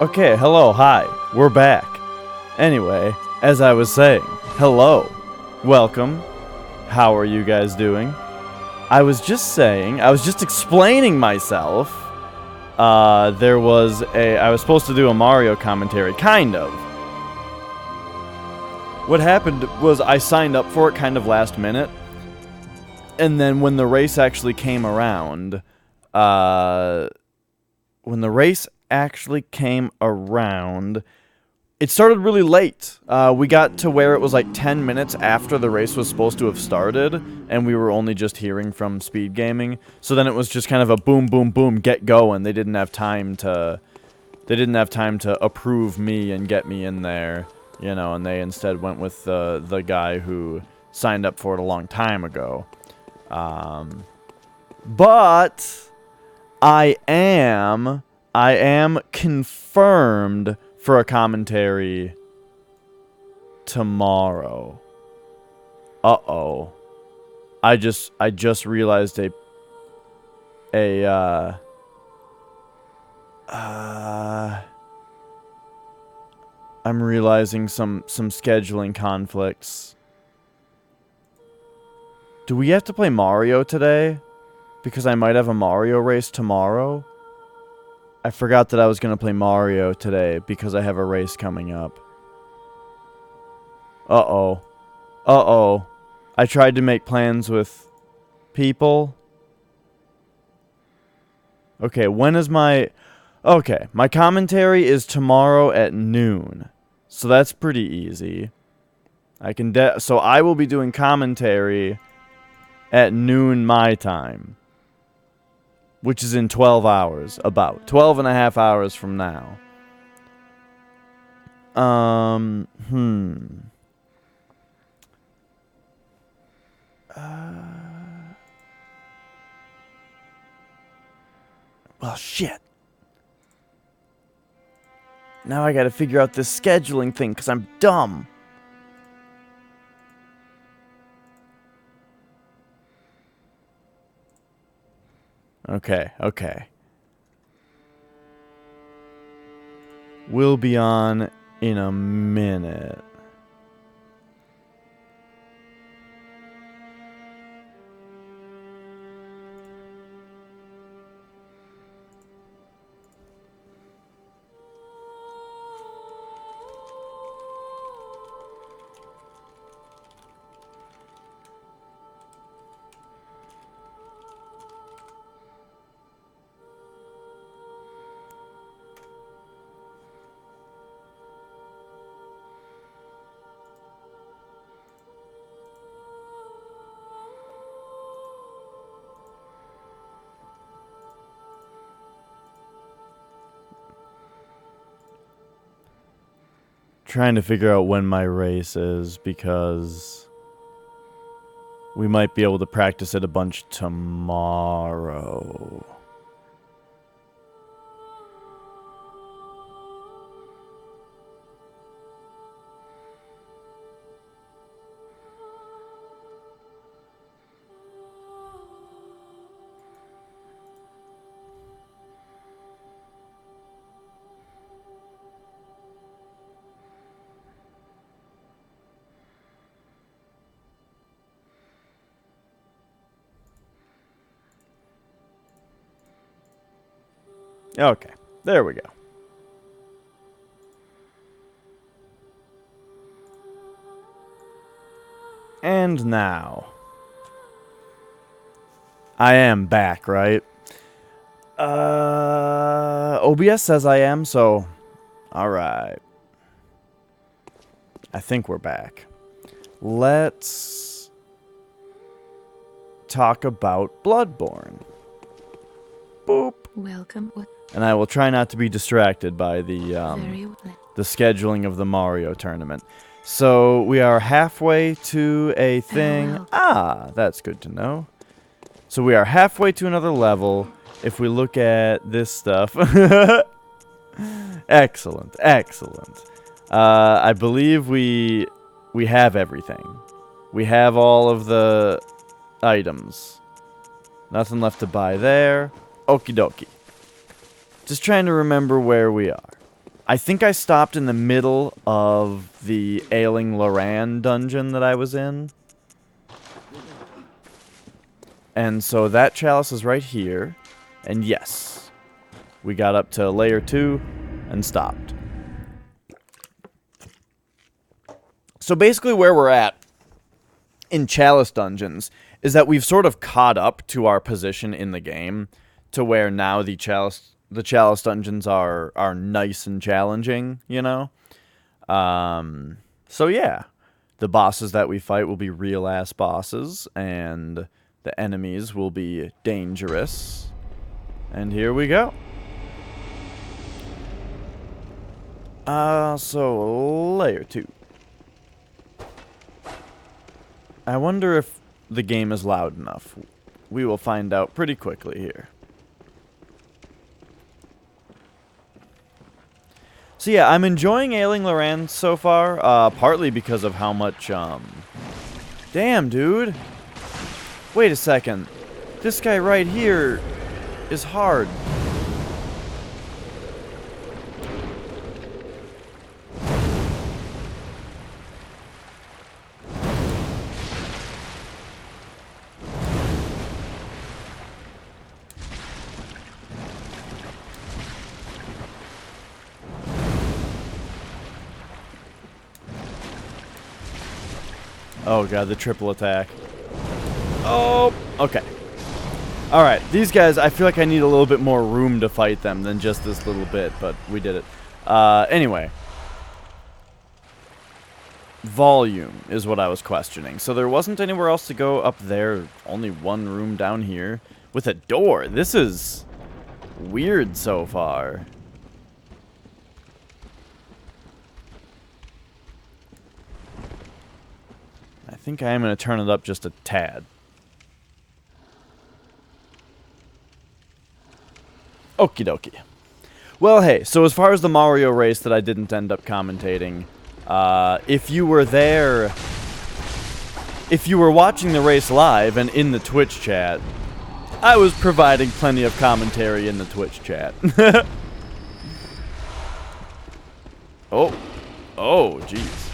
Okay, hello, hi, we're back. Anyway, as I was saying, hello, welcome, how are you guys doing? I was just explaining myself. I was supposed to do a Mario commentary, kind of. What happened was I signed up for it kind of last minute, and then when the race actually came around, it started really late. We got to where it was like 10 minutes after the race was supposed to have started, and we were only just hearing from Speed Gaming. So then it was just kind of a boom, boom, boom, get going. They didn't have time to approve me and get me in there, you know, and they instead went with the guy who signed up for it a long time ago. But I am confirmed for a commentary tomorrow. Uh-oh. I just realized I'm realizing some scheduling conflicts. Do we have to play Mario today? Because I might have a Mario race tomorrow? I forgot that I was going to play Mario today because I have a race coming up. Uh-oh. Uh-oh. I tried to make plans with people. Okay, when is my... Okay, my commentary is tomorrow at noon. So that's pretty easy. So I will be doing commentary at noon my time. Which is in 12 hours, about 12 and a half hours from now. Well, shit. Now I gotta figure out this scheduling thing, because I'm dumb. Okay. We'll be on in a minute. Trying to figure out when my race is because we might be able to practice it a bunch tomorrow. Okay, there we go. And now, I am back, right? OBS says I am, so, alright. I think we're back. Let's talk about Bloodborne. Boop. Welcome. And I will try not to be distracted by the scheduling of the Mario tournament. So we are halfway to a thing. That's good to know. So we are halfway to another level. If we look at this stuff. Excellent. I believe we have everything. We have all of the items. Nothing left to buy there. Okie dokie. Just trying to remember where we are. I think I stopped in the middle of the Ailing Loran dungeon that I was in. And so that chalice is right here. And yes, we got up to layer 2 and stopped. So basically where we're at in chalice dungeons is that we've sort of caught up to our position in the game to where now the chalice dungeons are nice and challenging, you know? So yeah, the bosses that we fight will be real-ass bosses, and the enemies will be dangerous. And here we go. So layer 2. I wonder if the game is loud enough. We will find out pretty quickly here. So yeah, I'm enjoying Ailing Loran so far, partly because of how much, Damn, dude! Wait a second. This guy right here is hard. Oh god, the triple attack. Oh, okay. Alright, these guys, I feel like I need a little bit more room to fight them than just this little bit, but we did it. Anyway. Volume is what I was questioning. So there wasn't anywhere else to go up there, only one room down here with a door. This is weird so far. I think I am going to turn it up just a tad. Okie dokie. Well, hey, so as far as the Mario race that I didn't end up commentating, if you were there, if you were watching the race live and in the Twitch chat, I was providing plenty of commentary in the Twitch chat. Oh, jeez.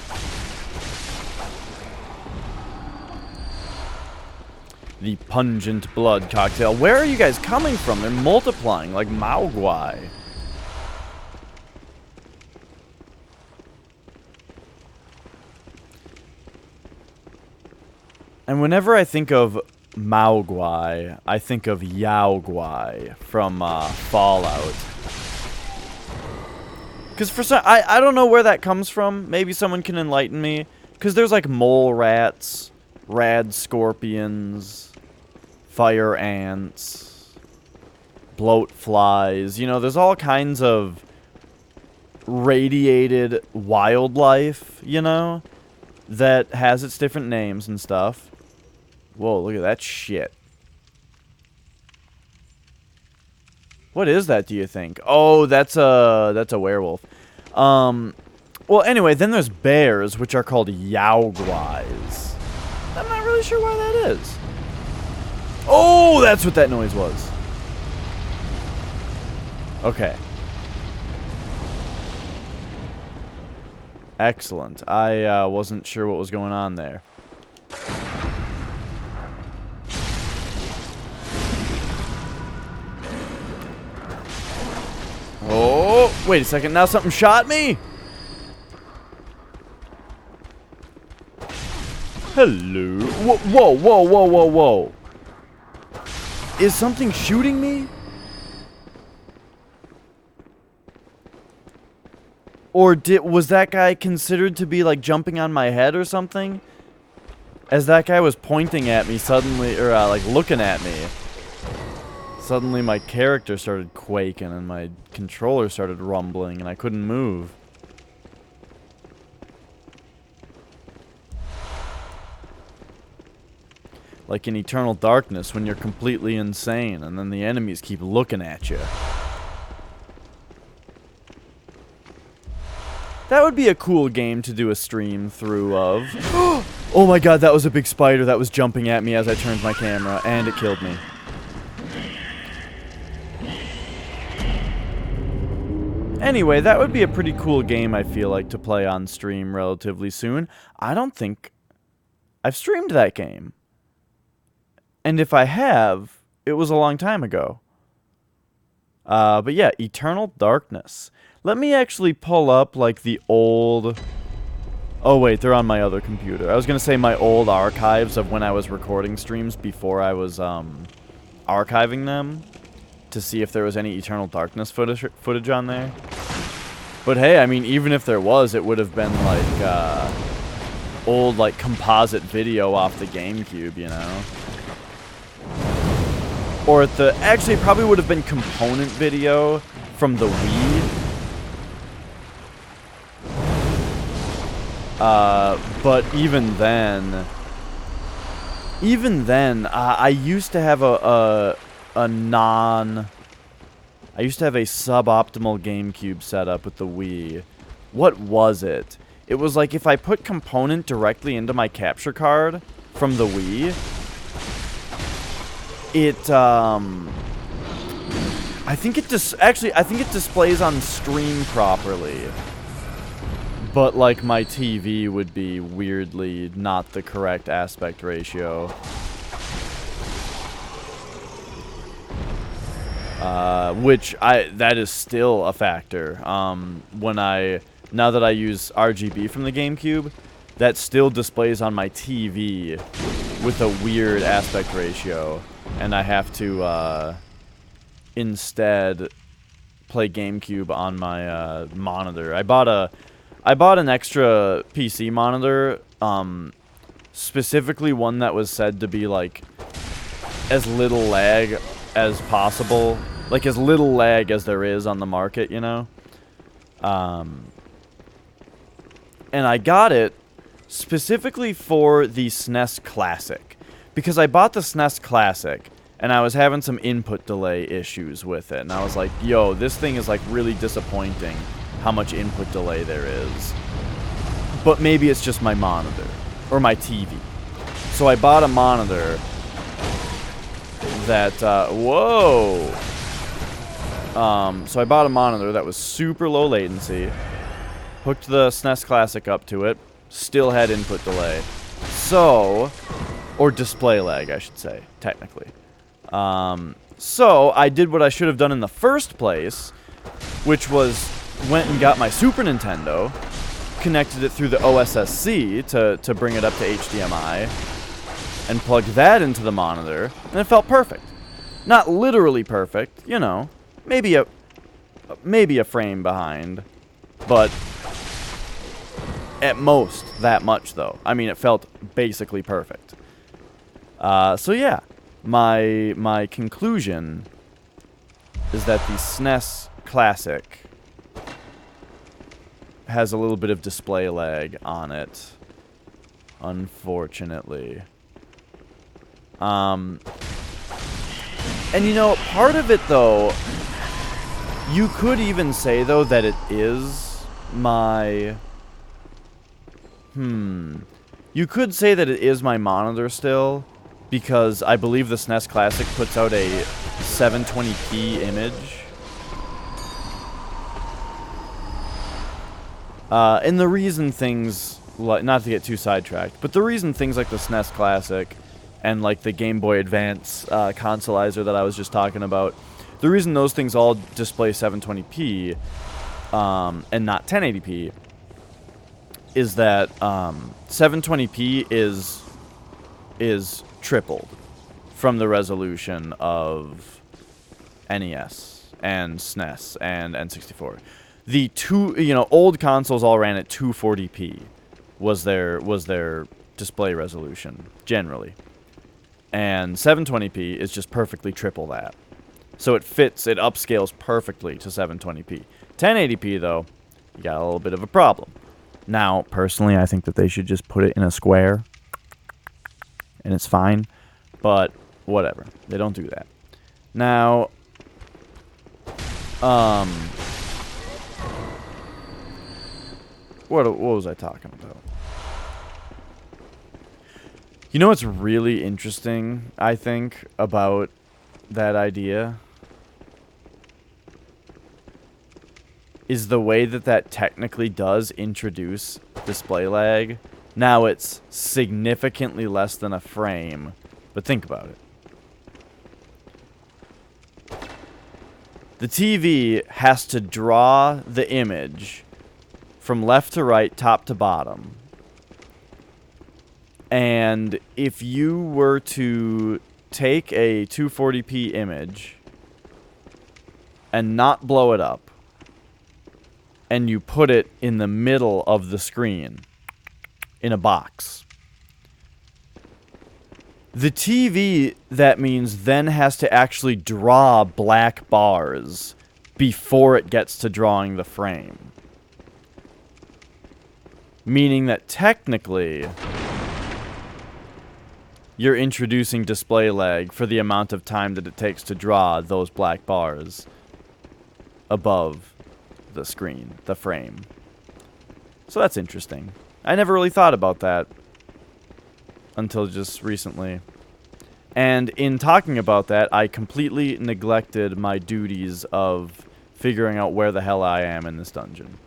The pungent blood cocktail. Where are you guys coming from? They're multiplying like Maogwai. And whenever I think of Maogwai, I think of Yaogwai from Fallout. Because for some, I don't know where that comes from. Maybe someone can enlighten me. Because there's like mole rats, rad scorpions, fire ants, bloat flies. You know, there's all kinds of radiated wildlife, you know, that has its different names and stuff. Whoa, look at that shit. What is that, do you think? Oh, that's a werewolf. Well, anyway, then there's bears, which are called Yaogwais. I'm not really sure why that is. Oh, that's what that noise was. Okay. Excellent. I wasn't sure what was going on there. Oh, wait a second. Now something shot me? Hello. Whoa. Is something shooting me? Or was that guy considered to be like jumping on my head or something? As that guy was pointing at me suddenly, or like looking at me, suddenly my character started quaking and my controller started rumbling and I couldn't move. Like in Eternal Darkness when you're completely insane and then the enemies keep looking at you. That would be a cool game to do a stream through of. Oh my god, that was a big spider that was jumping at me as I turned my camera, and it killed me. Anyway, that would be a pretty cool game, I feel like, to play on stream relatively soon. I don't think I've streamed that game. And if I have, it was a long time ago. But yeah, Eternal Darkness. Let me actually pull up, like, the old... Oh, wait, they're on my other computer. I was going to say my old archives of when I was recording streams before I was, archiving them to see if there was any Eternal Darkness footage on there. But hey, I mean, even if there was, it would have been, like, old, like, composite video off the GameCube, you know? Or at the... Actually, it probably would have been component video from the Wii. But even then... I used to have a suboptimal GameCube setup with the Wii. What was it? It was like if I put component directly into my capture card from the Wii, I think it displays on stream properly. But like my TV would be weirdly not the correct aspect ratio. That is still a factor. Now that I use RGB from the GameCube, that still displays on my TV with a weird aspect ratio, and I have to instead play GameCube on my monitor. I bought an extra PC monitor, specifically one that was said to be like as little lag as possible, like as little lag as there is on the market, you know. And I got it specifically for the SNES Classic, because I bought the SNES Classic and I was having some input delay issues with it, and I was like, yo, this thing is like really disappointing how much input delay there is. But maybe it's just my monitor or my TV. So I bought a monitor that so I bought a monitor that was super low latency, hooked the SNES Classic up to it, still had input delay. So, or display lag, I should say, technically. So I did what I should have done in the first place, which was went and got my Super Nintendo, connected it through the OSSC to bring it up to HDMI, and plugged that into the monitor, and it felt perfect. Not literally perfect, you know, maybe a frame behind, but at most that much though. I mean, it felt basically perfect. So yeah, my conclusion is that the SNES Classic has a little bit of display lag on it, unfortunately. And you know, part of it though, you could even say though that it is my... You could say that it is my monitor still, because I believe the SNES Classic puts out a 720p image. And the reason things, like, not to get too sidetracked, but the reason things like the SNES Classic and like the Game Boy Advance consolizer that I was just talking about, the reason those things all display 720p and not 1080p is that 720p is tripled from the resolution of NES and SNES and N64. The old consoles all ran at 240p was their display resolution generally, and 720p is just perfectly triple that. So it upscales perfectly to 720p. 1080p though, you got a little bit of a problem. Now, personally, I think that they should just put it in a square, and it's fine, but whatever. They don't do that. Now, what was I talking about? You know what's really interesting, I think, about that idea? is the way that that technically does introduce display lag. Now it's significantly less than a frame, but think about it. The TV has to draw the image from left to right, top to bottom. And if you were to take a 240p image and not blow it up, and you put it in the middle of the screen in a box, the TV, that means, then has to actually draw black bars before it gets to drawing the frame. Meaning that technically, you're introducing display lag for the amount of time that it takes to draw those black bars above the screen, the frame. So that's interesting. I never really thought about that until just recently. And in talking about that, I completely neglected my duties of figuring out where the hell I am in this dungeon.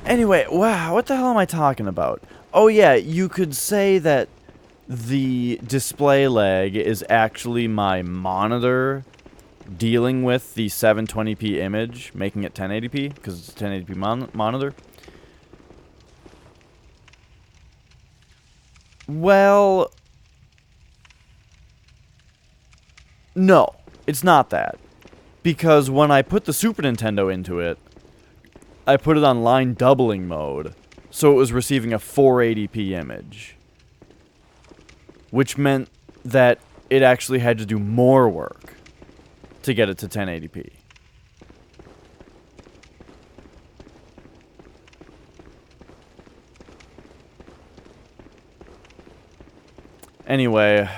Anyway, wow, what the hell am I talking about? Oh yeah, you could say that the display lag is actually my monitor dealing with the 720p image, making it 1080p, because it's a 1080p monitor. Well, no, it's not that. Because when I put the Super Nintendo into it, I put it on line doubling mode, so it was receiving a 480p image. Which meant that it actually had to do more work to get it to 1080p. Anyway,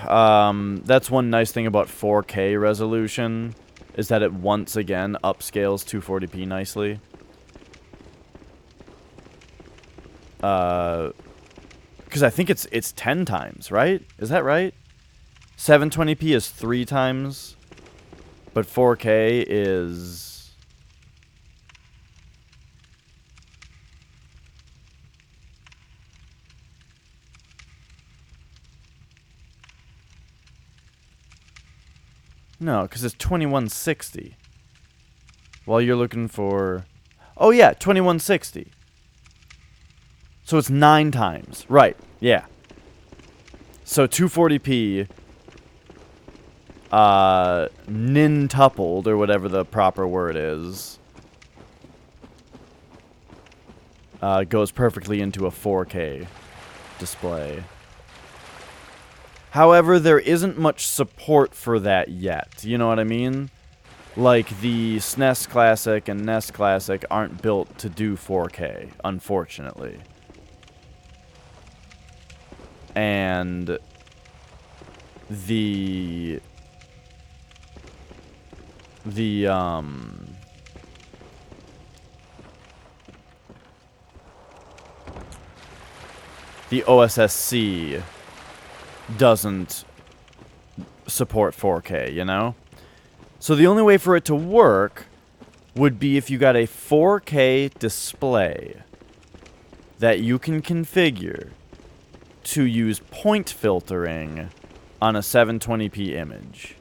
that's one nice thing about 4K resolution, is that it once again upscales 240p nicely. Because I think it's 10 times, right? Is that right? 720p is 3 times. But 4K is... No, because it's 2160. While you're looking for... Oh yeah, 2160. So it's 9 times. Right, yeah. So 240p... nintupled, or whatever the proper word is, goes perfectly into a 4K display. However, there isn't much support for that yet. You know what I mean? Like, the SNES Classic and NES Classic aren't built to do 4K, unfortunately. And the OSSC doesn't support 4K, you know? So the only way for it to work would be if you got a 4K display that you can configure to use point filtering on a 720p image.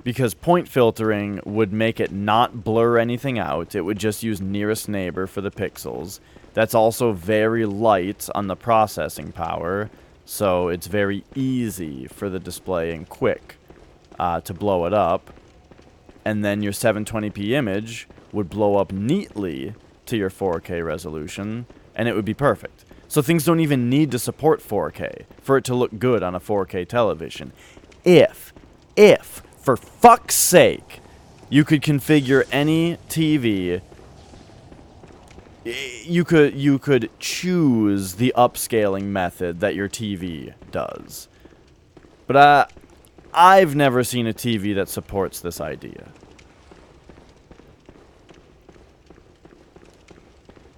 Because point filtering would make it not blur anything out. It would just use nearest neighbor for the pixels. That's also very light on the processing power, so it's very easy for the display and quick to blow it up. And then your 720p image would blow up neatly to your 4K resolution, and it would be perfect. So things don't even need to support 4K for it to look good on a 4K television. If, for fuck's sake, you could configure any TV, you could choose the upscaling method that your TV does. But I've never seen a TV that supports this idea.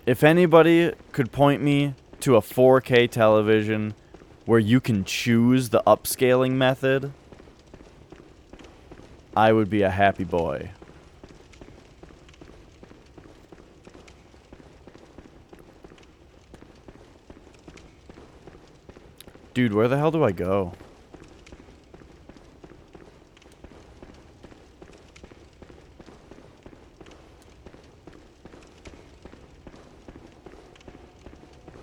If anybody could point me to a 4K television where you can choose the upscaling method, I would be a happy boy. Dude, where the hell do I go?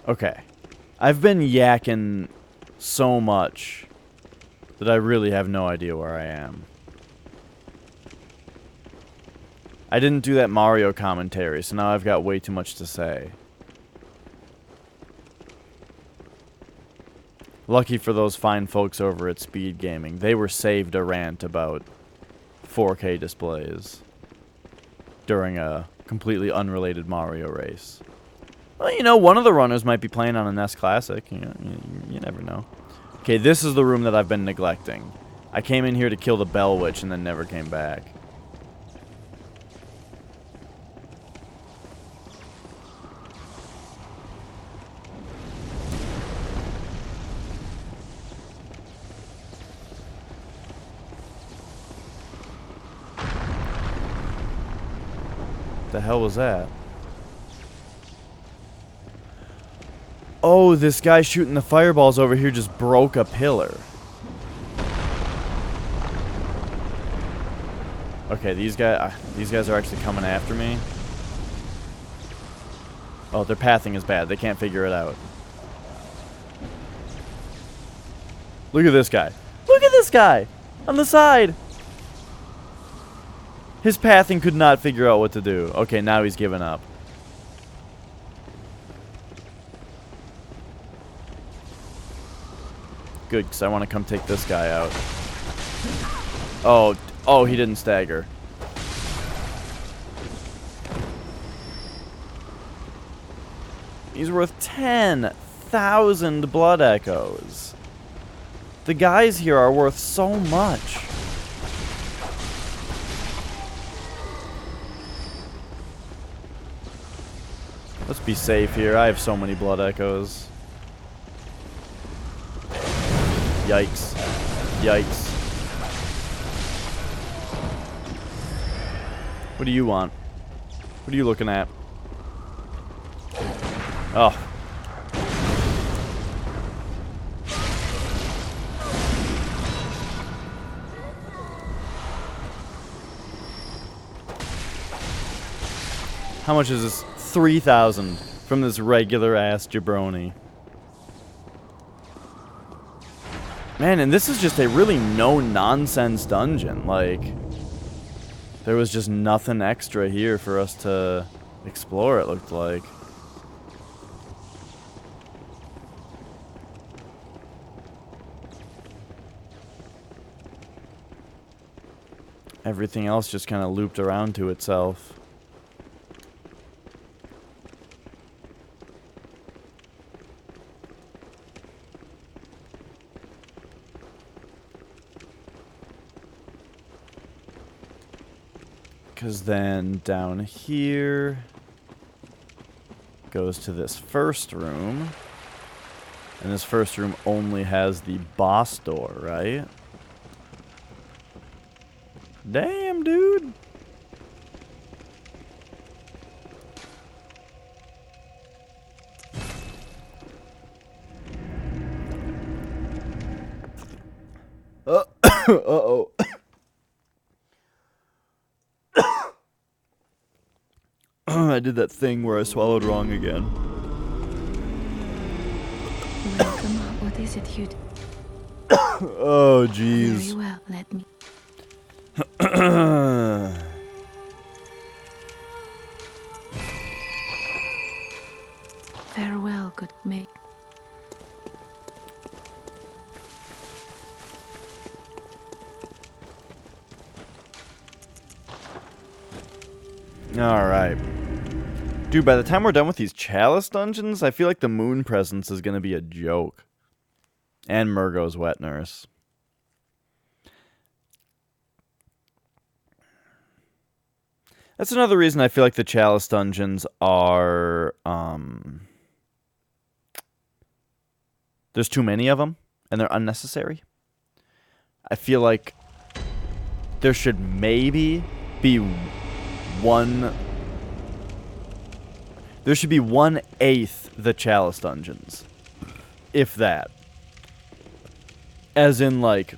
Okay. I've been yakking so much that I really have no idea where I am. I didn't do that Mario commentary, so now I've got way too much to say. Lucky for those fine folks over at Speed Gaming. They were saved a rant about 4K displays during a completely unrelated Mario race. Well, you know, one of the runners might be playing on a NES Classic. You never know. Okay, this is the room that I've been neglecting. I came in here to kill the Bell Witch and then never came back. The hell was that? Oh, this guy shooting the fireballs over here just broke a pillar. Okay, these guys are actually coming after me. Oh, their pathing is bad. They can't figure it out. Look at this guy. Look at this guy on the side. His pathing could not figure out what to do. Okay, now he's given up. Good, because I want to come take this guy out. Oh, he didn't stagger. He's worth 10,000 blood echoes. The guys here are worth so much. Let's be safe here. I have so many blood echoes. Yikes. Yikes. What do you want? What are you looking at? Oh. How much is this? 3,000 from this regular ass jabroni. Man, and this is just a really no-nonsense dungeon. Like, there was just nothing extra here for us to explore, it looked like. Everything else just kind of looped around to itself. Because then down here goes to this first room. And this first room only has the boss door, right? Damn, dude. Uh-oh. I did that thing where I swallowed wrong again. Welcome. What is it you'd... Oh, jeez. Very well, let me... Farewell, good mate. Alright. Dude, by the time we're done with these chalice dungeons, I feel like the moon presence is going to be a joke. And Murgo's wet nurse. That's another reason I feel like the chalice dungeons are, There's too many of them, and they're unnecessary. I feel like there should maybe be one... There should be 1/8 the Chalice dungeons. If that. As in, like,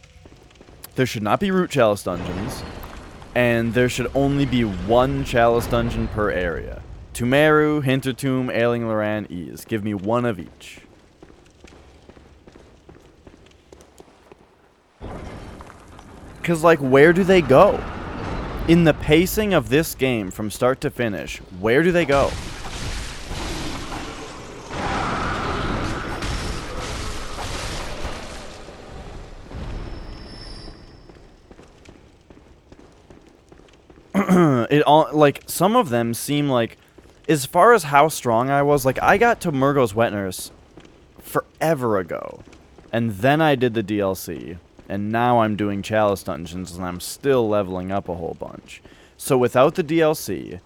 there should not be root Chalice dungeons, and there should only be one Chalice dungeon per area. Tumeru, Hintertomb, Ailing Loran, Ease. Give me one of each. Because, like, where do they go? In the pacing of this game from start to finish, where do they go? It all, like, some of them seem like, as far as how strong I was, like, I got to Murgo's Wet Nurse forever ago. And then I did the DLC. And now I'm doing Chalice dungeons, and I'm still leveling up a whole bunch. So without the DLC...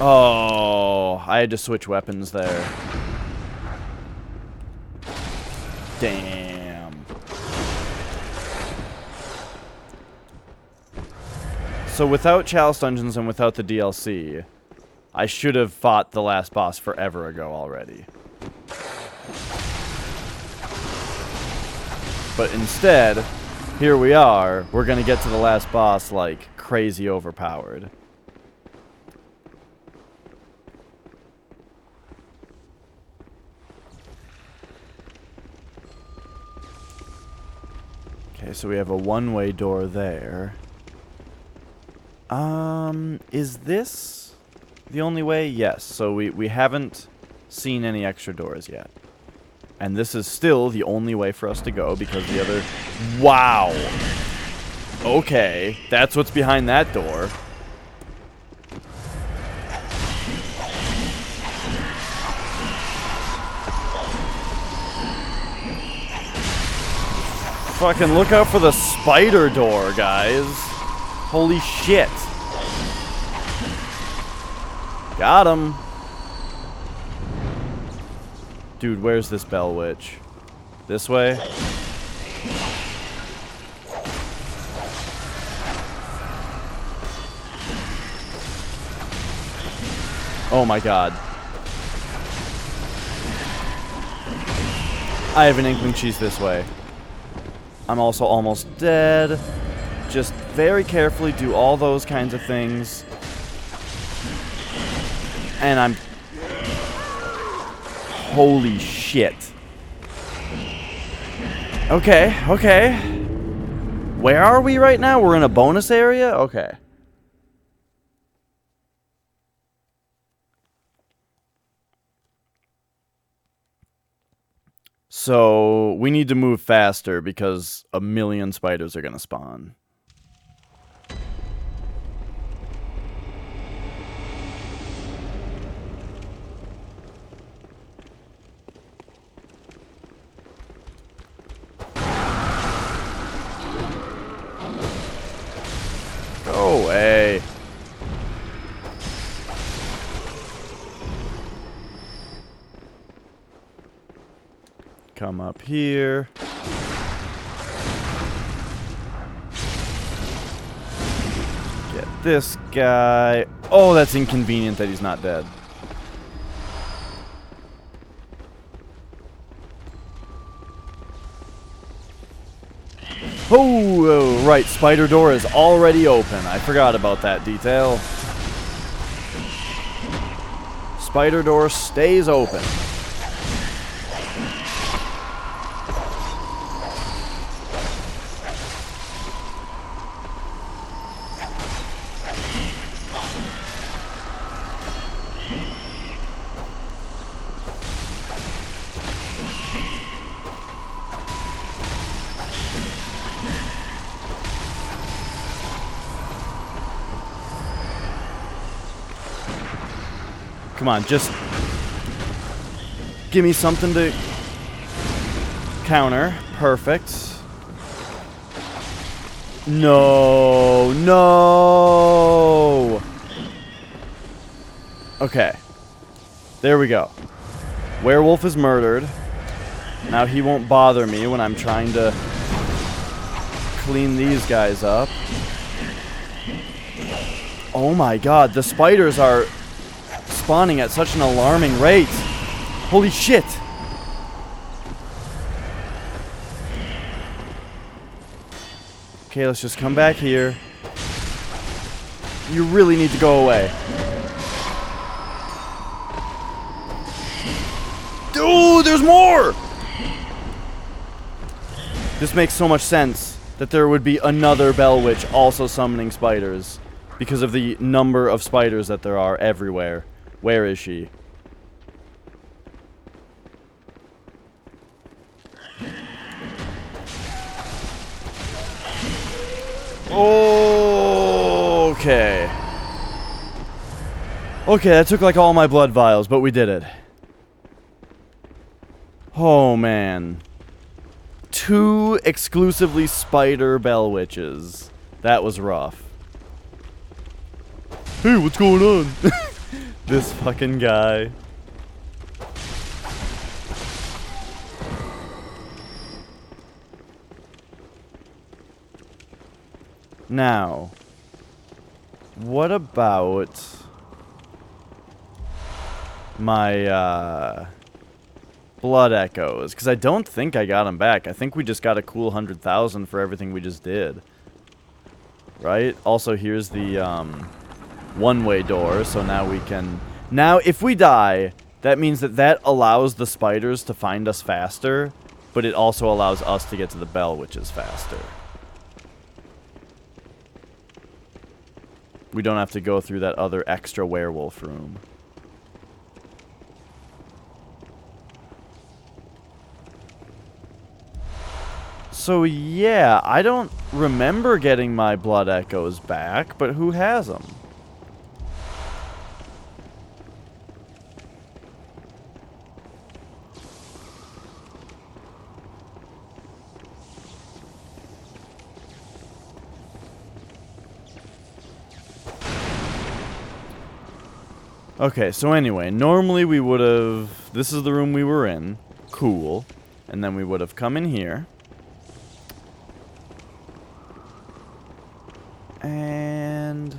Oh, I had to switch weapons there. Damn. So without Chalice dungeons and without the DLC, I should have fought the last boss forever ago already. But instead, here we are. We're going to get to the last boss, like, crazy overpowered. Okay, so we have a one-way door there. Is this the only way? Yes, so we haven't seen any extra doors yet. And this is still the only way for us to go because the other... Wow! Okay, that's what's behind that door. Fucking look out for the spider door, guys. Holy shit. Got him. Dude, where's this Bell Witch? This way? Oh my god. I have an inkling she's this way. I'm also almost dead. Just very carefully do all those kinds of things. And I'm... Holy shit. Okay, okay. Where are we right now? We're in a bonus area? Okay. So, we need to move faster because a million spiders are going to spawn. Go away. Come up here. Get this guy. Oh, that's inconvenient that he's not dead. Oh, right. Spider door is already open. I forgot about that detail. Spider door stays open. Come on, just give me something to counter. Perfect. No, no. Okay. There we go. Werewolf is murdered. Now he won't bother me when I'm trying to clean these guys up. Oh my god, the spiders are spawning at such an alarming rate. Holy shit! Okay, let's just come back here. You really need to go away. Dude, there's more! This makes so much sense that there would be another Bell Witch also summoning spiders because of the number of spiders that there are everywhere. Where is she? Okay. Okay, that took like all my blood vials, but we did it. Oh, man. 2 exclusively spider Bell Witches. That was rough. Hey, what's going on? This fucking guy. Now, what about my blood echoes? Because I don't think I got them back. I think we just got a cool 100,000 for everything we just did. Right? Also, here's the one-way door, so now we can... Now, if we die, that means that allows the spiders to find us faster, but it also allows us to get to the Bell Witches faster. We don't have to go through that other extra werewolf room. So yeah, I don't remember getting my blood echoes back, but who has them? Okay, so anyway, normally we would have... This is the room we were in. Cool. And then we would have come in here. And...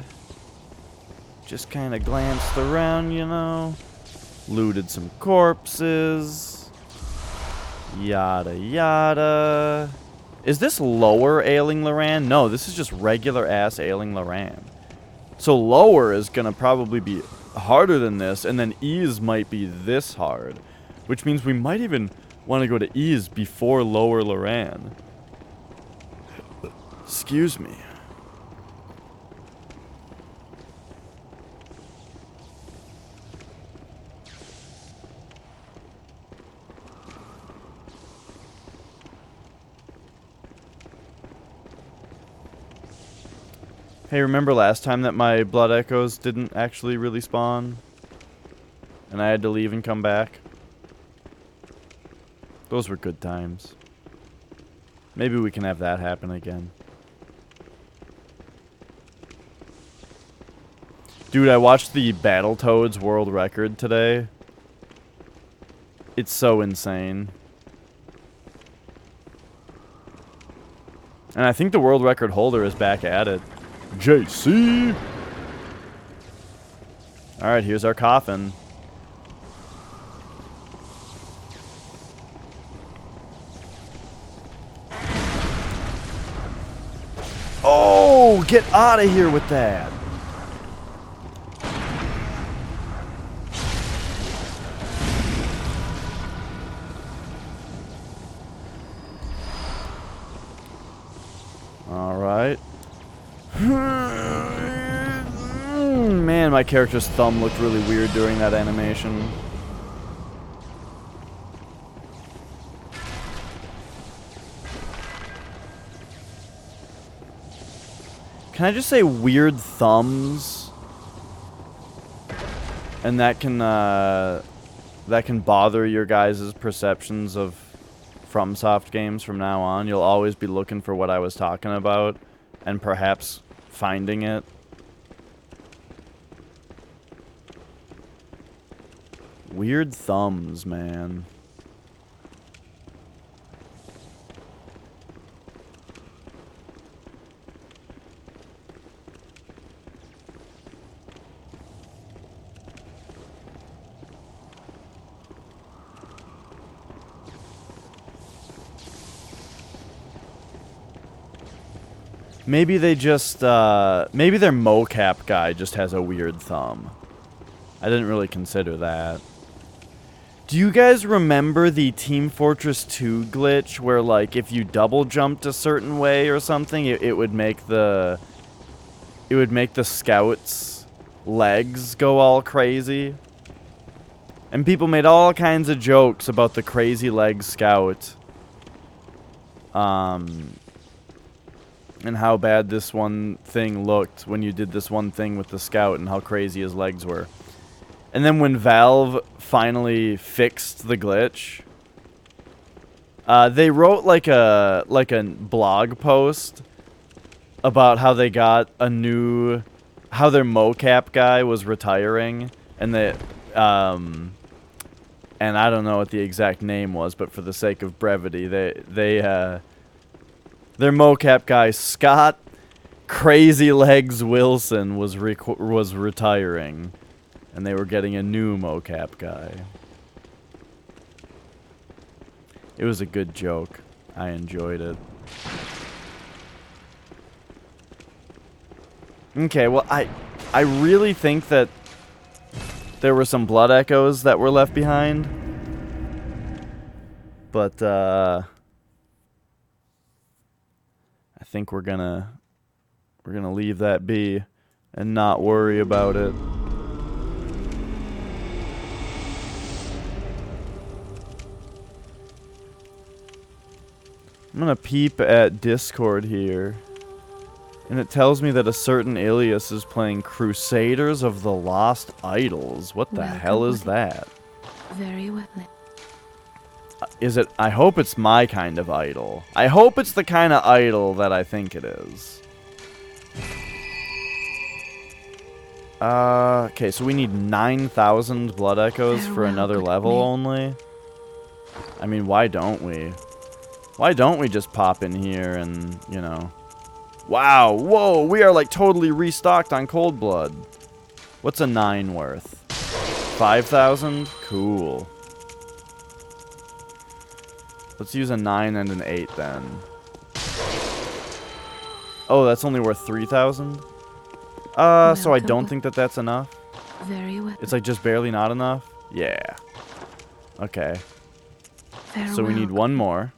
just kind of glanced around, you know. Looted some corpses. Yada yada. Is this lower Ailing Loran? No, this is just regular ass Ailing Loran. So lower is gonna probably be harder than this, and then ease might be this hard, which means we might even want to go to ease before lower Loran. Excuse me. Hey, remember last time that my blood echoes didn't actually really spawn? And I had to leave and come back? Those were good times. Maybe we can have that happen again. Dude, I watched the Battletoads world record today. It's so insane. And I think the world record holder is back at it. JC! Alright, here's our coffin. Oh, get out of here with that. Alright. Man, my character's thumb looked really weird during that animation. Can I just say weird thumbs? And that can bother your guys' perceptions of FromSoft games from now on. You'll always be looking for what I was talking about, and perhaps finding it. Weird thumbs, man. Maybe they just, maybe their mocap guy just has a weird thumb. I didn't really consider that. Do you guys remember the Team Fortress 2 glitch where, like, if you double jumped a certain way or something, it would make the... It would make the scouts' legs go all crazy? And people made all kinds of jokes about the crazy leg scout. And how bad this one thing looked when you did this one thing with the scout and how crazy his legs were. And then when Valve finally fixed the glitch, they wrote like a blog post about how they got a new, how their mocap guy was retiring, and they, and I don't know what the exact name was, but for the sake of brevity, their mocap guy Scott Crazy Legs Wilson was retiring. And they were getting a new mocap guy. It was a good joke. I enjoyed it. Okay, well, I really think that there were some blood echoes that were left behind. But, I think we're gonna leave that be and not worry about it. I'm gonna peep at Discord here, and it tells me that a certain alias is playing Crusaders of the Lost Idols. What the hell is that? Very well. Is it? I hope it's my kind of idol. I hope it's the kind of idol that I think it is. Okay, so we need 9,000 blood echoes for another level only. I mean, why don't we? Why don't we just pop in here and, you know... Wow, whoa, we are like totally restocked on cold blood. What's a 9 worth? 5,000? Cool. Let's use a 9 and an 8 then. Oh, that's only worth 3,000? So I don't think that that's enough. Very well. It's like just barely not enough? Yeah. Okay. So we need one more.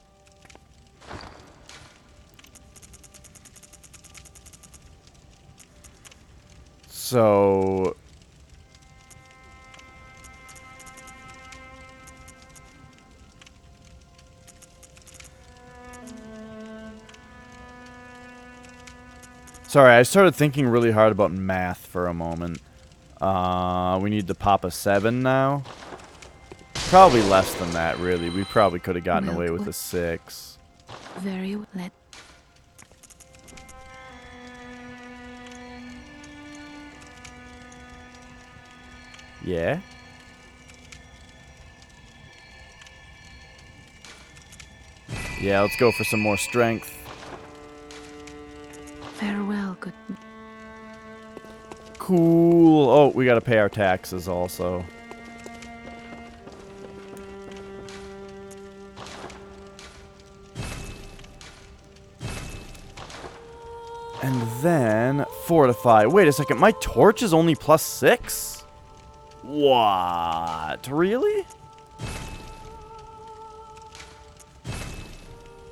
So... Sorry, I started thinking really hard about math for a moment. We need to pop a 7 now. Probably less than that, really. We probably could have gotten away with a 6. Very well. Yeah? Yeah, let's go for some more strength. Farewell, good. Cool. Oh, we gotta pay our taxes also. And then fortify. Wait a second, my torch is only +6? What? Really?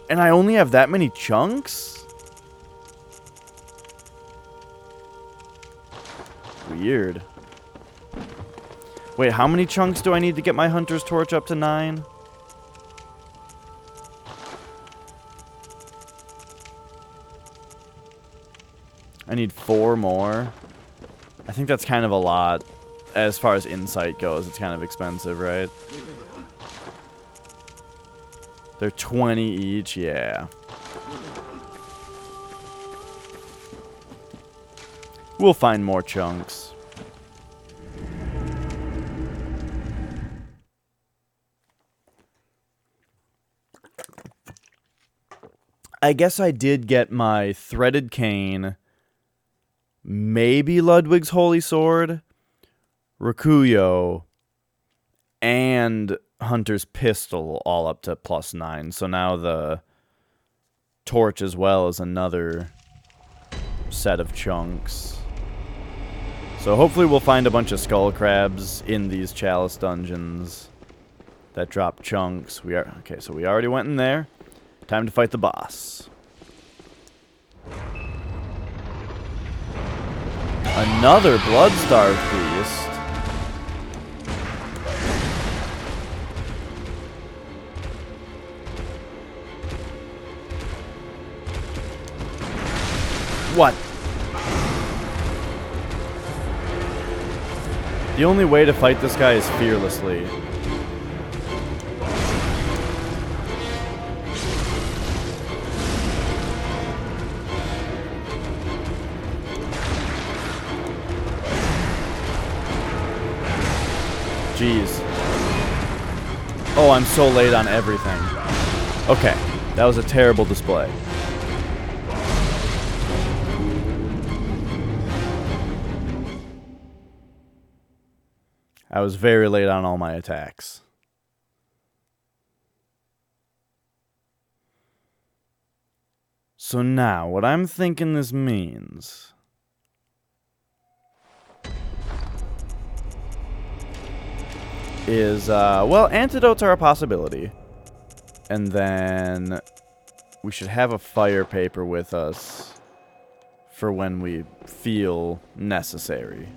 And I only have that many chunks? Weird. Wait, how many chunks do I need to get my hunter's torch up to 9? I need 4 more. I think that's kind of a lot. As far as insight goes, it's kind of expensive, right? They're 20 each, yeah. We'll find more chunks. I guess I did get my threaded cane, maybe Ludwig's Holy Sword, Rakuyo, and Hunter's Pistol all up to +9. So now the torch as well is another set of chunks. So hopefully we'll find a bunch of skull crabs in these chalice dungeons that drop chunks. Okay, so we already went in there. Time to fight the boss. Another blood-starved beast. What? The only way to fight this guy is fearlessly. Jeez. Oh, I'm so late on everything. Okay, that was a terrible display. I was very late on all my attacks. So now, what I'm thinking this means is, well, antidotes are a possibility. And then we should have a fire paper with us for when we feel necessary.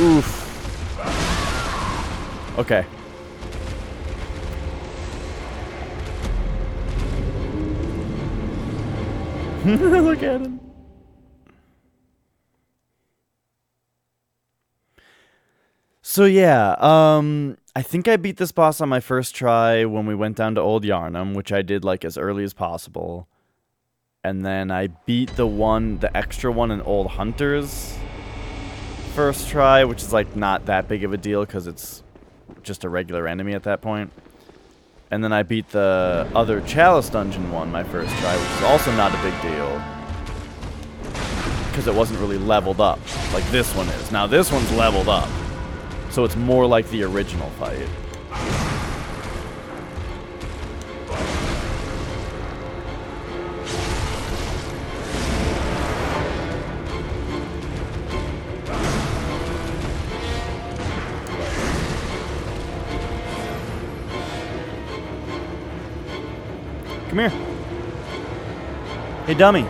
Oof. Okay. Look at him. So yeah, I think I beat this boss on my first try when we went down to Old Yarnum, which I did like as early as possible. And then I beat the extra one in Old Hunters first try, which is like not that big of a deal because it's just a regular enemy at that point. And then I beat the other Chalice Dungeon one my first try, which is also not a big deal because it wasn't really leveled up like this one is. Now this one's leveled up, so it's more like the original fight. Come here. Hey, dummy.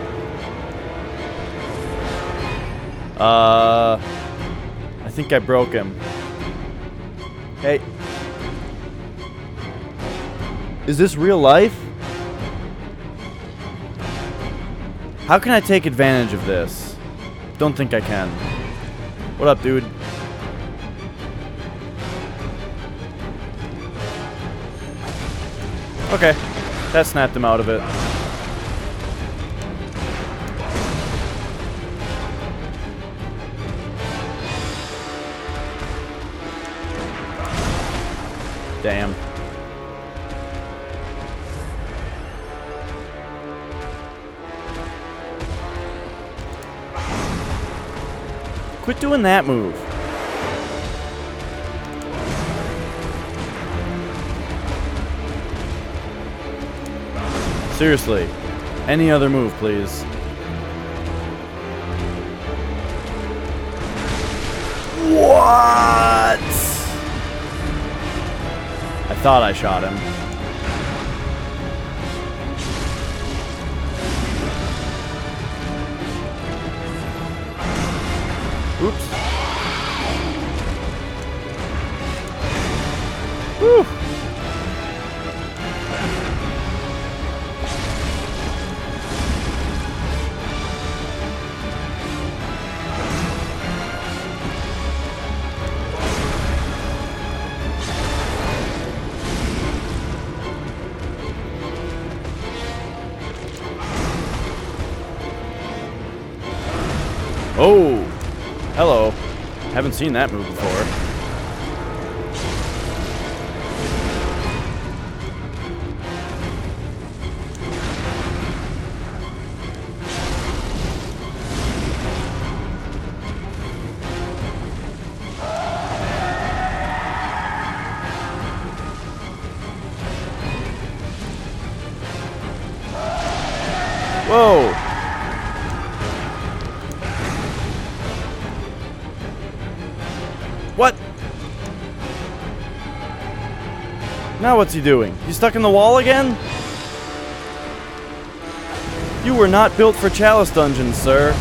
I think I broke him. Hey. Is this real life? How can I take advantage of this? Don't think I can. What up, dude? Okay. That snapped him out of it. Damn. Quit doing that move. Seriously. Any other move, please. What? I thought I shot him. Oops. Whew. Oh, hello. Haven't seen that move before. Now what's he doing? He's stuck in the wall again? You were not built for Chalice dungeons, sir.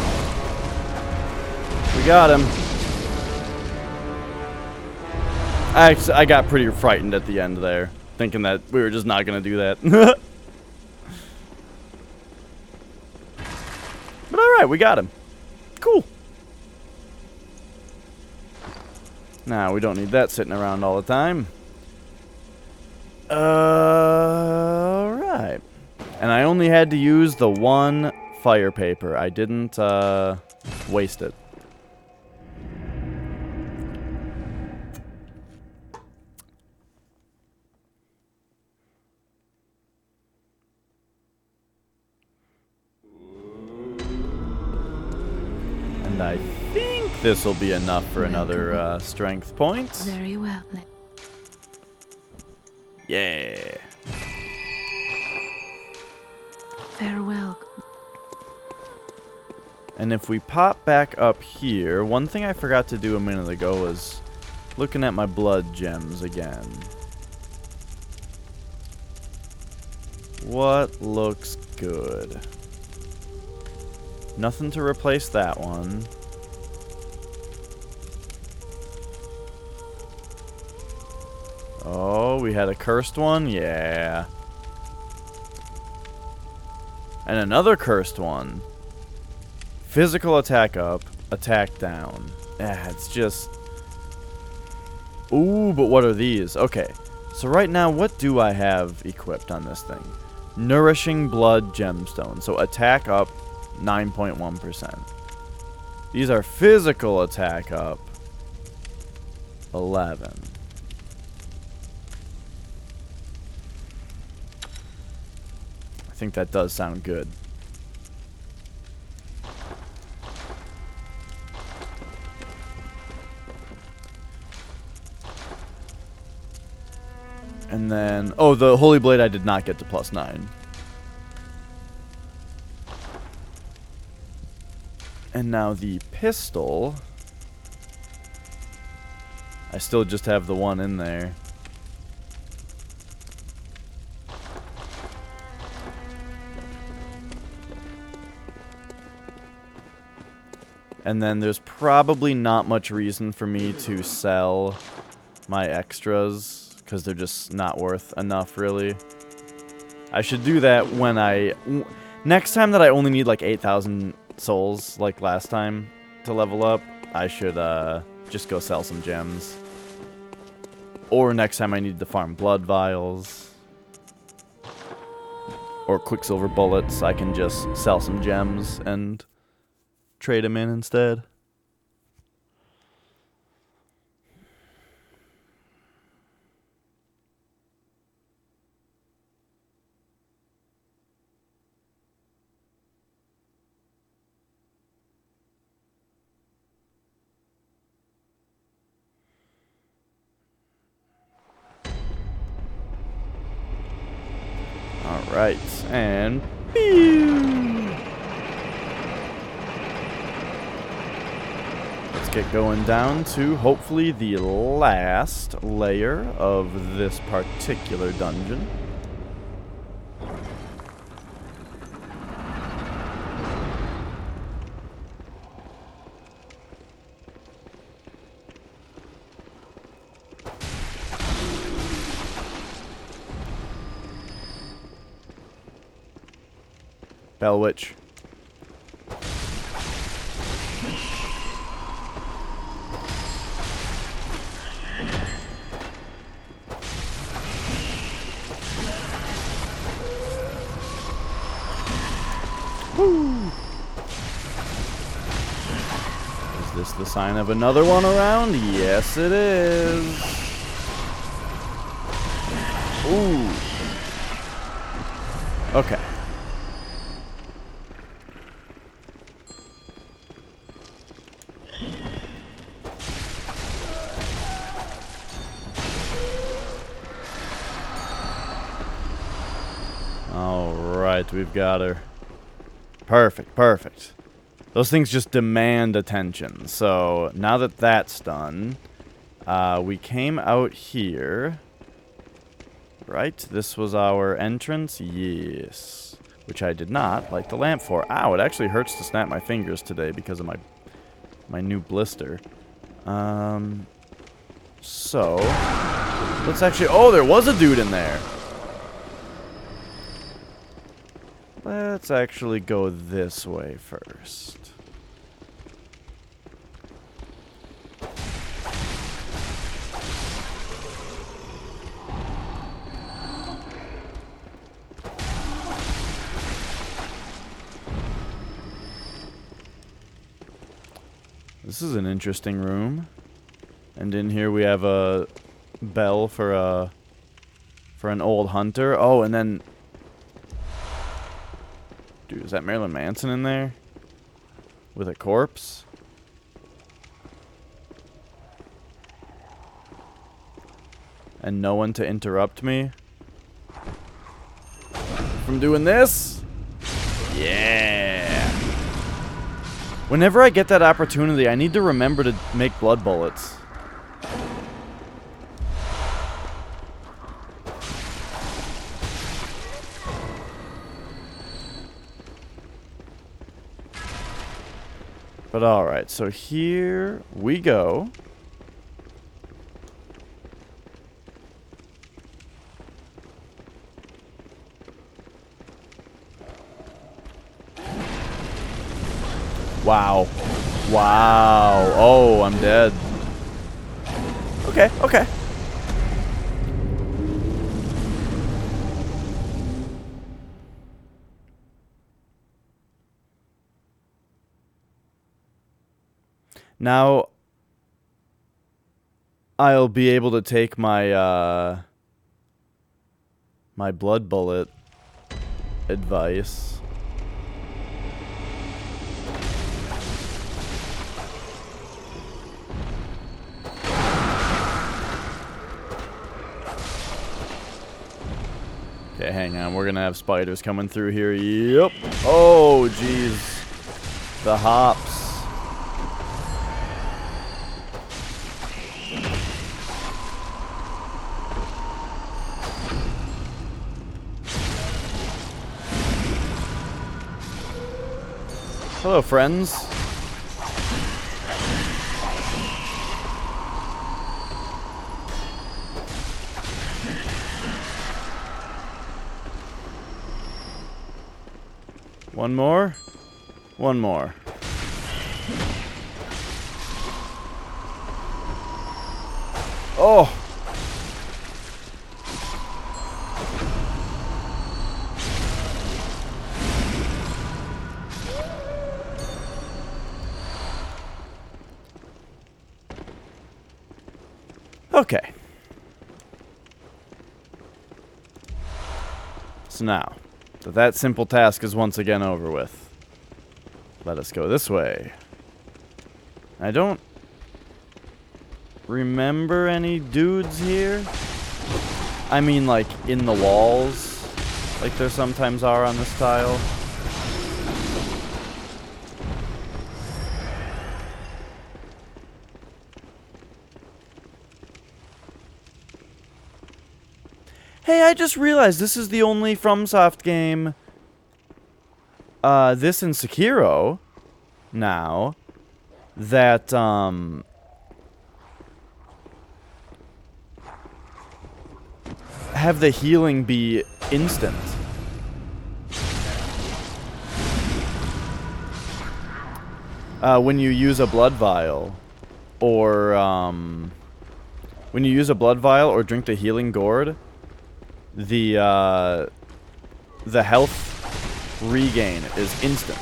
We got him. I got pretty frightened at the end there, thinking that we were just not going to do that. But alright, we got him. Cool. Nah, we don't need that sitting around all the time. Alright. And I only had to use the one fire paper. I didn't waste it. And I think this will be enough for another strength point. Very well. Yeah. Farewell. And if we pop back up here, one thing I forgot to do a minute ago was looking at my blood gems again. What looks good? Nothing to replace that one. Oh, we had a cursed one? Yeah. And another cursed one. Physical attack up, attack down. It's just... Ooh, but what are these? Okay. So right now, what do I have equipped on this thing? Nourishing Blood Gemstone. So attack up, 9.1%. These are physical attack up, 11. I think that does sound good. And then, oh, the Holy Blade I did not get to +9. And now the pistol, I still just have the one in there. And then there's probably not much reason for me to sell my extras, because they're just not worth enough, really. I should do that when next time that I only need like 8,000 souls, like last time, to level up, I should just go sell some gems. Or next time I need to farm blood vials. Or quicksilver bullets, I can just sell some gems and trade them in instead. Alright, and pew! Let's get going down to hopefully the last layer of this particular dungeon. Bell Witch. Woo! Is this the sign of another one around? Yes, it is. Ooh. Okay. Alright, we've got her. Perfect, perfect. Those things just demand attention. So, now that that's done, we came out here. right? This was our entrance? Yes. Which I did not light the lamp for. Ow, it actually hurts to snap my fingers today because of my new blister. So, let's actually... Oh, there was a dude in there! Let's actually go this way first. This is an interesting room. And in here we have a bell for an old hunter. Oh, and then... Dude, is that Marilyn Manson in there? With a corpse? And no one to interrupt me from doing this? Yeah! Whenever I get that opportunity, I need to remember to make blood bullets. But alright, so here we go. Wow. Wow. Oh, I'm dead. Okay, okay. Now, I'll be able to take my, my blood bullet advice. Okay, hang on. We're gonna have spiders coming through here. Yep. Oh, jeez. The hops. Hello, friends. One more. One more. Oh! Okay. So now, that simple task is once again over with. Let us go this way. I don't remember any dudes here. I mean, like, in the walls, like there sometimes are on this tile. Hey, I just realized this is the only FromSoft game, this and Sekiro, now, that, have the healing be instant. When you use a blood vial, or, when you use a blood vial or drink the healing gourd, the health regain is instant.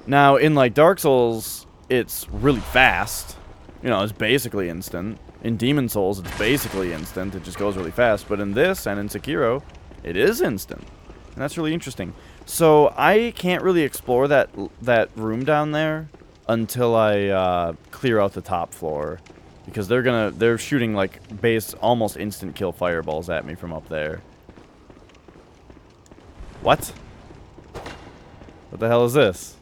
Now, in, like, Dark Souls, it's really fast. You know, it's basically instant. In Demon Souls, it's basically instant. It just goes really fast. But in this, and in Sekiro, it is instant. And that's really interesting. So, I can't really explore that room down there until I, clear out the top floor. Because they're shooting, like, almost instant kill fireballs at me from up there. What? What the hell is this?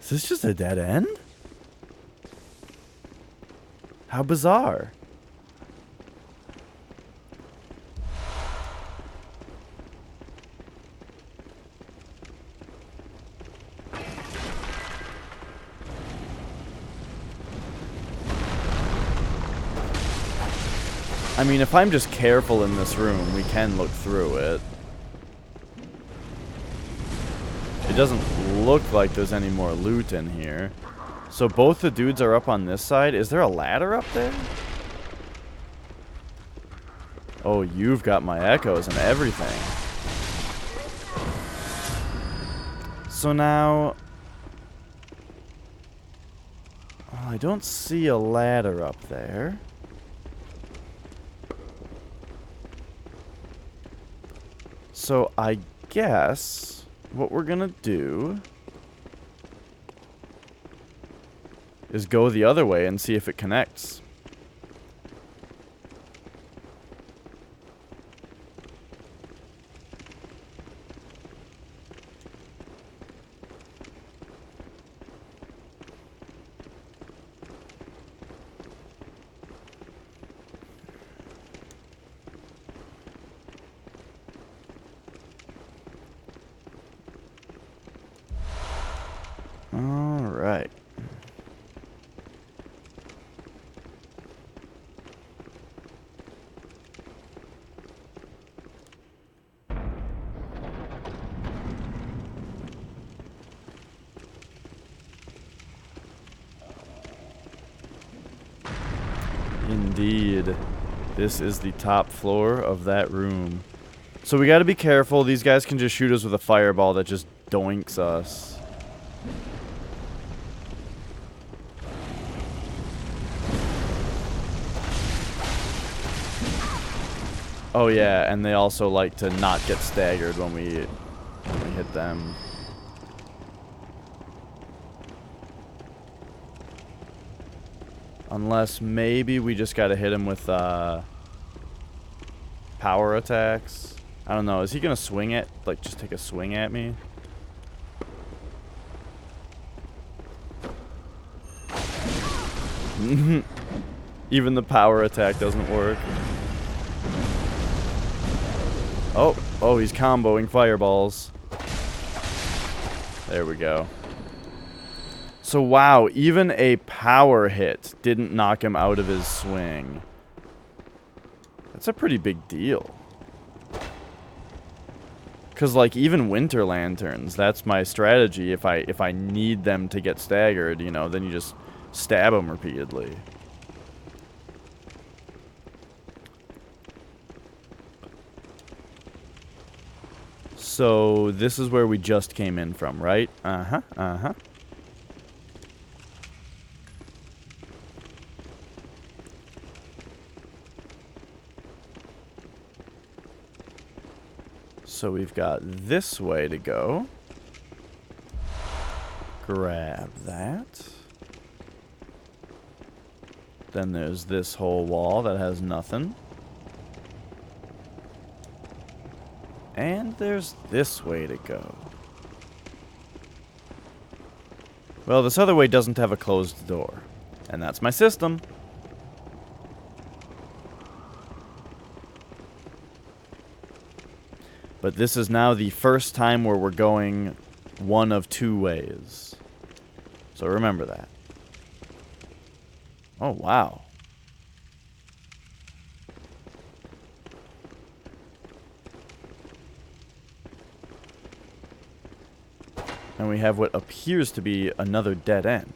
Is this just a dead end? How bizarre. I mean, if I'm just careful in this room, we can look through it. It doesn't look like there's any more loot in here. So both the dudes are up on this side. Is there a ladder up there? Oh, you've got my echoes and everything. So now... oh, I don't see a ladder up there. So I guess what we're gonna do is go the other way and see if it connects. All right. Indeed. This is the top floor of that room. So we gotta be careful. These guys can just shoot us with a fireball that just doinks us. Oh yeah, and they also like to not get staggered when we hit them. Unless maybe we just gotta hit him with power attacks. I don't know. Is he gonna swing it? Like, just take a swing at me? Even the power attack doesn't work. Oh, he's comboing fireballs. There we go. So, wow, even a power hit didn't knock him out of his swing. That's a pretty big deal. Because, like, even winter lanterns, that's my strategy. If I need them to get staggered, you know, then you just stab them repeatedly. So, this is where we just came in from, right? Uh-huh, uh-huh. So we've got this way to go. Grab that. Then there's this whole wall that has nothing. And there's this way to go. Well, this other way doesn't have a closed door. And that's my system. But this is now the first time where we're going one of two ways. So remember that. Oh, wow. And we have what appears to be another dead end.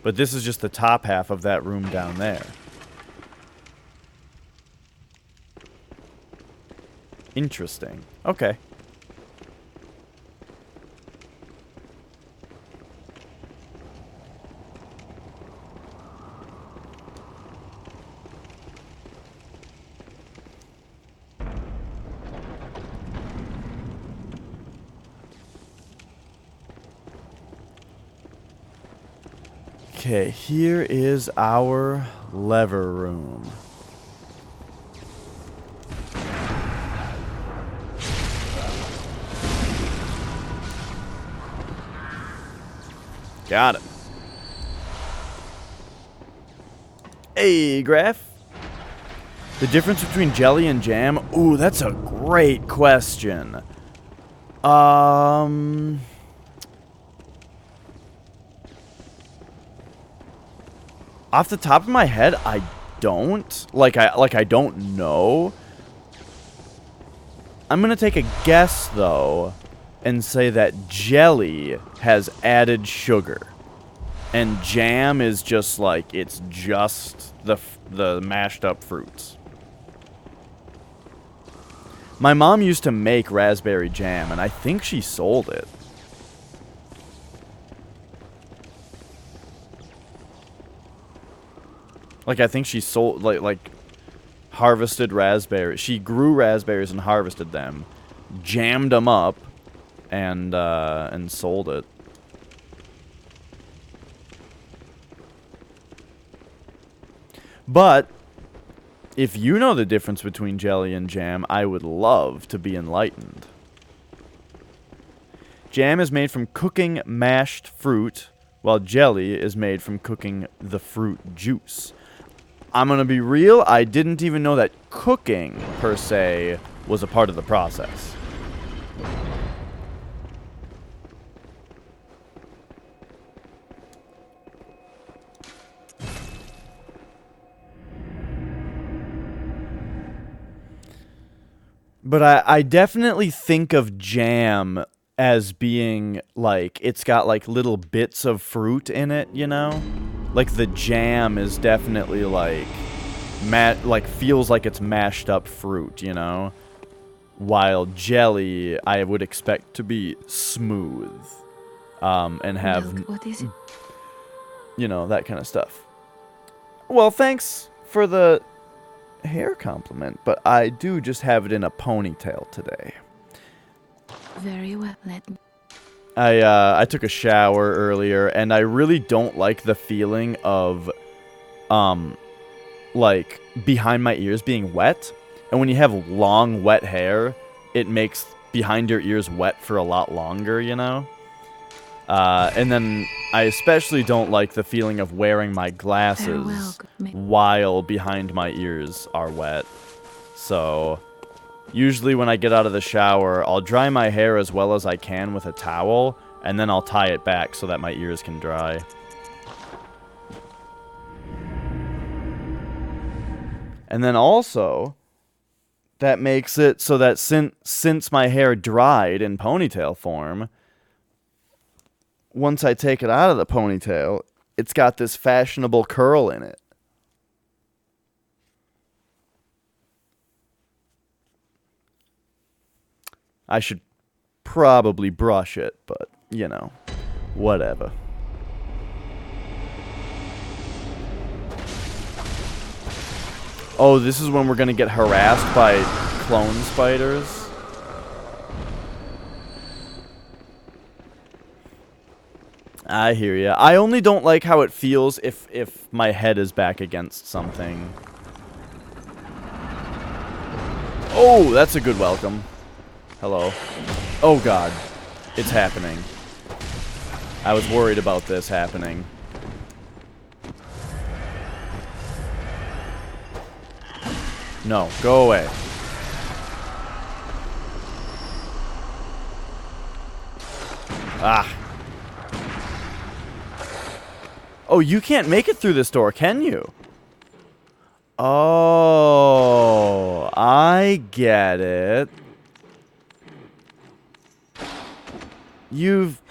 But this is just the top half of that room down there. Interesting. Okay. Okay, here is our lever room. Got it. Hey, Graph. The difference between jelly and jam? Ooh, that's a great question. Off the top of my head, I don't. I don't know. I'm gonna take a guess, though, and say that jelly has added sugar. And jam is just like, it's just the mashed up fruits. My mom used to make raspberry jam, and I think she sold it. Like, I think she sold, like harvested raspberries. She grew raspberries and harvested them, jammed them up, and sold it. But if you know the difference between jelly and jam, I would love to be enlightened. Jam is made from cooking mashed fruit, while jelly is made from cooking the fruit juice. I'm gonna be real, I didn't even know that cooking, per se, was a part of the process. But I definitely think of jam as being, like, it's got, like, little bits of fruit in it, you know? Like, the jam is definitely, like, feels like it's mashed up fruit, you know? While jelly, I would expect to be smooth. And have, Milk, what is it? you know, that kind of stuff. Well, thanks for the hair compliment, but I do just have it in a ponytail today. Very well, let me. I took a shower earlier, and I really don't like the feeling of, like, behind my ears being wet. And when you have long, wet hair, it makes behind your ears wet for a lot longer, you know? And then I especially don't like the feeling of wearing my glasses while behind my ears are wet. So usually when I get out of the shower, I'll dry my hair as well as I can with a towel, and then I'll tie it back so that my ears can dry. And then also, that makes it so that since my hair dried in ponytail form, once I take it out of the ponytail, it's got this fashionable curl in it. I should probably brush it, but, you know, whatever. Oh, this is when we're gonna get harassed by clone spiders? I hear ya. I only don't like how it feels if my head is back against something. Oh, that's a good welcome. Hello. Oh god. It's happening. I was worried about this happening. No, go away. Ah. Oh, you can't make it through this door, can you? Oh, I get it. You've...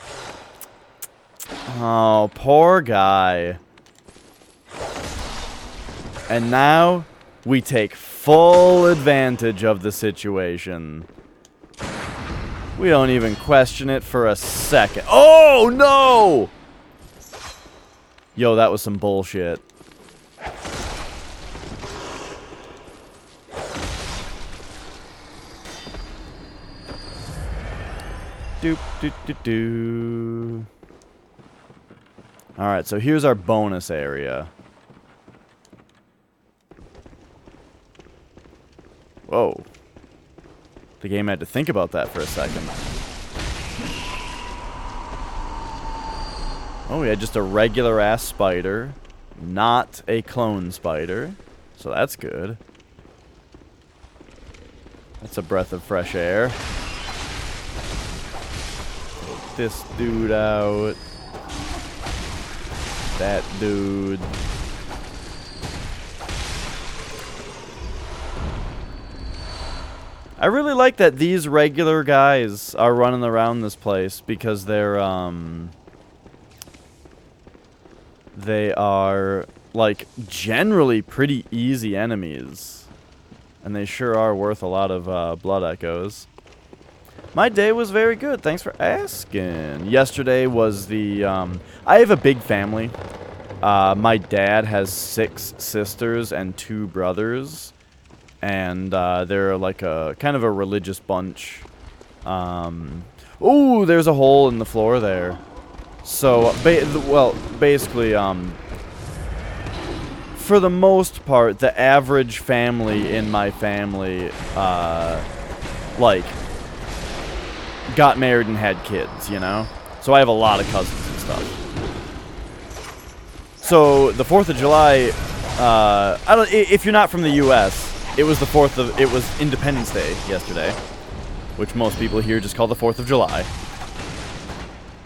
Oh, poor guy. And now, we take full advantage of the situation. We don't even question it for a second. Oh, no! Yo, that was some bullshit. Doop, doop, doop, doop. Alright, so here's our bonus area. Whoa. The game had to think about that for a second. Oh, we had just a regular-ass spider. Not a clone spider. So that's good. That's a breath of fresh air. Take this dude out. That dude. I really like that these regular guys are running around this place because they are, like, generally pretty easy enemies. And they sure are worth a lot of blood echoes. My day was very good. Thanks for asking. Yesterday was the, I have a big family. My dad has 6 sisters and 2 brothers. And they're like a kind of a religious bunch. Ooh, there's a hole in the floor there. So, basically, for the most part, the average family in my family, like, got married and had kids, you know? So I have a lot of cousins and stuff. So, the 4th of July, if you're not from the U.S., it was Independence Day yesterday, which most people here just call the 4th of July.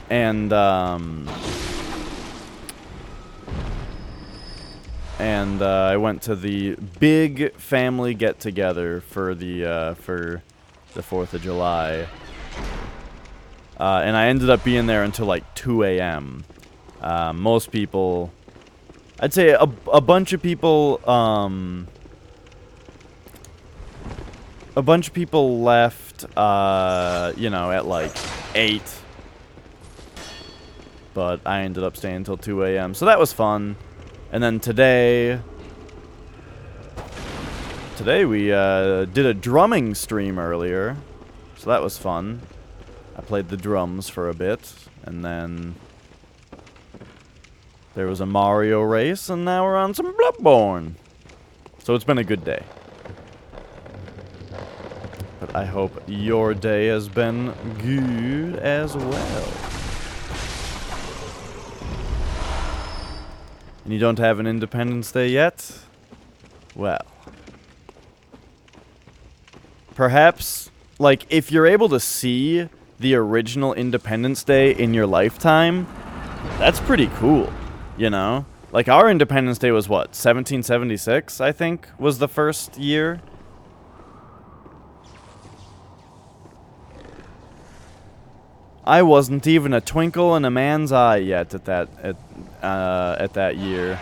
And I went to the big family get-together for the 4th of July. And I ended up being there until like 2 a.m. Most people, I'd say a bunch of people, left, you know, at like 8. But I ended up staying until 2 a.m. So that was fun. And then today we did a drumming stream earlier. So that was fun. I played the drums for a bit. And then there was a Mario race. And now we're on some Bloodborne. So it's been a good day. But I hope your day has been good as well. And you don't have an Independence Day yet? Well. Perhaps, like, if you're able to see the original Independence Day in your lifetime, that's pretty cool, you know? Like, our Independence Day was what, 1776, I think, was the first year? I wasn't even a twinkle in a man's eye yet at that year.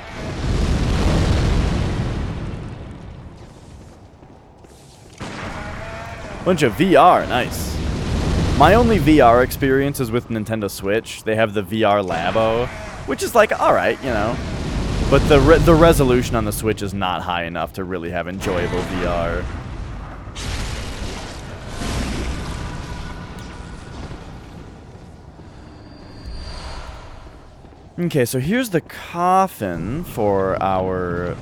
Bunch of VR, nice. My only VR experience is with Nintendo Switch. They have the VR Labo, which is like, alright, you know. But the resolution on the Switch is not high enough to really have enjoyable VR. Okay, so here's the coffin for our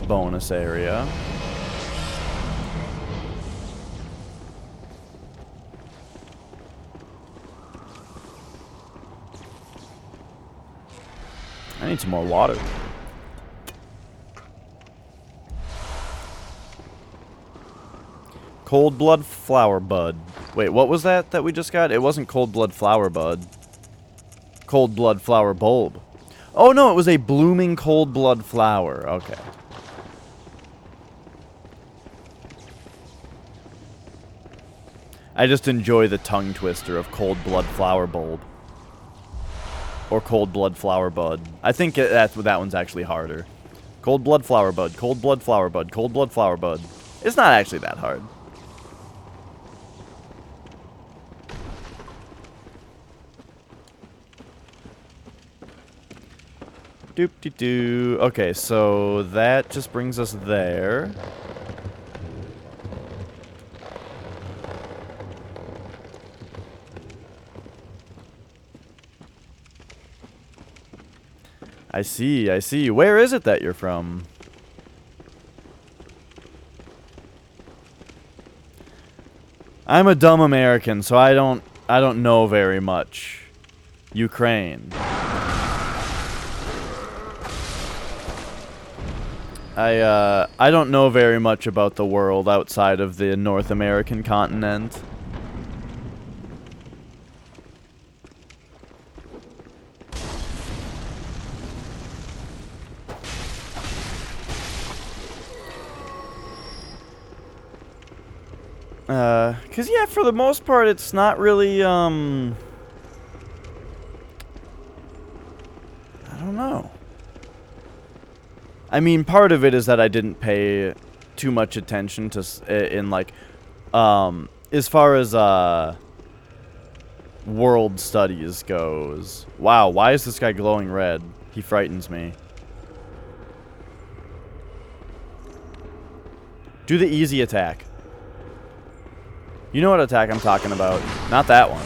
bonus area. I need some more water. Cold blood flower bud. Wait, what was that we just got? It wasn't cold blood flower bud. Cold blood flower bulb. Oh no, it was a blooming cold blood flower. Okay. I just enjoy the tongue twister of cold blood flower bulb. Or cold blood flower bud. I think that one's actually harder. Cold blood flower bud, cold blood flower bud, cold blood flower bud. It's not actually that hard. Doop-de-doo. Okay, so that just brings us there. I see, I see. Where is it that you're from? I'm a dumb American, so I don't know very much. Ukraine. I don't know very much about the world outside of the North American continent. Cause yeah, for the most part, it's not really, I don't know. I mean, part of it is that I didn't pay too much attention to, in like, as far as, world studies goes. Wow, why is this guy glowing red? He frightens me. Do the easy attack. You know what attack I'm talking about. Not that one.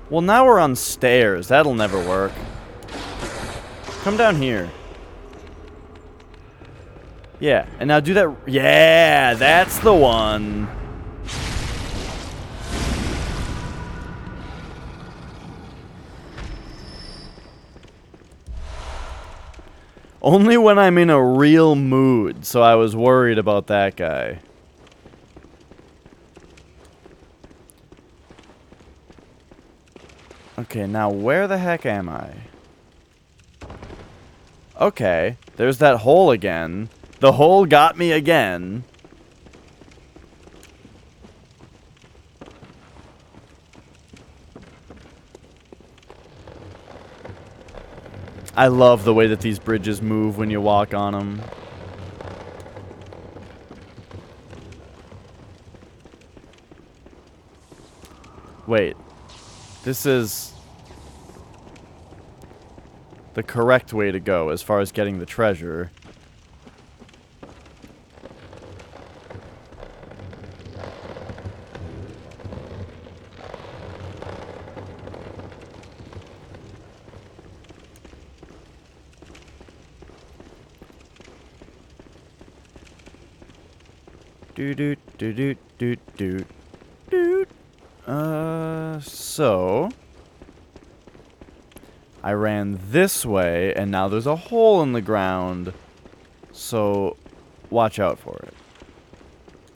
Well, now we're on stairs. That'll never work. Come down here. Yeah, and now do that. Yeah, that's the one. Only when I'm in a real mood, so I was worried about that guy. Okay, now where the heck am I? Okay, there's that hole again. The hole got me again. I love the way that these bridges move when you walk on them. Wait. This is the correct way to go as far as getting the treasure. So I ran this way, and now there's a hole in the ground. So watch out for it.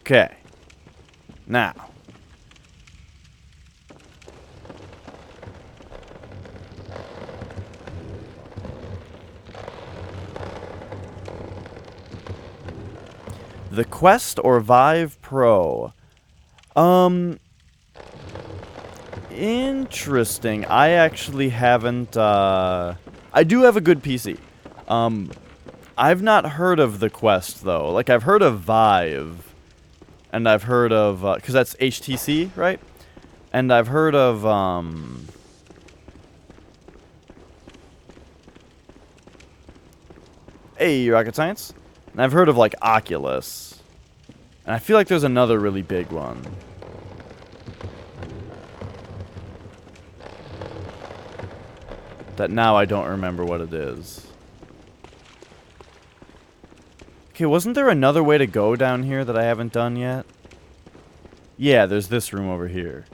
Okay. Now. The Quest or Vive Pro? Interesting. I actually haven't, I do have a good PC. I've not heard of the Quest, though. Like, I've heard of Vive. And I've heard of, because that's HTC, right? And I've heard of, hey, Rocket Science. And I've heard of, like, Oculus. And I feel like there's another really big one. That now I don't remember what it is. Okay, wasn't there another way to go down here that I haven't done yet? Yeah, there's this room over here.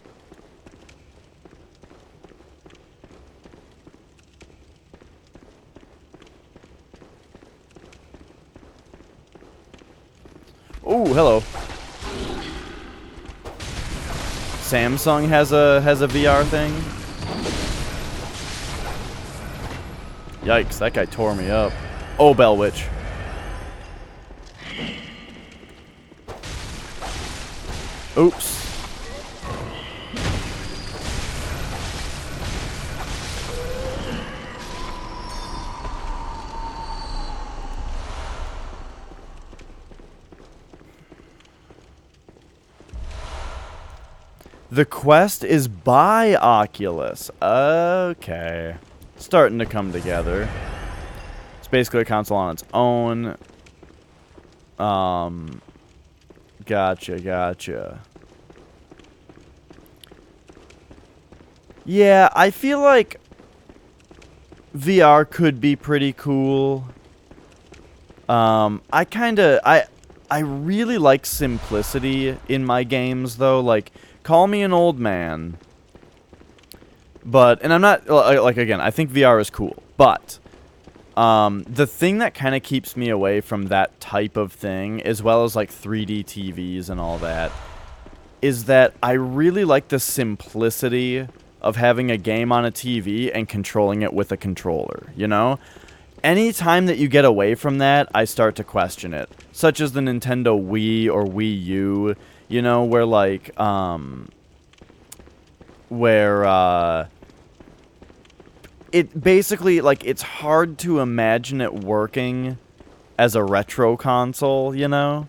Oh, hello. Samsung has a VR thing. Yikes, that guy tore me up. Oh, Bell Witch. Oops. The Quest is by Oculus. Okay. Starting to come together. It's basically a console on its own. Gotcha. Yeah, I feel like VR could be pretty cool. I really like simplicity in my games, though. Like, call me an old man, But, and I'm not, like, again, I think VR is cool. But, the thing that kind of keeps me away from that type of thing, as well as, like, 3D TVs and all that, is that I really like the simplicity of having a game on a TV and controlling it with a controller, you know? Anytime that you get away from that, I start to question it. Such as the Nintendo Wii or Wii U, you know, where, like, it basically, like, it's hard to imagine it working as a retro console, you know?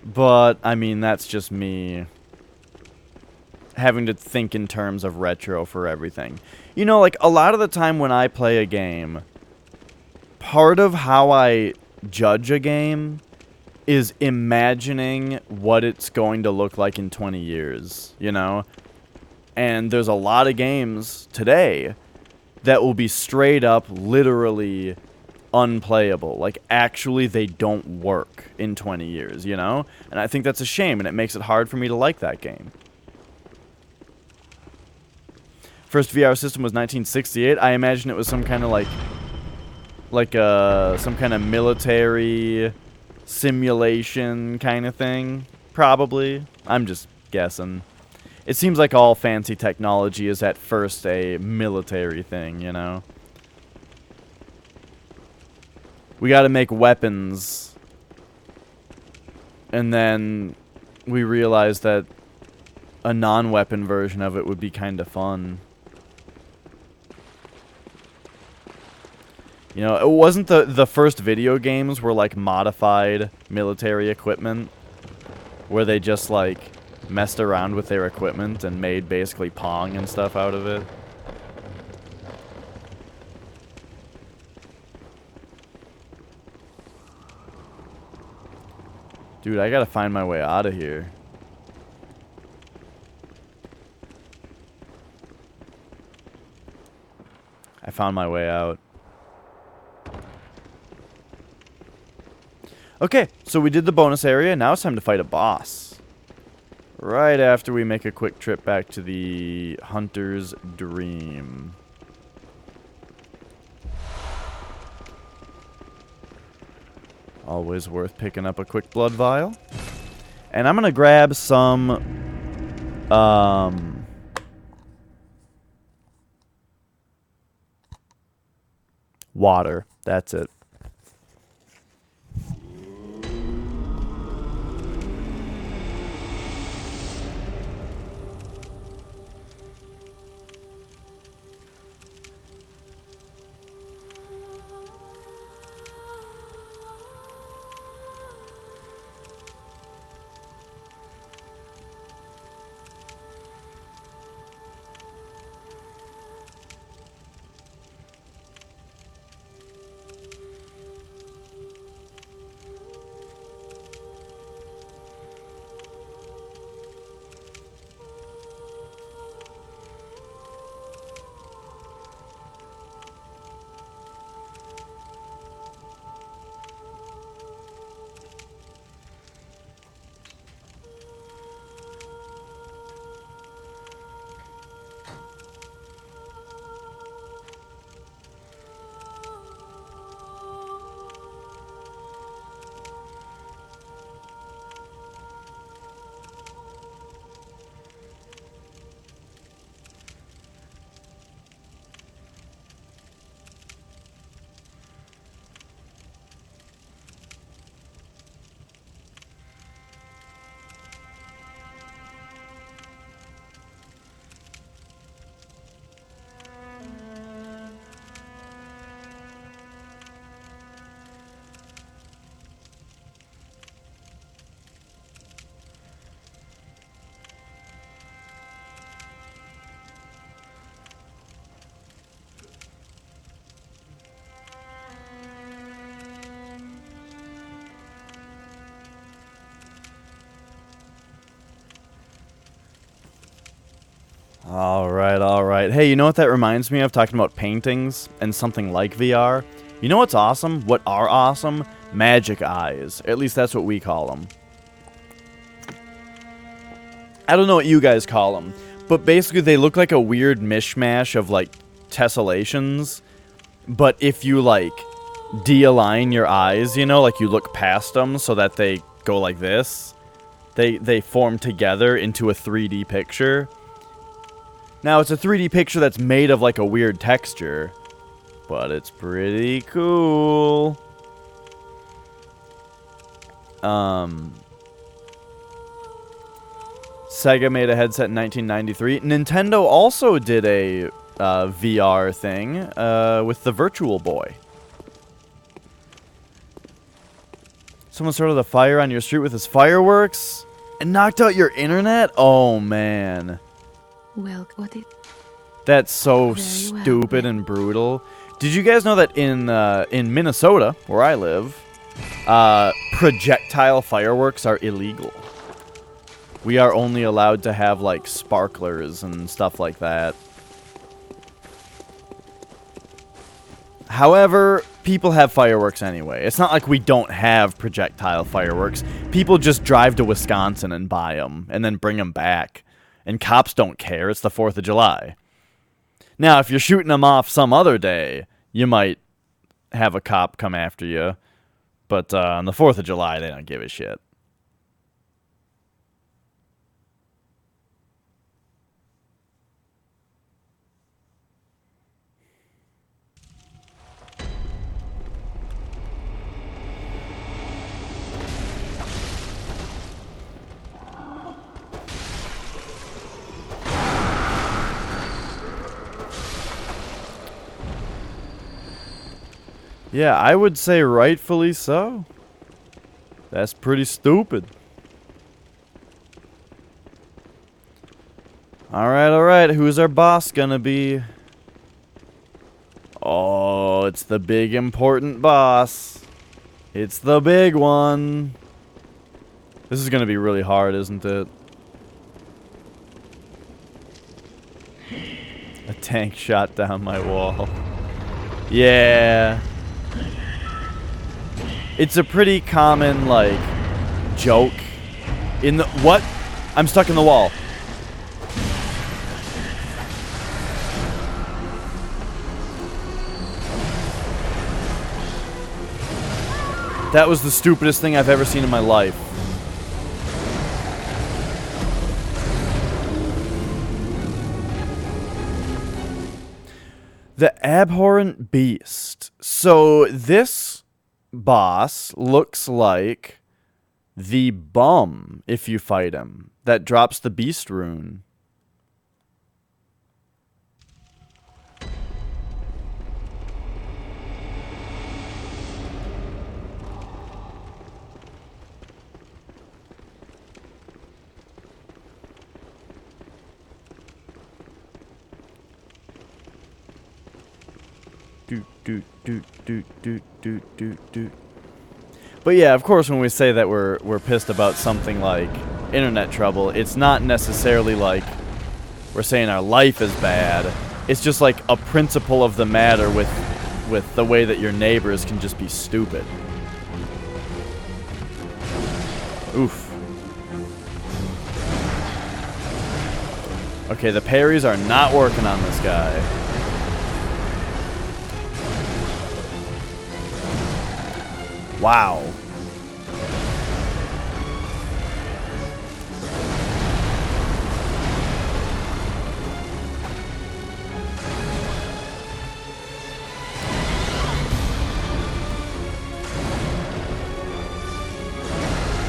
But, I mean, that's just me having to think in terms of retro for everything. You know, like, a lot of the time when I play a game, part of how I judge a game is imagining what it's going to look like in 20 years, you know? And there's a lot of games today that will be straight up, literally unplayable. Like, actually, they don't work in 20 years, you know? And I think that's a shame, and it makes it hard for me to like that game. First VR system was 1968. I imagine it was some kind of, some kind of military simulation kind of thing. Probably. I'm just guessing. It seems like all fancy technology is at first a military thing, you know? We gotta make weapons. And then we realized that a non-weapon version of it would be kind of fun. You know, it wasn't the first video games were like modified military equipment, where they just like messed around with their equipment and made basically Pong and stuff out of it. Dude, I gotta find my way out of here. I found my way out. Okay, so we did the bonus area. Now it's time to fight a boss. Right after we make a quick trip back to the Hunter's Dream. Always worth picking up a quick blood vial. And I'm gonna grab some water. That's it. Alright. Hey, you know what that reminds me of? Talking about paintings and something like VR. You know what's awesome? What are awesome? Magic eyes. At least that's what we call them. I don't know what you guys call them, But basically, they look like a weird mishmash of, like, tessellations. But if you, like, de-align your eyes, you know, like you look past them so that they go like this, they form together into a 3D picture. Now, it's a 3D picture that's made of, like, a weird texture. But it's pretty cool. Sega made a headset in 1993. Nintendo also did a VR thing with the Virtual Boy. Someone started a fire on your street with his fireworks and knocked out your internet? Oh, man. Well, what is... That's so Very well, stupid then. and brutal. Did you guys know that in Minnesota, where I live, projectile fireworks are illegal? We are only allowed to have, like, sparklers and stuff like that. However, people have fireworks anyway. It's not like we don't have projectile fireworks. People just drive to Wisconsin and buy them and then bring them back. And cops don't care. It's the 4th of July. Now, if you're shooting them off some other day, you might have a cop come after you. But on the 4th of July, they don't give a shit. Yeah, I would say rightfully so. That's pretty stupid. Alright. Who's our boss gonna be? Oh, it's the big important boss. It's the big one. This is gonna be really hard, isn't it? A tank shot down my wall. Yeah. It's a pretty common, like, joke in the... What? I'm stuck in the wall. That was the stupidest thing I've ever seen in my life. The Abhorrent Beast. So this boss looks like the bum if you fight him that drops the beast rune. But yeah, of course, when we say that we're pissed about something like internet trouble, it's not necessarily like we're saying our life is bad. It's just like a principle of the matter with the way that your neighbors can just be stupid. Oof. Okay, the parries are not working on this guy. Wow.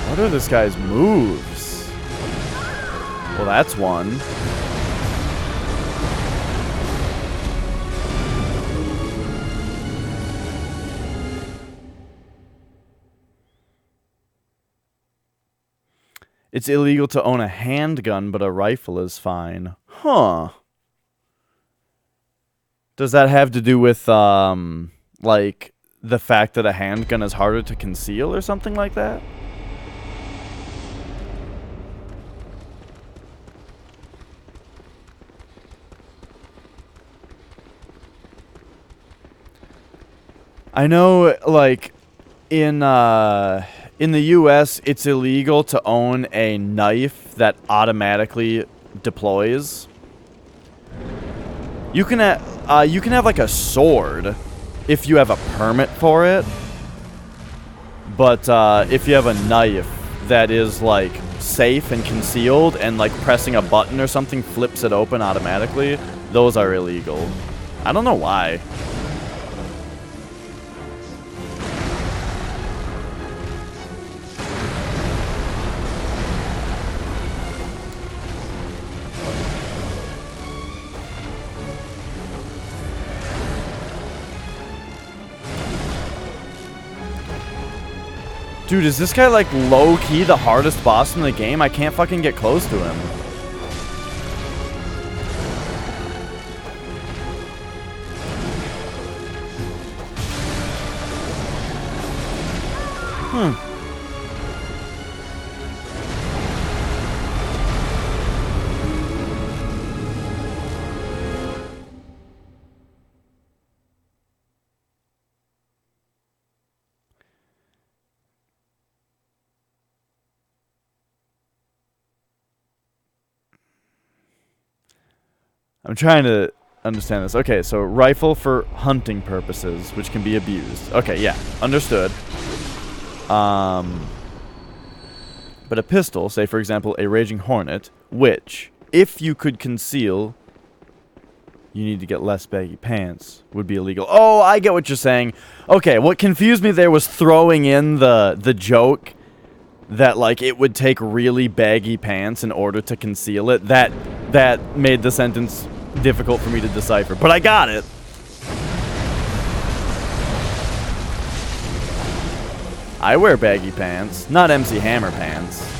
What are this guy's moves? Well, that's one. It's illegal to own a handgun, but a rifle is fine. Huh. Does that have to do with, like, the fact that a handgun is harder to conceal or something like that? I know, like, in the U.S., it's illegal to own a knife that automatically deploys. You can have like a sword if you have a permit for it. But if you have a knife that is like safe and concealed and like pressing a button or something flips it open automatically, those are illegal. I don't know why. Dude, is this guy like low-key the hardest boss in the game? I can't fucking get close to him. I'm trying to understand this. Okay, so rifle for hunting purposes, which can be abused. Okay, yeah, understood. But a pistol, say for example a Raging Hornet, which, if you could conceal, you need to get less baggy pants, would be illegal. Oh, I get what you're saying. Okay, what confused me there was throwing in the joke that like it would take really baggy pants in order to conceal it. That made the sentence difficult for me to decipher, but I got it. I wear baggy pants, not MC Hammer pants.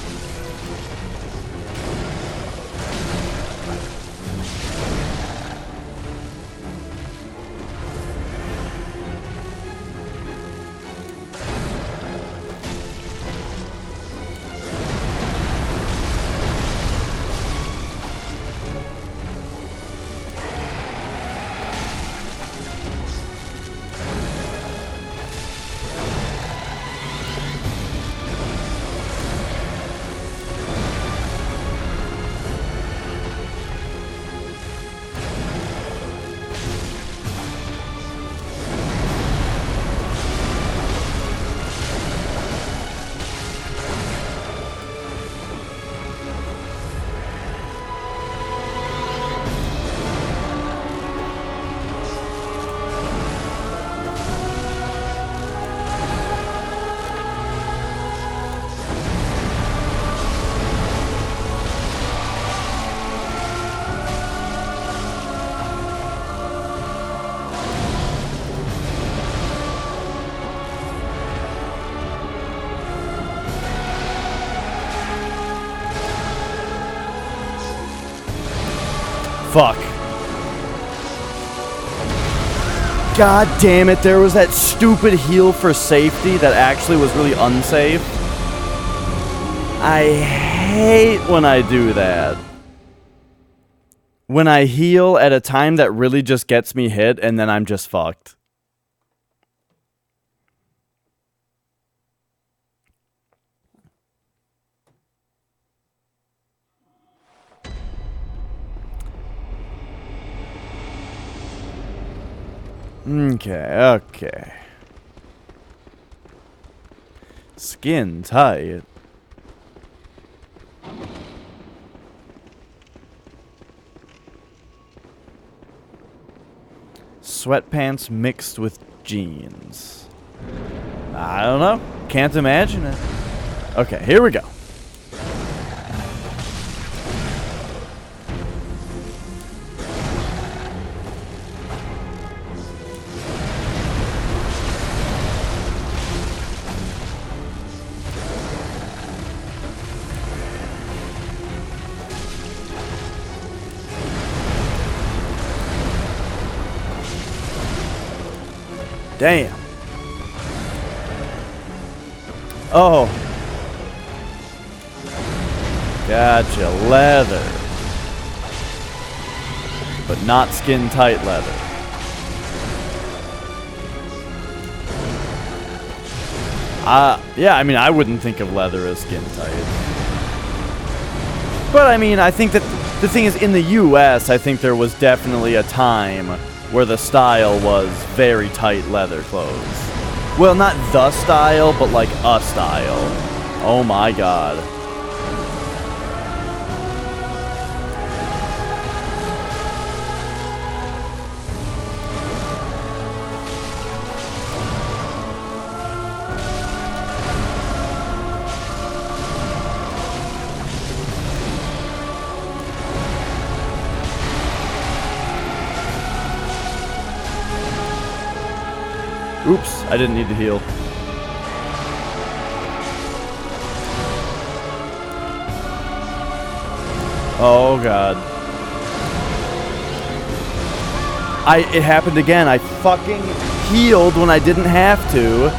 Fuck. God damn it, there was that stupid heal for safety that actually was really unsafe. I hate when I do that. When I heal at a time that really just gets me hit and then I'm just fucked. Okay. Skin tight. Sweatpants mixed with jeans. I don't know. Can't imagine it. Okay, here we go. Damn. Oh. Gotcha. Leather. But not skin tight leather. Yeah, I mean, I wouldn't think of leather as skin tight. But I mean, I think that The thing is, in the US, I think there was definitely a time where the style was very tight leather clothes. Well, not the style, but like a style. Oh my god. Oops, I didn't need to heal. Oh god. It happened again. I fucking healed when I didn't have to,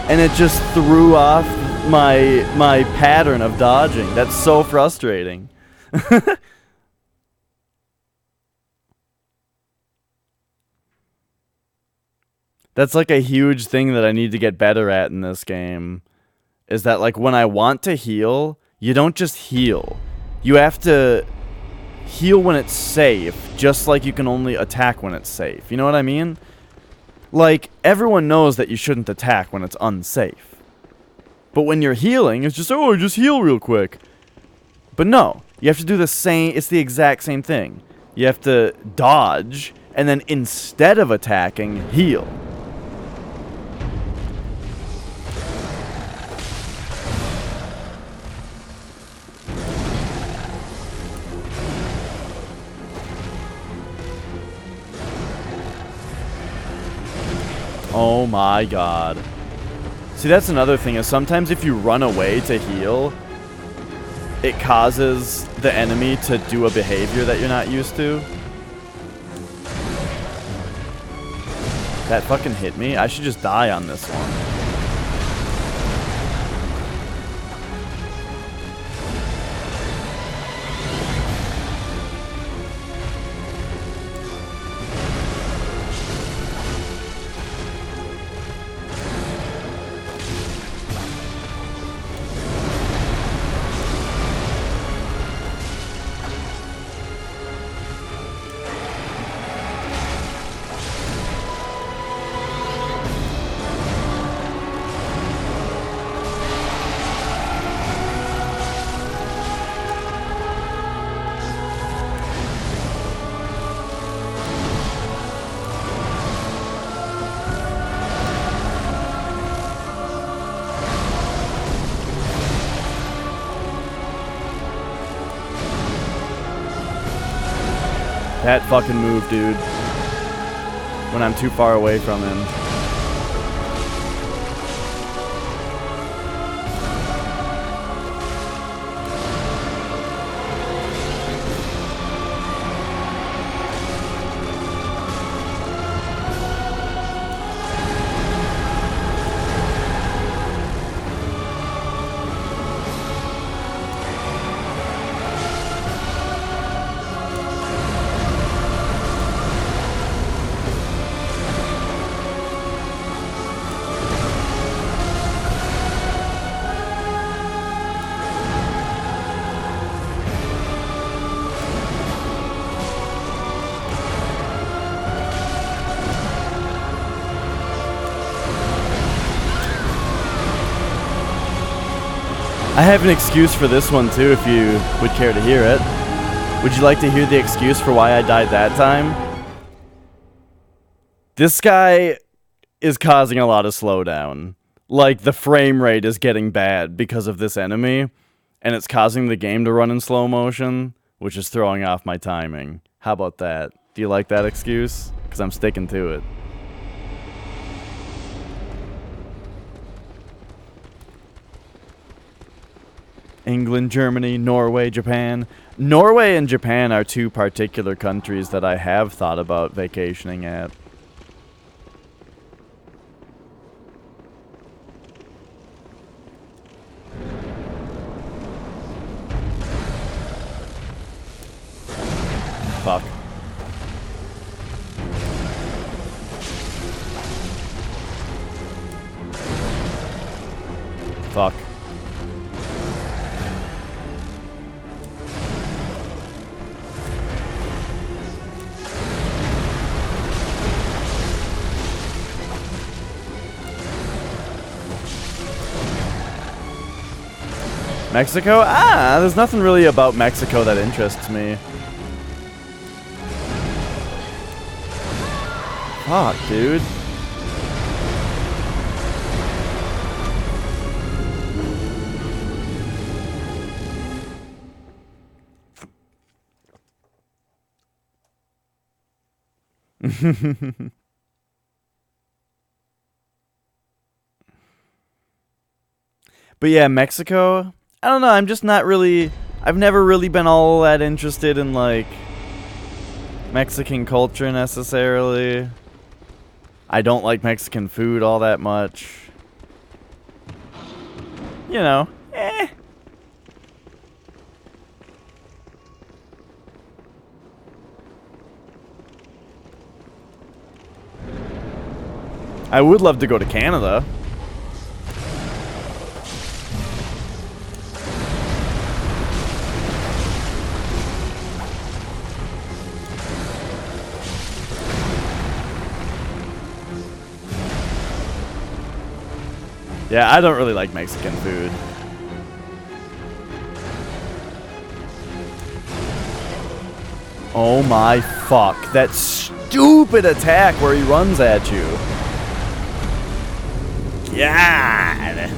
and it just threw off my pattern of dodging. That's so frustrating. That's like a huge thing that I need to get better at in this game. Is that like when I want to heal, you don't just heal. You have to heal when it's safe, just like you can only attack when it's safe. You know what I mean? Like, everyone knows that you shouldn't attack when it's unsafe. But when you're healing, it's just, oh, just heal real quick. But no, you have to do the same, it's the exact same thing. You have to dodge, and then instead of attacking, heal. Oh my god. See, that's another thing, is sometimes if you run away to heal, it causes the enemy to do a behavior that you're not used to. That fucking hit me. I should just die on this one. That fucking move, dude. When I'm too far away from him. I have an excuse for this one too, if you would care to hear it. Would you like to hear the excuse for why I died that time? This guy is causing a lot of slowdown. Like, the frame rate is getting bad because of this enemy, and it's causing the game to run in slow motion, which is throwing off my timing. How about that? Do you like that excuse? Because I'm sticking to it. England, Germany, Norway, Japan. Norway and Japan are two particular countries that I have thought about vacationing at. Fuck. Fuck. Mexico? There's nothing really about Mexico that interests me. Fuck, dude. But yeah, Mexico, I don't know, I'm just not really, I've never really been all that interested in, like, Mexican culture necessarily. I don't like Mexican food all that much. You know, I would love to go to Canada. Yeah, I don't really like Mexican food. Oh my fuck. That stupid attack where he runs at you. God.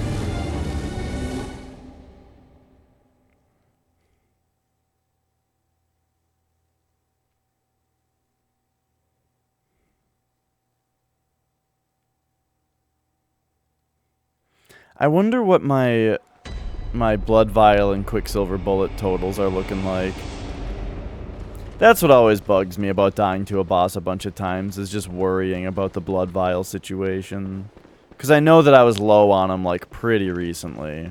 I wonder what my blood vial and quicksilver bullet totals are looking like. That's what always bugs me about dying to a boss a bunch of times, is just worrying about the blood vial situation. Because I know that I was low on them, like, pretty recently.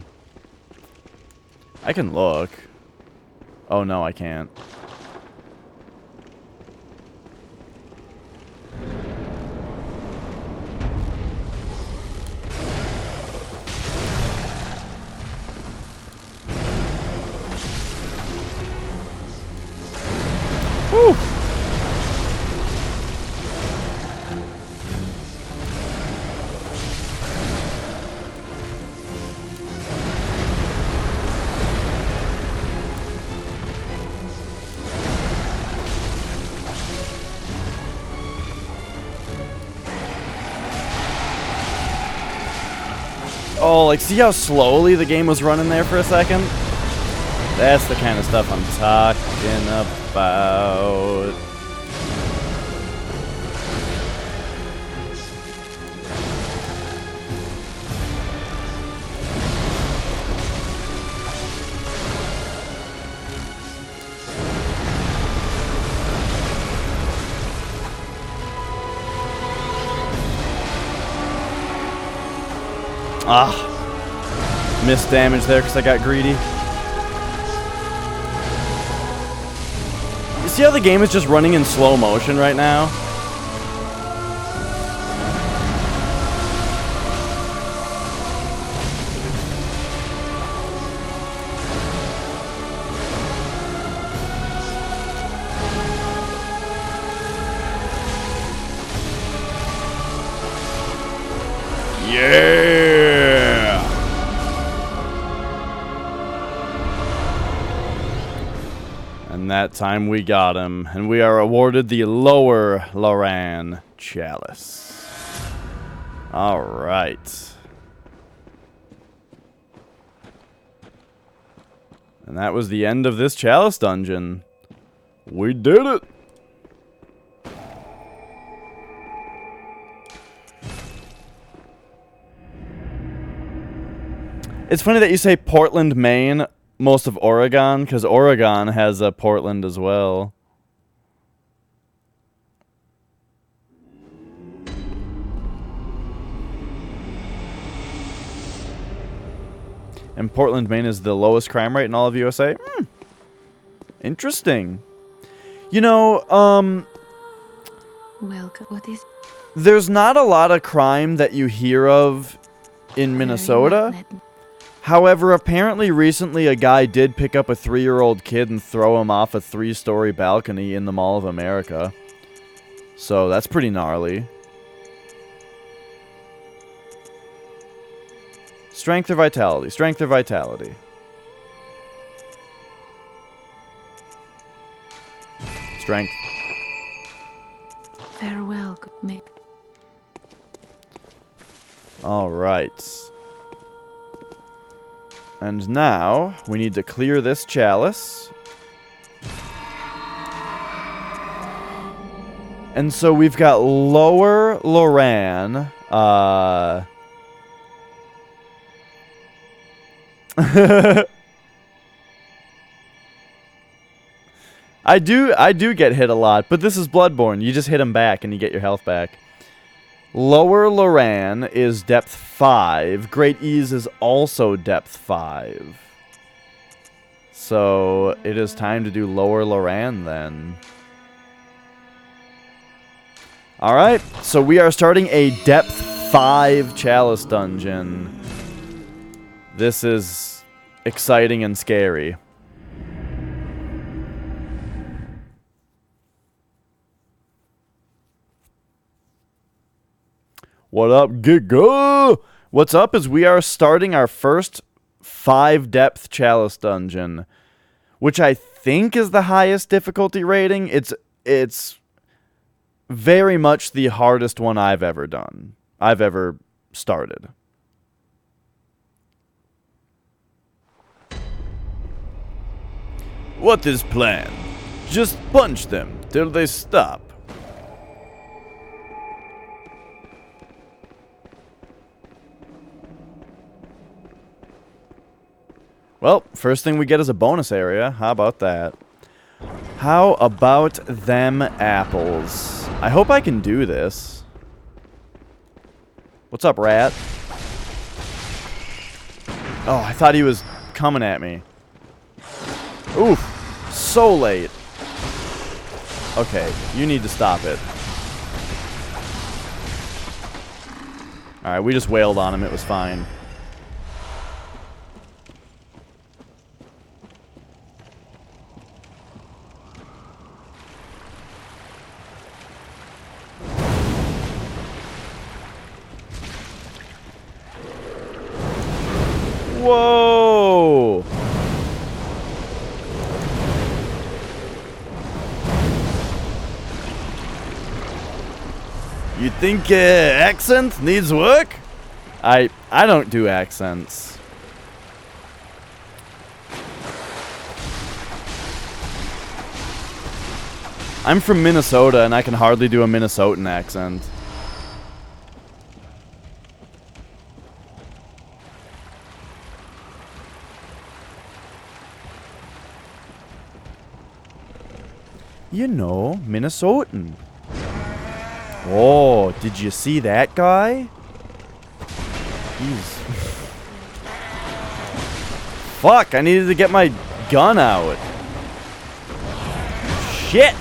I can look. Oh, no, I can't. Whew. Oh, like, see how slowly the game was running there for a second? That's the kind of stuff I'm talking about. Missed damage there because I got greedy. You see how the game is just running in slow motion right now? Yeah! And that time we got him, and we are awarded the Lower Loran Chalice. Alright. And that was the end of this Chalice dungeon. We did it! It's funny that you say Portland, Maine, most of Oregon, because Oregon has a Portland as well. And Portland, Maine is the lowest crime rate in all of USA? Interesting. You know, Welcome. What is? there's not a lot of crime that you hear of in Minnesota. However, apparently recently a guy did pick up a 3-year-old kid and throw him off a 3-story balcony in the Mall of America. So that's pretty gnarly. Strength or vitality? Strength or vitality? strength. Farewell, good mate. Alright. And now, we need to clear this chalice. And so we've got Lower Loran. I do get hit a lot, but this is Bloodborne. You just hit him back and you get your health back. Lower Loran is depth 5. Great Ease is also depth 5. So it is time to do Lower Loran then. Alright, so we are starting a depth 5 chalice dungeon. This is exciting and scary. What up, Giga? What's up is we are starting our first 5 depth chalice dungeon, which I think is the highest difficulty rating. It's very much the hardest one I've ever done. I've ever started. What is plan? Just punch them till they stop. Well, first thing we get is a bonus area. How about that? How about them apples? I hope I can do this. What's up, rat? Oh, I thought he was coming at me. Oof. So late. Okay, you need to stop it. Alright, we just wailed on him. It was fine. Whoa! You think accent needs work? I don't do accents. I'm from Minnesota and I can hardly do a Minnesotan accent. You know, Minnesotan. Oh, did you see that guy? He's... Fuck, I needed to get my gun out. Shit!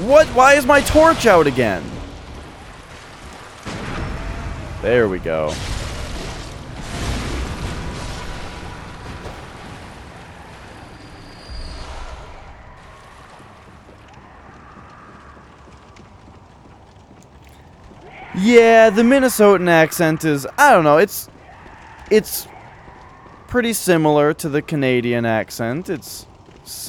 What? Why is my torch out again? There we go. Yeah, the Minnesotan accent is, I don't know, it's pretty similar to the Canadian accent. It's,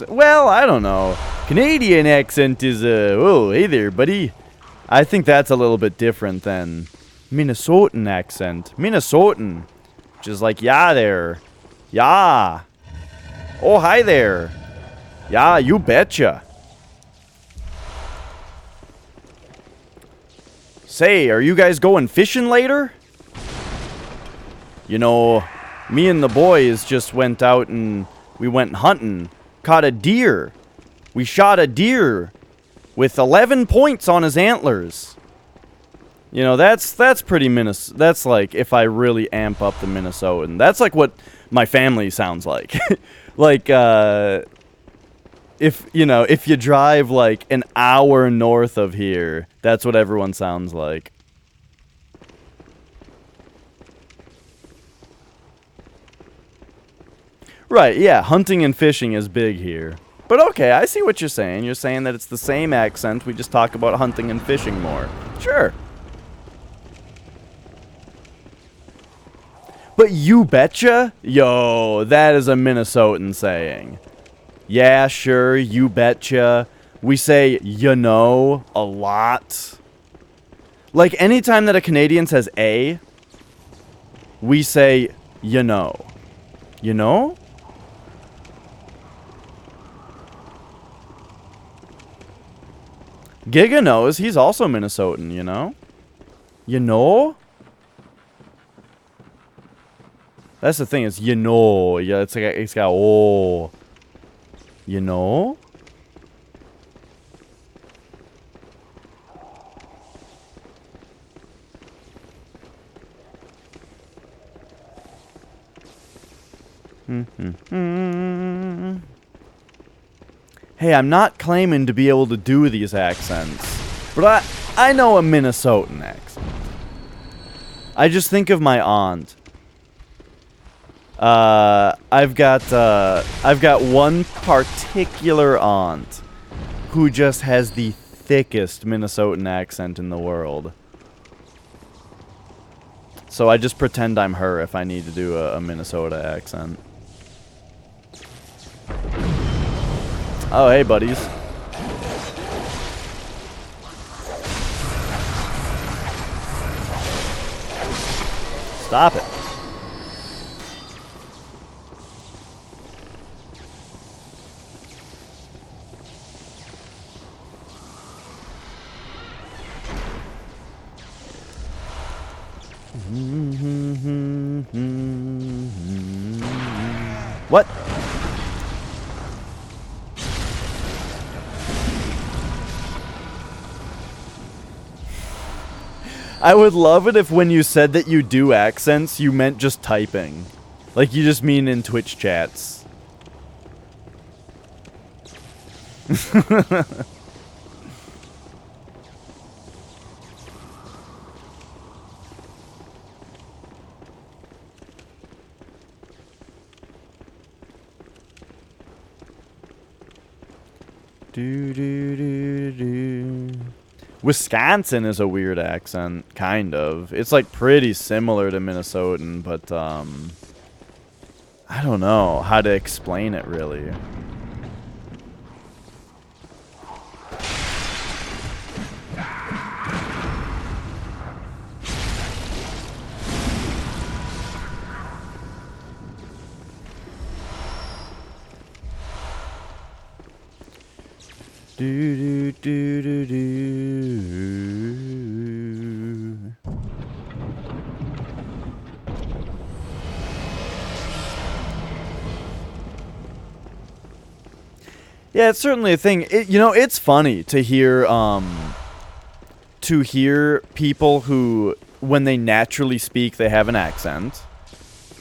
well, I don't know. Canadian accent is, oh, hey there, buddy. I think that's a little bit different than Minnesotan accent. Minnesotan, which is like, yeah there. Yeah. Oh, hi there. Yeah, you betcha. Say, are you guys going fishing later? You know, me and the boys just went out and we went hunting. Caught a deer. We shot a deer with 11 points on his antlers. You know, that's pretty that's like if I really amp up the Minnesotan. That's like what my family sounds like. Like, if you drive like an hour north of here, that's what everyone sounds like. Right, yeah, hunting and fishing is big here. But okay, I see what you're saying. You're saying that it's the same accent, we just talk about hunting and fishing more. Sure. But you betcha? Yo, that is a Minnesotan saying. Yeah, sure, you betcha. We say, you know, a lot. Like, anytime that a Canadian says a, we say, you know. You know? Giga knows. He's also Minnesotan, you know? You know? That's the thing, is you know. Yeah, it's got oh. You know? Hey, I'm not claiming to be able to do these accents, but I know a Minnesotan accent. I just think of my aunt. I've got one particular aunt who just has the thickest Minnesotan accent in the world. So I just pretend I'm her if I need to do a Minnesota accent. Oh, hey, buddies. Stop it. What? I would love it if when you said that you do accents, you meant just typing. Like you just mean in Twitch chats. Wisconsin is a weird accent, kind of. It's like pretty similar to Minnesotan, but I don't know how to explain it really. Do do do do do. Yeah, it's certainly a thing. You know, it's funny to hear people who, when they naturally speak, they have an accent,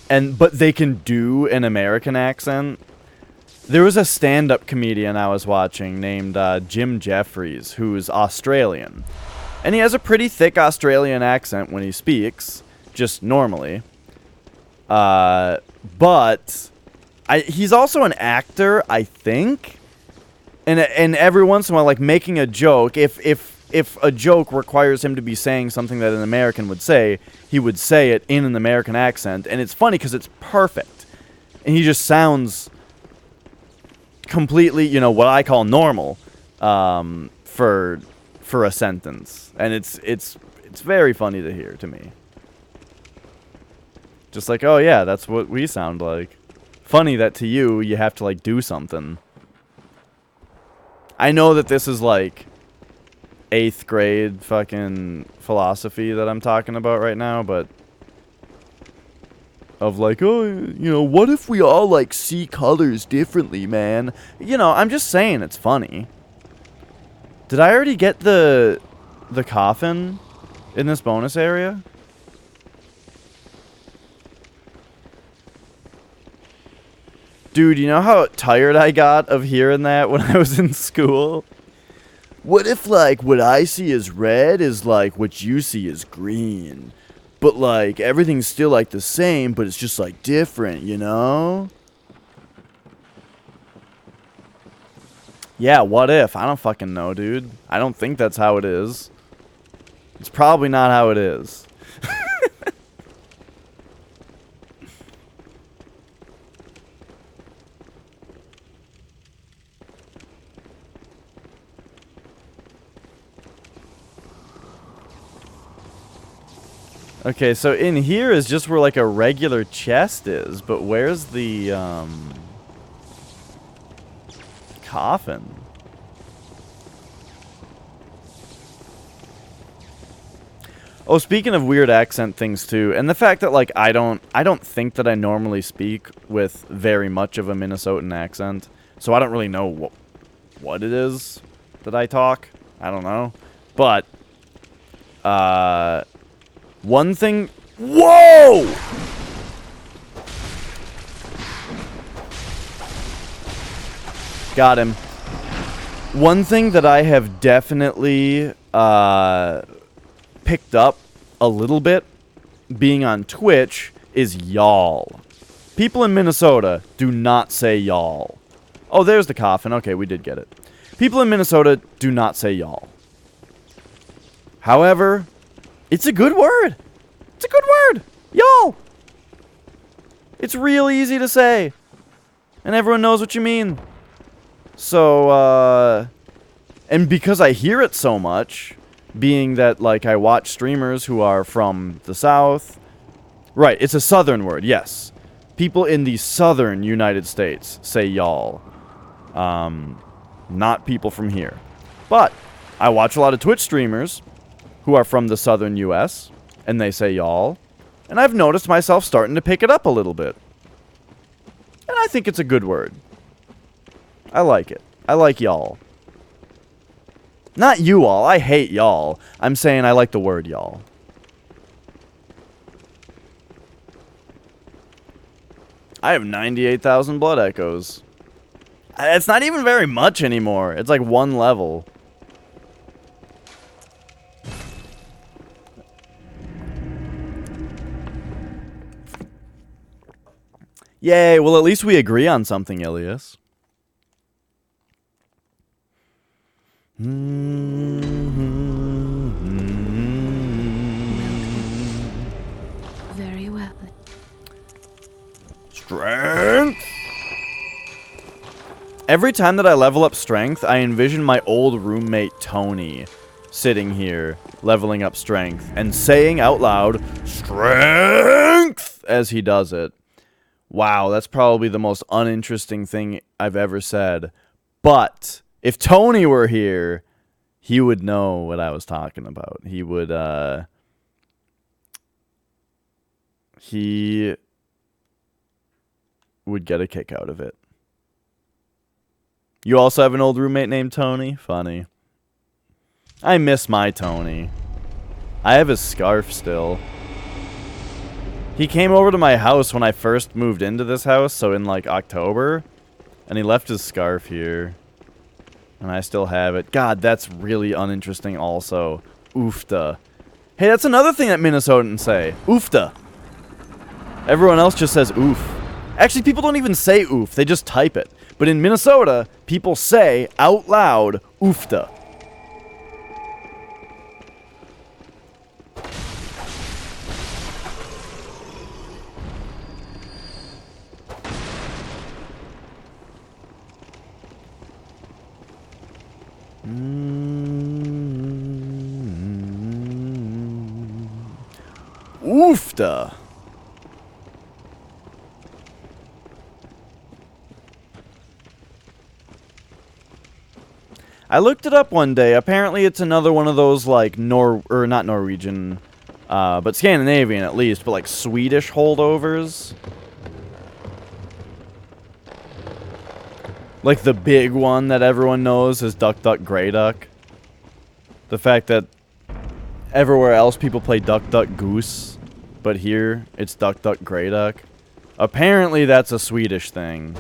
but they can do an American accent. There was a stand-up comedian I was watching named Jim Jeffries, who's Australian. And he has a pretty thick Australian accent when he speaks, just normally. But he's also an actor, I think. And every once in a while, like, making a joke, if a joke requires him to be saying something that an American would say, he would say it in an American accent. And it's funny because it's perfect. And he just sounds completely, you know, what I call normal, for a sentence, and it's very funny to hear to me. Just like, oh yeah, that's what we sound like. Funny that to you, you have to like do something. I know that this is like 8th grade fucking philosophy that I'm talking about right now, but of like, oh, you know, what if we all, like, see colors differently, man? You know, I'm just saying it's funny. Did I already get the coffin in this bonus area? Dude, you know how tired I got of hearing that when I was in school? What if, like, what I see as red is, like, what you see as green? But, like, everything's still, like, the same, but it's just, like, different, you know? Yeah, what if? I don't fucking know, dude. I don't think that's how it is. It's probably not how it is. Okay, so in here is just where like a regular chest is, but where's the coffin? Oh, speaking of weird accent things too, and the fact that like I don't think that I normally speak with very much of a Minnesotan accent, so I don't really know what it is that I talk. I don't know, but one thing. Whoa! Got him. One thing that I have definitely picked up a little bit being on Twitch is y'all. People in Minnesota do not say y'all. Oh, there's the coffin. Okay, we did get it. People in Minnesota do not say y'all. However, it's a good word. It's a good word. Y'all. It's real easy to say. And everyone knows what you mean. So, and because I hear it so much, being that, like, I watch streamers who are from the South. Right, it's a Southern word, yes. People in the Southern United States say y'all. Not people from here. But I watch a lot of Twitch streamers who are from the Southern U.S., and they say y'all. And I've noticed myself starting to pick it up a little bit. And I think it's a good word. I like it. I like y'all. Not you all. I hate y'all. I'm saying I like the word y'all. I have 98,000 blood echoes. It's not even very much anymore. It's like one level. Yay, well at least we agree on something, Ilias. Very well. Strength! Every time that I level up strength, I envision my old roommate Tony sitting here, leveling up strength, and saying out loud, strength, as he does it. Wow, that's probably the most uninteresting thing I've ever said. But if Tony were here, he would know what I was talking about. He would, he would get a kick out of it. You also have an old roommate named Tony? Funny. I miss my Tony. I have his scarf still. He came over to my house when I first moved into this house, so in like October, and he left his scarf here. And I still have it. God, that's really uninteresting also. Oofta. Hey, that's another thing that Minnesotans say. Oofta. Everyone else just says oof. Actually, people don't even say oof. They just type it. But in Minnesota, people say out loud, oofta. Oofta. I looked it up one day. Apparently it's another one of those like not Norwegian, but Scandinavian at least, but like Swedish holdovers. Like the big one that everyone knows is Duck Duck Grey Duck. The fact that everywhere else people play Duck Duck Goose, but here it's Duck Duck Grey Duck. Apparently that's a Swedish thing.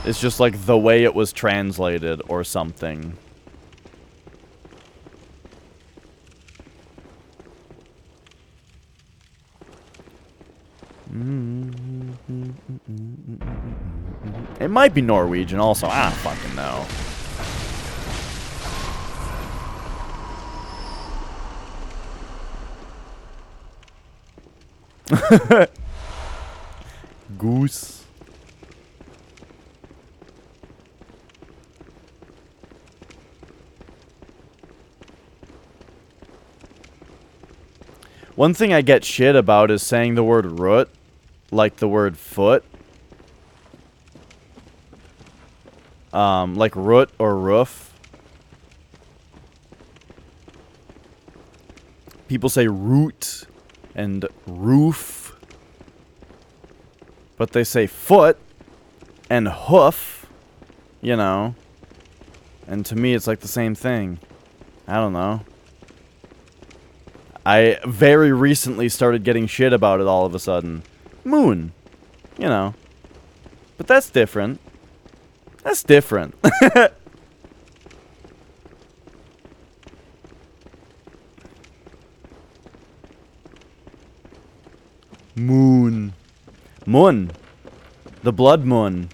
It's just like the way it was translated or something. It might be Norwegian also. I don't fucking know. Goose. One thing I get shit about is saying the word root, like the word foot. Like root or roof. People say root and roof. But they say foot and hoof, you know. And to me, it's like the same thing. I don't know. I very recently started getting shit about it all of a sudden. Moon. You know. But that's different. That's different. Moon. Moon. The blood moon.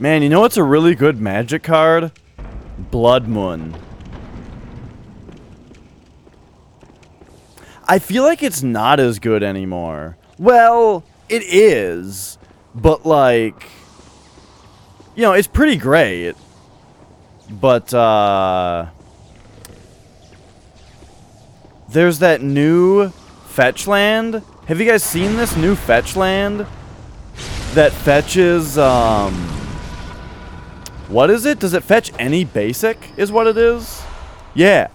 Man, you know what's a really good magic card? Blood Moon. I feel like it's not as good anymore. Well, it is. But, like... You know, it's pretty great. But, there's that new fetch land. Have you guys seen this new fetch land? That fetches, what is it? Does it fetch any basic, is what it is? Yeah.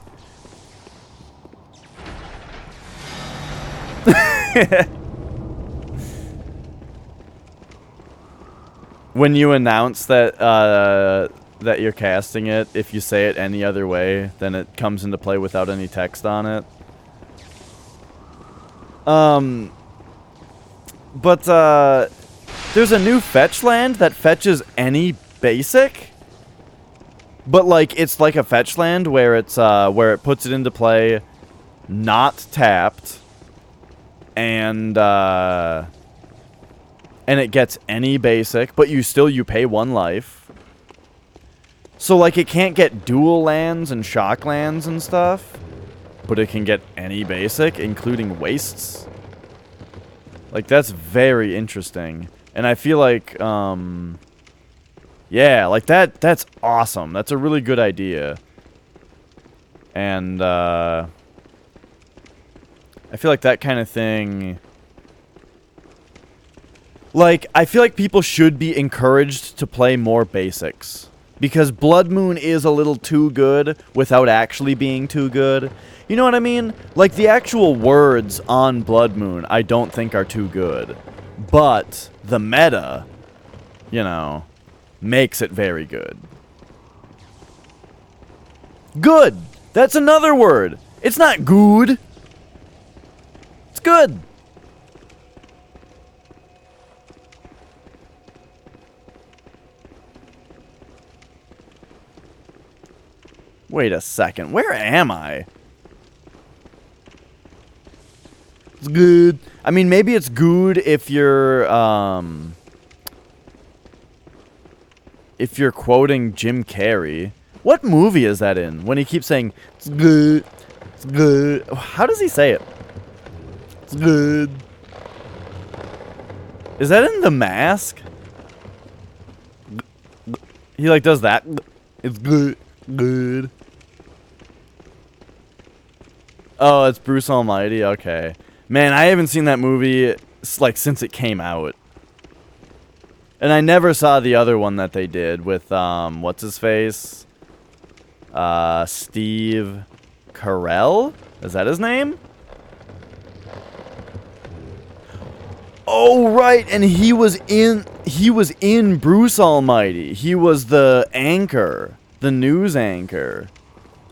When you announce that, that you're casting it, if you say it any other way, then it comes into play without any text on it. There's a new fetch land that fetches any basic, but like it's like a fetch land where it's where it puts it into play not tapped, and it gets any basic, but you pay 1 life. So like it can't get dual lands and shock lands and stuff, but it can get any basic, including wastes. Like that's very interesting. And I feel like yeah, like that's awesome. That's a really good idea. And I feel like that kind of thing, like I feel like people should be encouraged to play more basics, because Blood Moon is a little too good without actually being too good. You know what I mean? Like the actual words on Blood Moon I don't think are too good, but the meta, you know, makes it very good. Good! That's another word! It's not good! It's good! Wait a second, where am I? It's good. I mean, maybe it's good if you're quoting Jim Carrey. What movie is that in? When he keeps saying, it's good, it's good. How does he say it? It's good. Is that in The Mask? He like does that. It's good, good. Oh, it's Bruce Almighty? Okay. Man, I haven't seen that movie like since it came out. And I never saw the other one that they did with, what's his face? Steve Carell? Is that his name? Oh, right, and he was in Bruce Almighty. He was the anchor, the news anchor.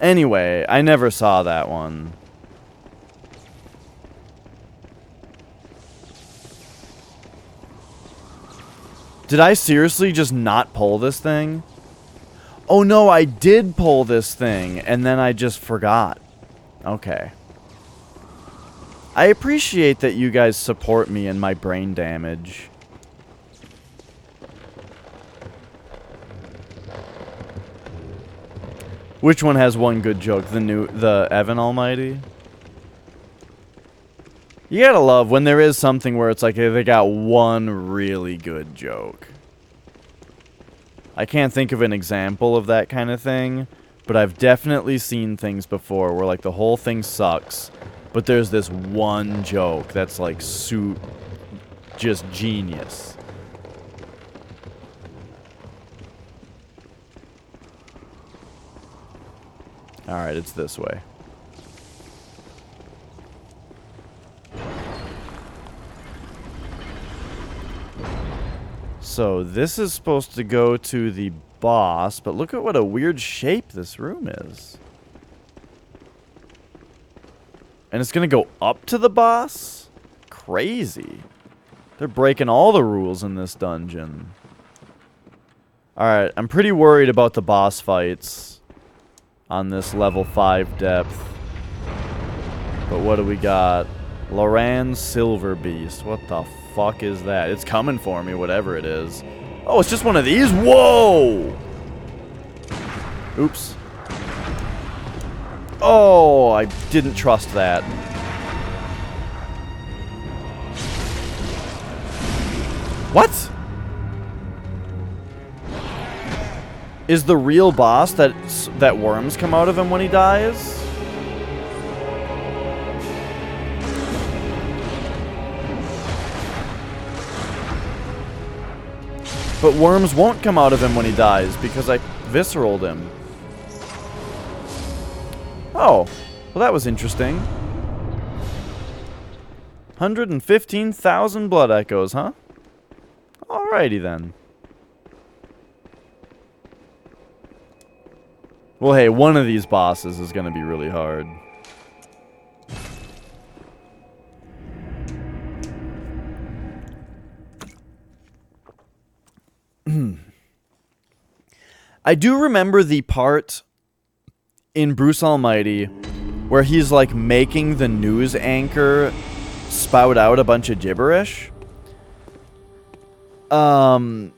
Anyway, I never saw that one. Did I seriously just not pull this thing? Oh no, I did pull this thing, and then I just forgot. Okay. I appreciate that you guys support me in my brain damage. Which one has one good joke? The Evan Almighty? You gotta love when there is something where it's like they got one really good joke. I can't think of an example of that kind of thing, but I've definitely seen things before where, like, the whole thing sucks, but there's this one joke that's, like, just genius. Alright, it's this way. So, this is supposed to go to the boss, but look at what a weird shape this room is. And it's gonna go up to the boss? Crazy. They're breaking all the rules in this dungeon. Alright, I'm pretty worried about the boss fights on this level 5 depth. But what do we got? Loran's Silver Beast. What the fuck is that? It's coming for me, whatever it is. Oh, it's just one of these? Whoa! Oops. Oh, I didn't trust that. What? Is the real boss that worms come out of him when he dies? But worms won't come out of him when he dies because I visceraled him. Oh, well that was interesting. 115,000 blood echoes, huh? Alrighty then. Well, hey, one of these bosses is going to be really hard. I do remember the part in Bruce Almighty where he's like making the news anchor spout out a bunch of gibberish. In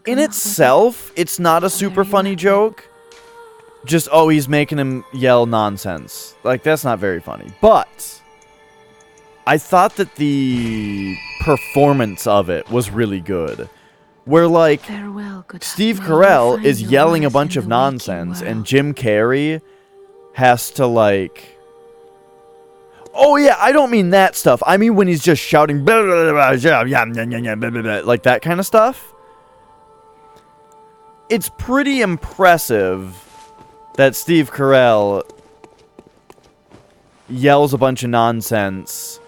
itself, it's not a super funny joke. Just, oh, he's making him yell nonsense. Like, that's not very funny. But I thought that the performance of it was really good. Where, like, Steve Carell is yelling a bunch of nonsense, and Jim Carrey has to, like... Oh, yeah, I don't mean that stuff. I mean when he's just shouting, blah, blah, blah, blah, blah, blah, like that kind of stuff. It's pretty impressive that Steve Carell yells a bunch of nonsense,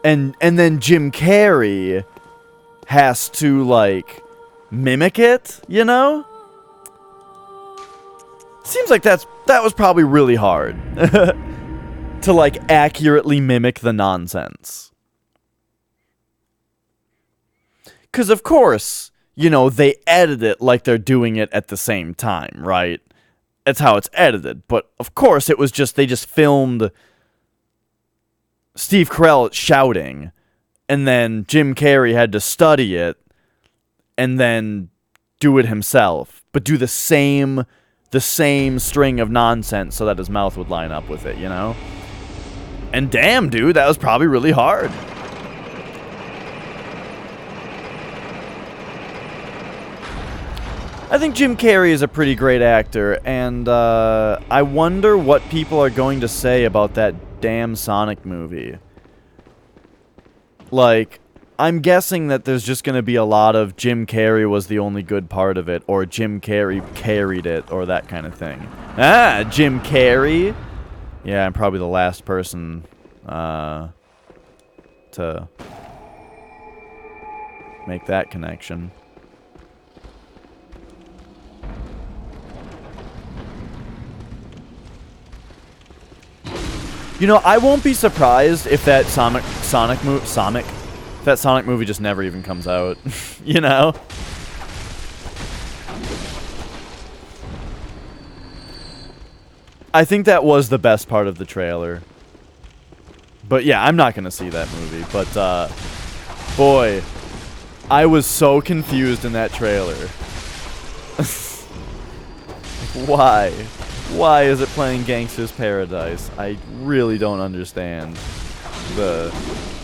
and then Jim Carrey has to, like, mimic it, you know? Seems like that was probably really hard. To, like, accurately mimic the nonsense. 'Cause, of course, you know, they edit it like they're doing it at the same time, right? That's how it's edited. But, of course, it was just, they just filmed Steve Carell shouting, and then Jim Carrey had to study it, and then do it himself. But do the same string of nonsense so that his mouth would line up with it, you know? And damn, dude, that was probably really hard. I think Jim Carrey is a pretty great actor, and I wonder what people are going to say about that damn Sonic movie. Like, I'm guessing that there's just going to be a lot of Jim Carrey was the only good part of it, or Jim Carrey carried it, or that kind of thing. Ah, Jim Carrey? Yeah, I'm probably the last person to make that connection. You know, I won't be surprised if that Sonic movie just never even comes out. You know? I think that was the best part of the trailer. But yeah, I'm not gonna see that movie. But, boy, I was so confused in that trailer. Why? Why is it playing Gangsta's Paradise? I really don't understand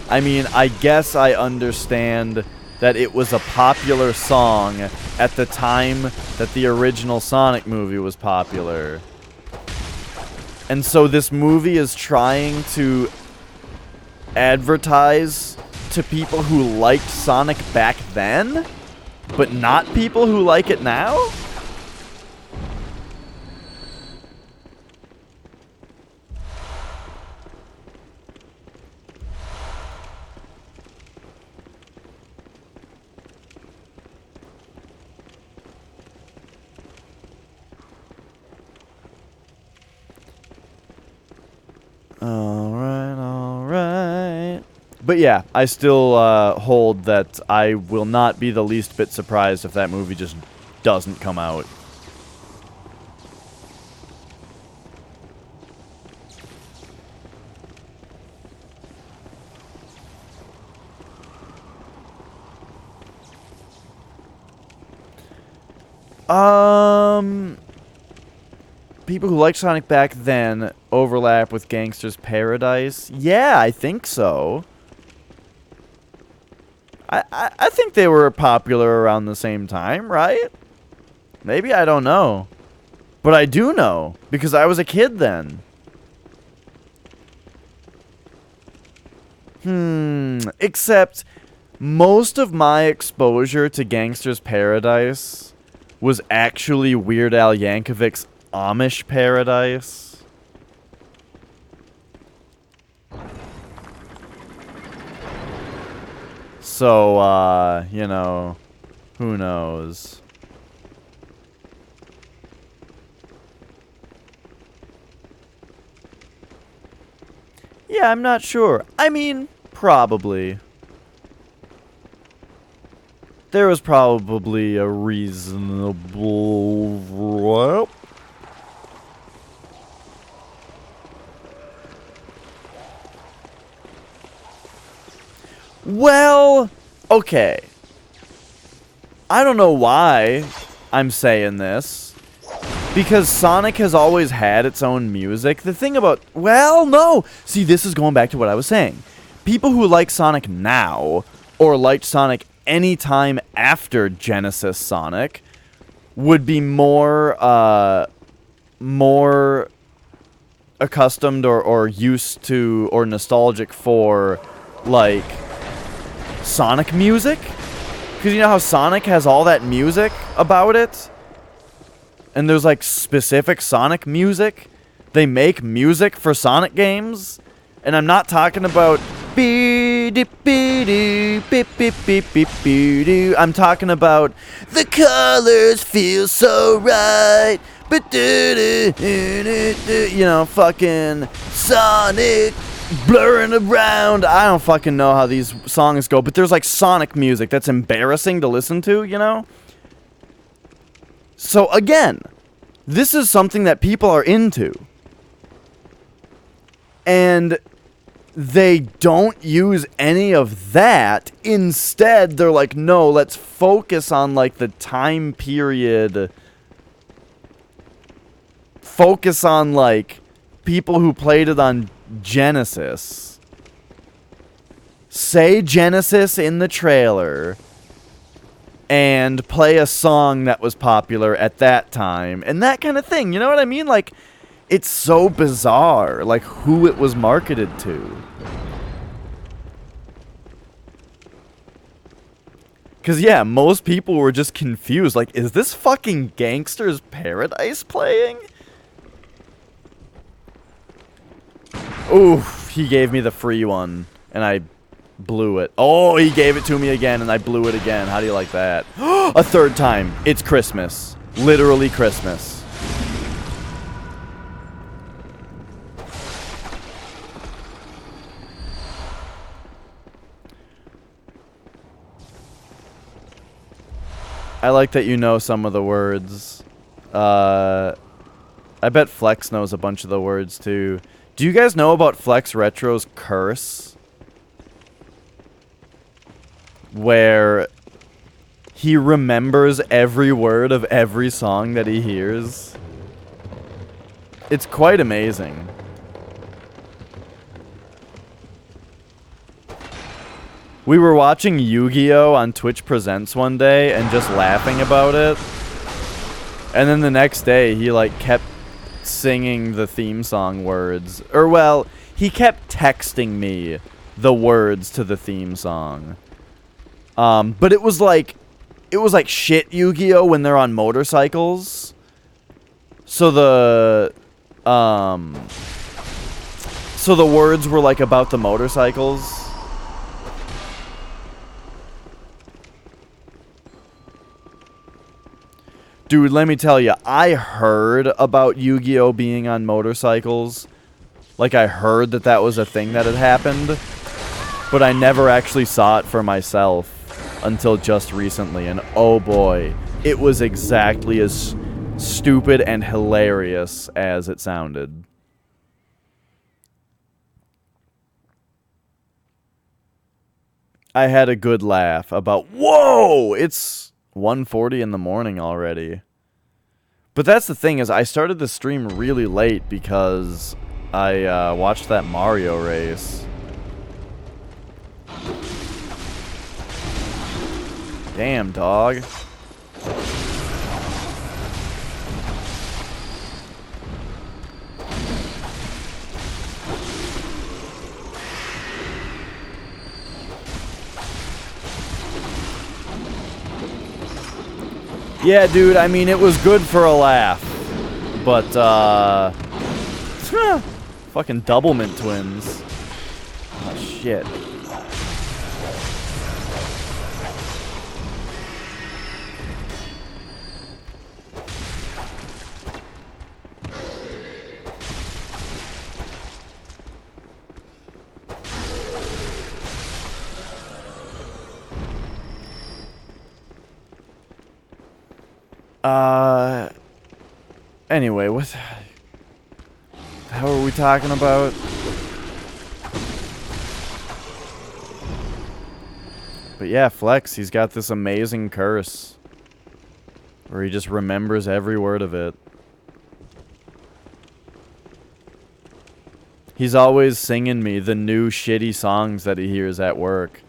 I mean, I guess I understand that it was a popular song at the time that the original Sonic movie was popular. And so this movie is trying to advertise to people who liked Sonic back then, but not people who like it now? Alright. But yeah, I still hold that I will not be the least bit surprised if that movie just doesn't come out. People who liked Sonic back then overlap with Gangster's Paradise? Yeah, I think so. I think they were popular around the same time, right? Maybe, I don't know. But I do know, because I was a kid then. Except, most of my exposure to Gangster's Paradise was actually Weird Al Yankovic's Amish Paradise. So, you know, who knows? Yeah, I'm not sure. I mean, probably. There was probably a reasonable... Well, okay. I don't know why I'm saying this. Because Sonic has always had its own music. The thing about... Well, no! See, this is going back to what I was saying. People who like Sonic now, or liked Sonic any time after Genesis Sonic, would be more accustomed or used to or nostalgic for, like, Sonic music? Because you know how Sonic has all that music about it? And there's, like, specific Sonic music? They make music for Sonic games? And I'm not talking about... I'm talking about... The colors feel so right. You know, fucking Sonic... blurring around. I don't fucking know how these songs go, but there's like Sonic music that's embarrassing to listen to, you know? So again, this is something that people are into. And they don't use any of that. Instead, they're like, no, let's focus on like the time period. Focus on like people who played it on Genesis. Say Genesis in the trailer and play a song that was popular at that time and that kind of thing. You know what I mean? Like, it's so bizarre, like, who it was marketed to. Because, yeah, most people were just confused. Like, is this fucking Gangster's Paradise playing? Oof, he gave me the free one, and I blew it. Oh, he gave it to me again, and I blew it again. How do you like that? A third time. It's Christmas. Literally Christmas. I like that you know some of the words. I bet Flex knows a bunch of the words, too. Do you guys know about Flex Retro's curse? Where he remembers every word of every song that he hears. It's quite amazing. We were watching Yu-Gi-Oh! On Twitch Presents one day and just laughing about it. And then the next day, he, like, kept singing the theme song words. Or, well, he kept texting me the words to the theme song. But it was like shit Yu-Gi-Oh! When they're on motorcycles. So the words were, like, about the motorcycles. Dude, let me tell you, I heard about Yu-Gi-Oh! Being on motorcycles. Like, I heard that that was a thing that had happened. But I never actually saw it for myself until just recently. And oh boy, it was exactly as stupid and hilarious as it sounded. I had a good laugh about, whoa, it's 1:40 in the morning already. But that's the thing, is I started the stream really late because I watched that Mario race. Damn, dog. Yeah, dude, I mean, it was good for a laugh. But, fucking Doublemint twins. Oh, shit. Anyway, what the hell are we talking about? But yeah, Flex, he's got this amazing curse where he just remembers every word of it. He's always singing me the new shitty songs that he hears at work.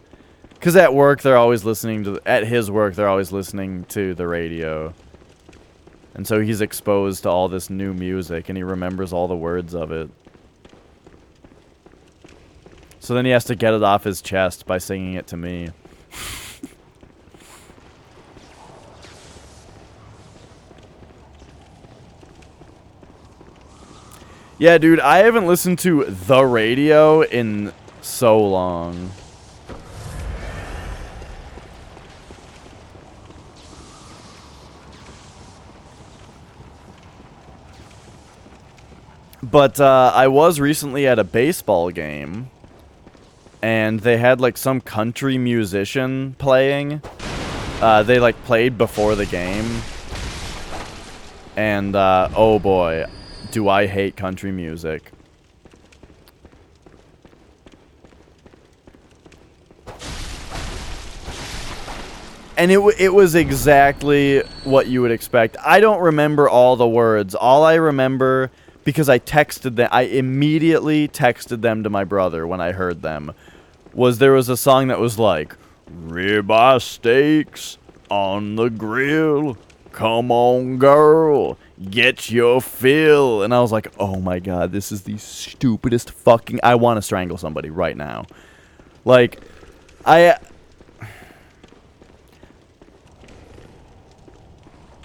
Because at work, they're always listening to... At his work, they're always listening to the radio. And so he's exposed to all this new music, and he remembers all the words of it. So then he has to get it off his chest by singing it to me. Yeah, dude, I haven't listened to the radio in so long. But I was recently at a baseball game, and they had, like, some country musician playing. They, like, played before the game. And, oh boy, do I hate country music. And it was exactly what you would expect. I don't remember all the words. All I remember... Because I texted them, I immediately texted them to my brother when I heard them. There was a song that was like, ribeye steaks on the grill, come on girl, get your fill. And I was like, oh my god, this is the stupidest fucking, I want to strangle somebody right now. Like, I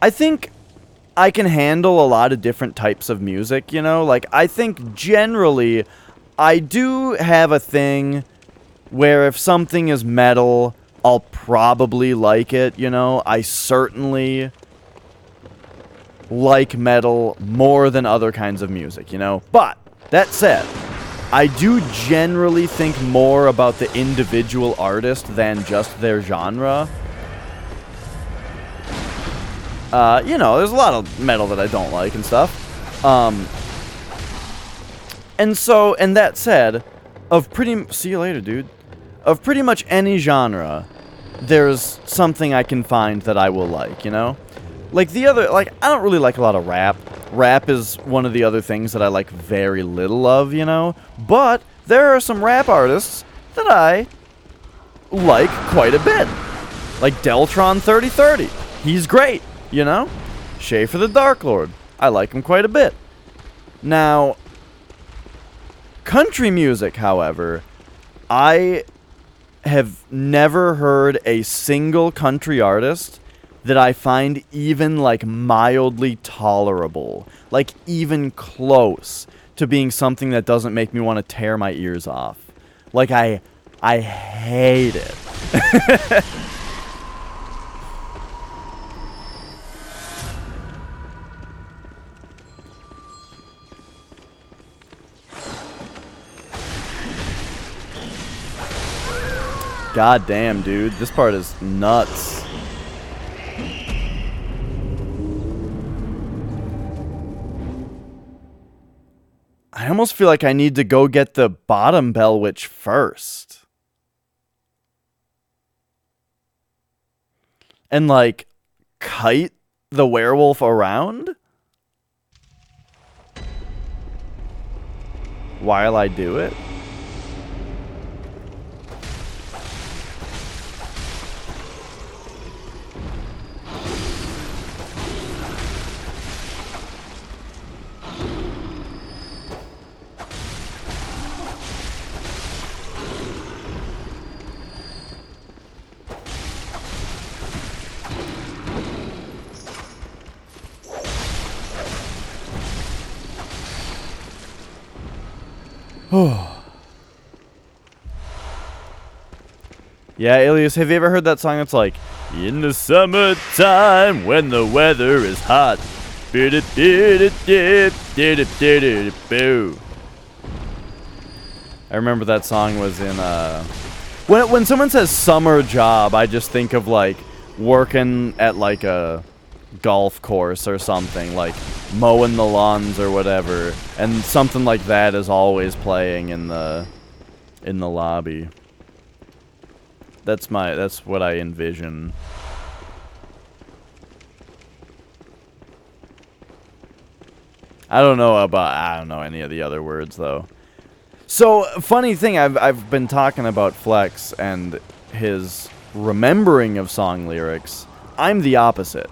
think I can handle a lot of different types of music, you know? Like, I think generally, I do have a thing where if something is metal, I'll probably like it, you know? I certainly like metal more than other kinds of music, you know? But, that said, I do generally think more about the individual artist than just their genre. You know, there's a lot of metal that I don't like and stuff. And that said, see you later, dude. Of pretty much any genre, there's something I can find that I will like, you know? Like, I don't really like a lot of rap. Rap is one of the other things that I like very little of, you know? But there are some rap artists that I like quite a bit. Like Deltron 3030. He's great, you know? Schaefer the Dark Lord. I like him quite a bit. Now, country music, however, I have never heard a single country artist that I find even, like, mildly tolerable. Like, even close to being something that doesn't make me want to tear my ears off. Like, I hate it. God damn, dude. This part is nuts. I almost feel like I need to go get the bottom bell witch first. And, like, kite the werewolf around? While I do it? Yeah, Ilias, have you ever heard that song? It's like, in the summertime when the weather is hot. I remember that song was in, when someone says summer job, I just think of, like, working at, like, a golf course or something, like mowing the lawns or whatever, and something like that is always playing in the lobby. That's what I envision. I don't know any of the other words though. So, funny thing, I've been talking about Flex and his remembering of song lyrics. I'm the opposite.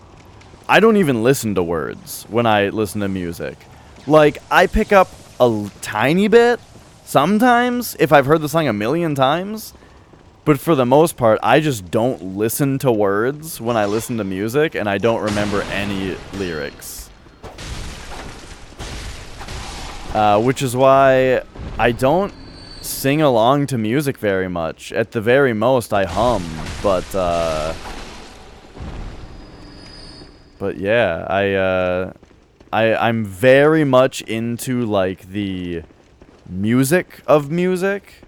I don't even listen to words when I listen to music. Like, I pick up a tiny bit sometimes if I've heard the song a million times. But for the most part, I just don't listen to words when I listen to music, and I don't remember any lyrics. Which is why I don't sing along to music very much. At the very most, I hum, But yeah, I'm very much into, like, the music of music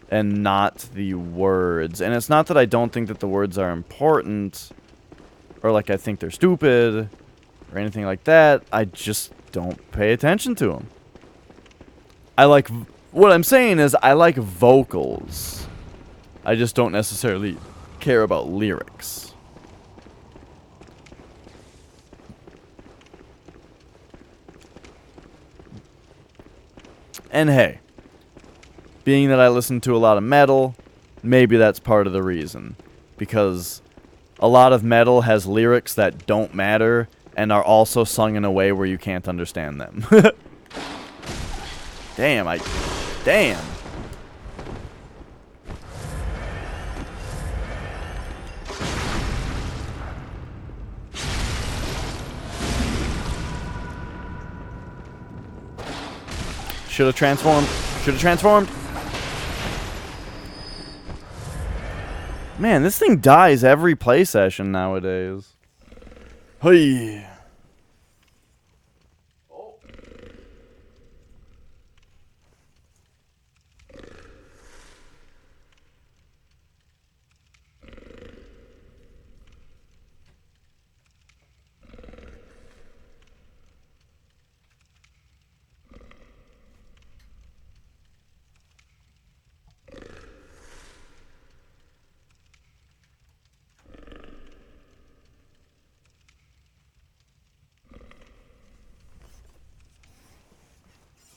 and not the words. And it's not that I don't think that the words are important or, like, I think they're stupid or anything like that. I just don't pay attention to them. What I'm saying is I like vocals. I just don't necessarily care about lyrics. And hey, being that I listen to a lot of metal, maybe that's part of the reason. Because a lot of metal has lyrics that don't matter and are also sung in a way where you can't understand them. Damn. Should have transformed. Man, this thing dies every play session nowadays. Hey.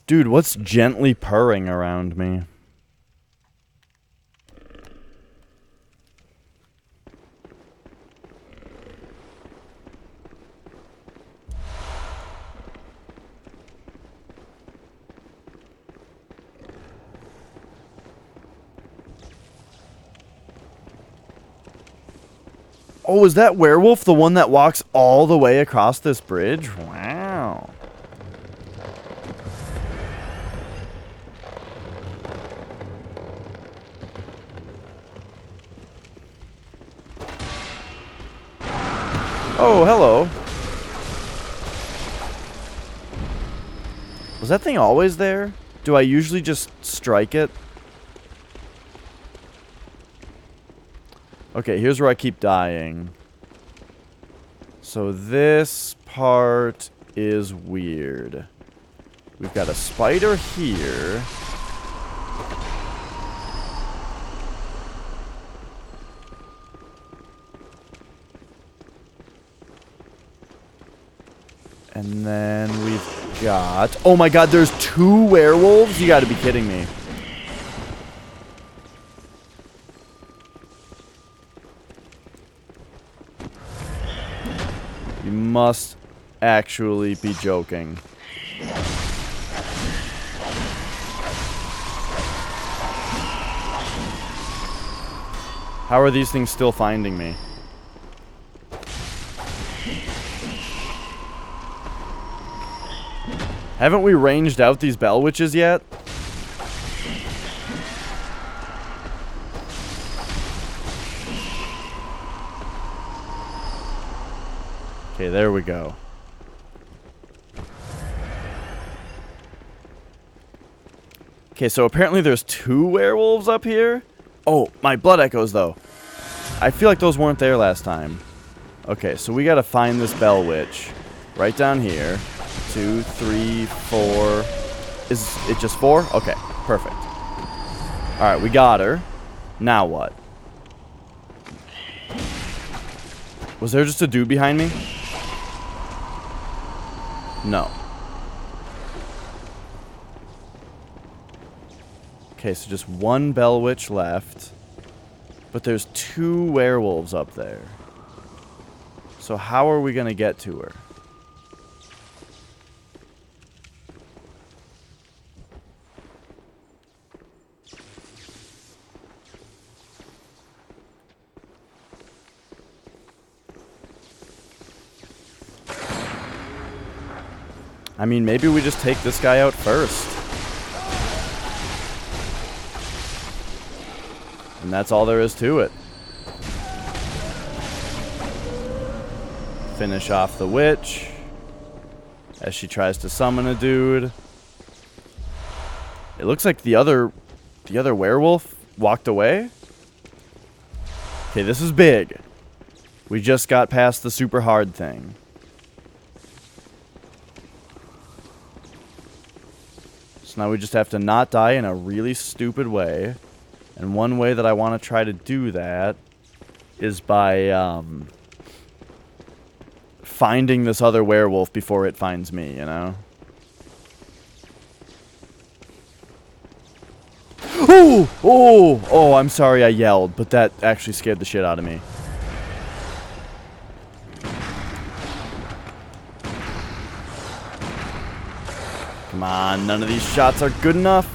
Dude, what's gently purring around me? Oh, is that werewolf the one that walks all the way across this bridge? Wow. Oh, hello. Was that thing always there? Do I usually just strike it? Okay, here's where I keep dying. So this part is weird. We've got a spider here. And then we've got... Oh my god, there's 2 werewolves? You gotta be kidding me. You must actually be joking. How are these things still finding me? Haven't we ranged out these bell witches yet? Okay, there we go. Okay, so apparently there's 2 werewolves up here. Oh, my blood echoes, though. I feel like those weren't there last time. Okay, so we gotta find this bell witch. Right down here. 2, 3, 4. Is it just 4? Okay, perfect. Alright, we got her. Now what? Was there just a dude behind me? No. Okay, so just 1 bell witch left. But there's 2 werewolves up there. So how are we gonna get to her? I mean, maybe we just take this guy out first. And that's all there is to it. Finish off the witch as she tries to summon a dude. It looks like the other werewolf walked away. Okay, this is big. We just got past the super hard thing. So now we just have to not die in a really stupid way. And one way that I want to try to do that is by finding this other werewolf before it finds me, you know? Oh! Oh! Oh, I'm sorry I yelled, but that actually scared the shit out of me. Come on, none of these shots are good enough.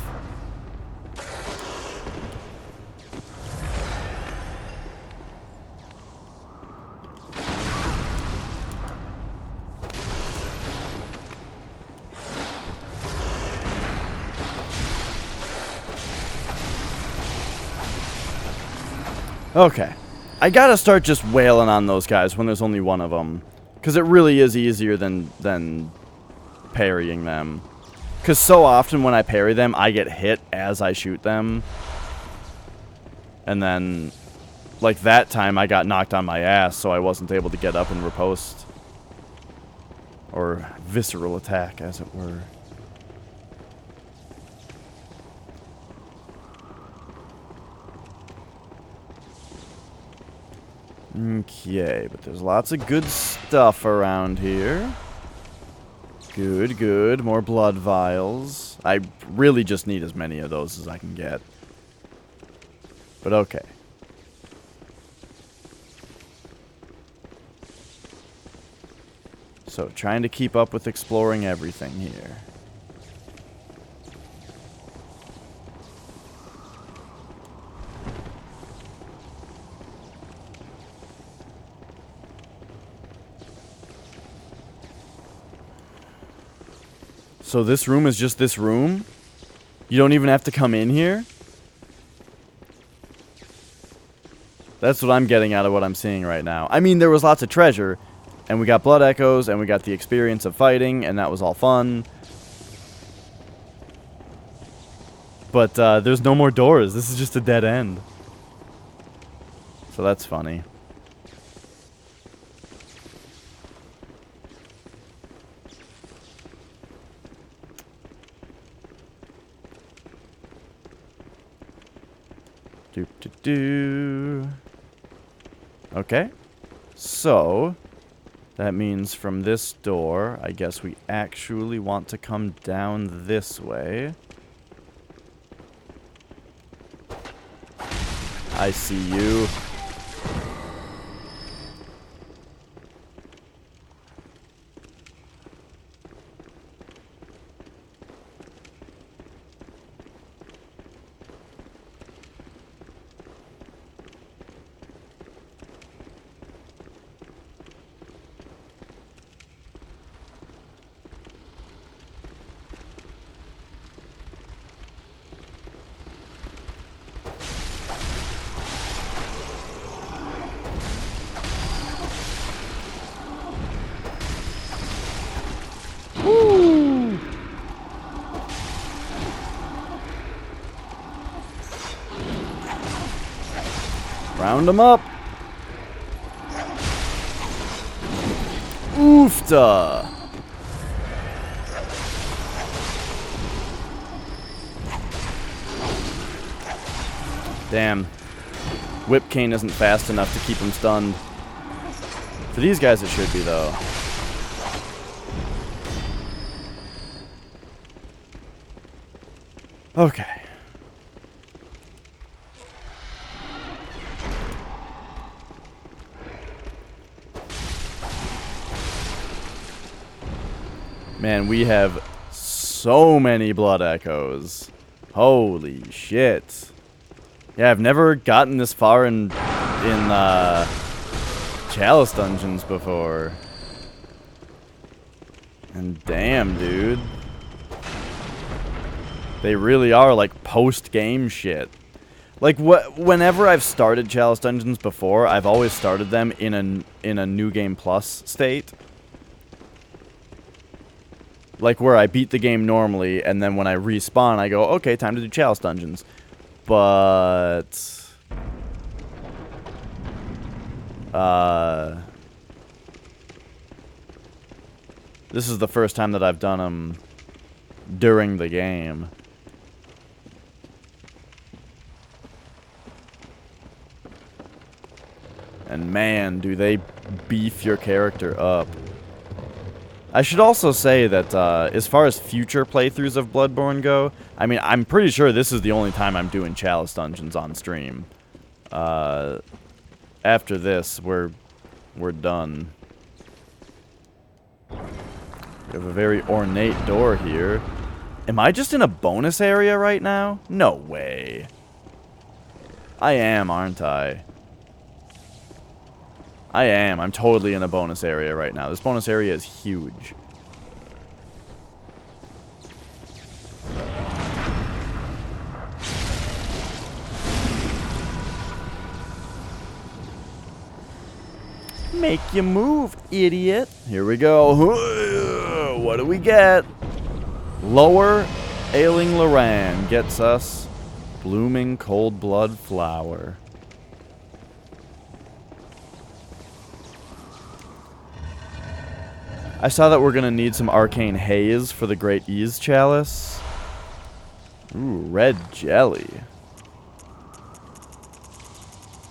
Okay. I gotta start just wailing on those guys when there's only 1 of them. Because it really is easier than parrying them. Because so often when I parry them, I get hit as I shoot them. And then, like that time, I got knocked on my ass, so I wasn't able to get up and riposte. Or visceral attack, as it were. Okay, but there's lots of good stuff around here. Good, good. More blood vials. I really just need as many of those as I can get. But okay. So, trying to keep up with exploring everything here. So this room is just this room? You don't even have to come in here? That's what I'm getting out of what I'm seeing right now. I mean, there was lots of treasure, and we got blood echoes, and we got the experience of fighting, and that was all fun. But there's no more doors. This is just a dead end. So that's funny. Do. Okay. So, that means from this door, I guess we actually want to come down this way. I see you. Woo! Round them up. Oofta. Damn. Whip cane isn't fast enough to keep him stunned. For these guys it should be, though. Okay. Man, we have so many blood echoes. Holy shit. Yeah, I've never gotten this far in Chalice dungeons before. And damn, dude. They really are like post-game shit. Like whenever I've started Chalice dungeons before, I've always started them in a New Game Plus state. Like where I beat the game normally, and then when I respawn, I go, okay, time to do Chalice dungeons. But this is the first time that I've done them during the game. And man, do they beef your character up. I should also say that as far as future playthroughs of Bloodborne go, I mean, I'm pretty sure this is the only time I'm doing Chalice dungeons on stream. After this, we're done. We have a very ornate door here. Am I just in a bonus area right now? No way. I am, aren't I? I am. I'm totally in a bonus area right now. This bonus area is huge. Make you move, idiot. Here we go. What do we get? Lower Ailing Loran gets us Blooming Cold Blood Flower. I saw that we're going to need some Arcane Haze for the Great Ease Chalice. Ooh, red jelly.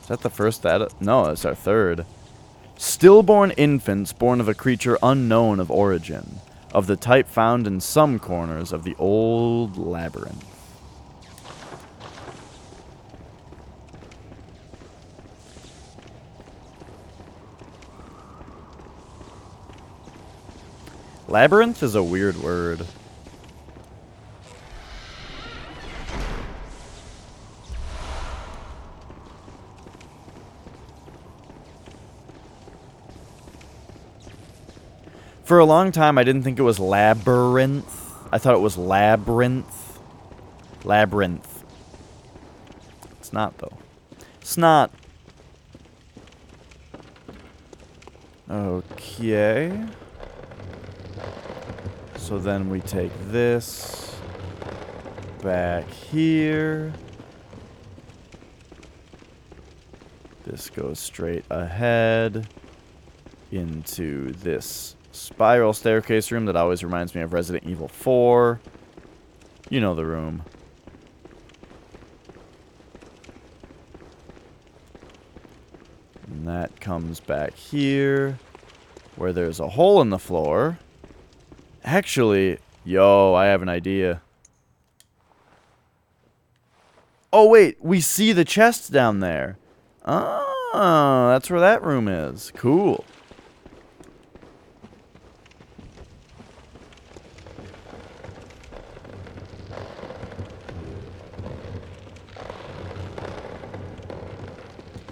Is that the first that? No, that's our third. Stillborn infants born of a creature unknown of origin, of the type found in some corners of the old labyrinth. Labyrinth is a weird word. For a long time, I didn't think it was labyrinth. I thought it was labyrinth. Labyrinth. It's not, though. It's not. Okay. So then we take this back here. This goes straight ahead into this spiral staircase room that always reminds me of Resident Evil 4. You know the room. And that comes back here, where there's a hole in the floor. Actually, yo, I have an idea. Oh, wait, we see the chest down there. Oh, that's where that room is. Cool.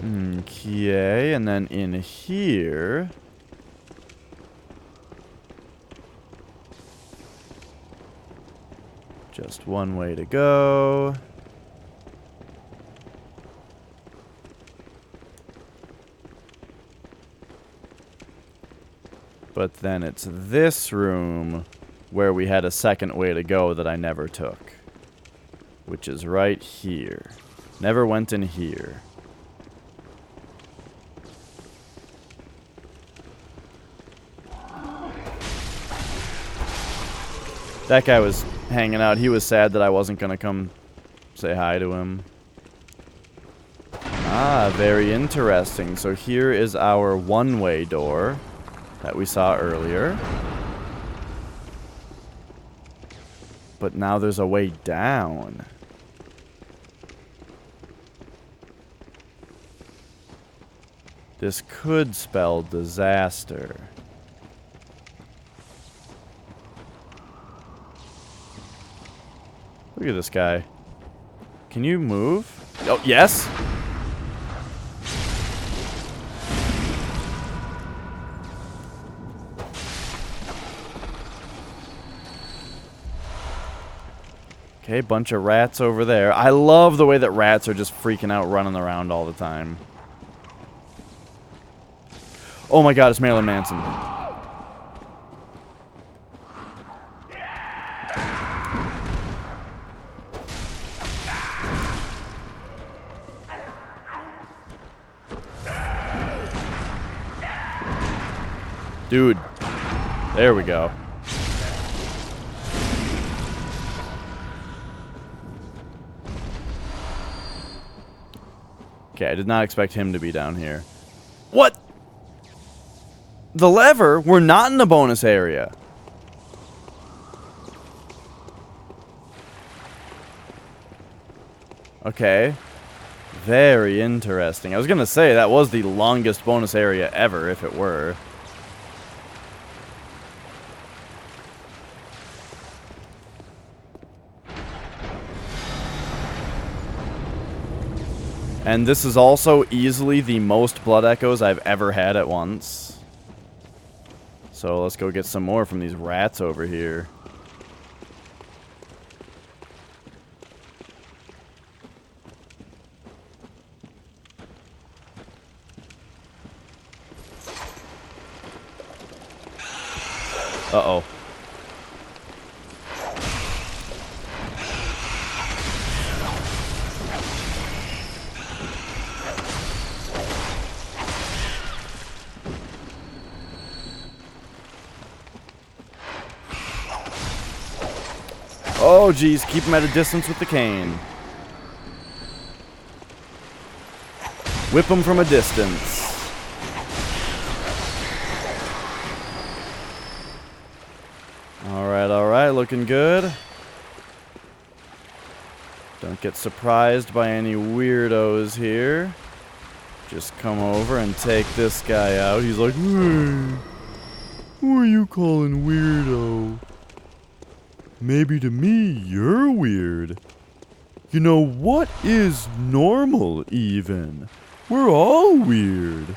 Okay, and then in here... just one way to go. But then it's this room where we had a second way to go that I never took. Which is right here. Never went in here. That guy was hanging out. He was sad that I wasn't going to come say hi to him. Ah, very interesting. So here is our one-way door that we saw earlier. But now there's a way down. This could spell disaster. Look at this guy. Can you move? Oh, yes! Okay, bunch of rats over there. I love the way that rats are just freaking out, running around all the time. Oh my god, it's Marilyn Manson. Dude. There we go. Okay, I did not expect him to be down here. What? The lever? We're not in the bonus area. Okay. Very interesting. I was gonna say, that was the longest bonus area ever, if it were. And this is also easily the most blood echoes I've ever had at once. So let's go get some more from these rats over here. Uh-oh. Oh, geez. Keep him at a distance with the cane. Whip him from a distance. Alright, looking good. Don't get surprised by any weirdos here. Just come over and take this guy out. He's like, hey, who are you calling weirdo? Maybe to me, you're weird. You know, what is normal, even? We're all weird.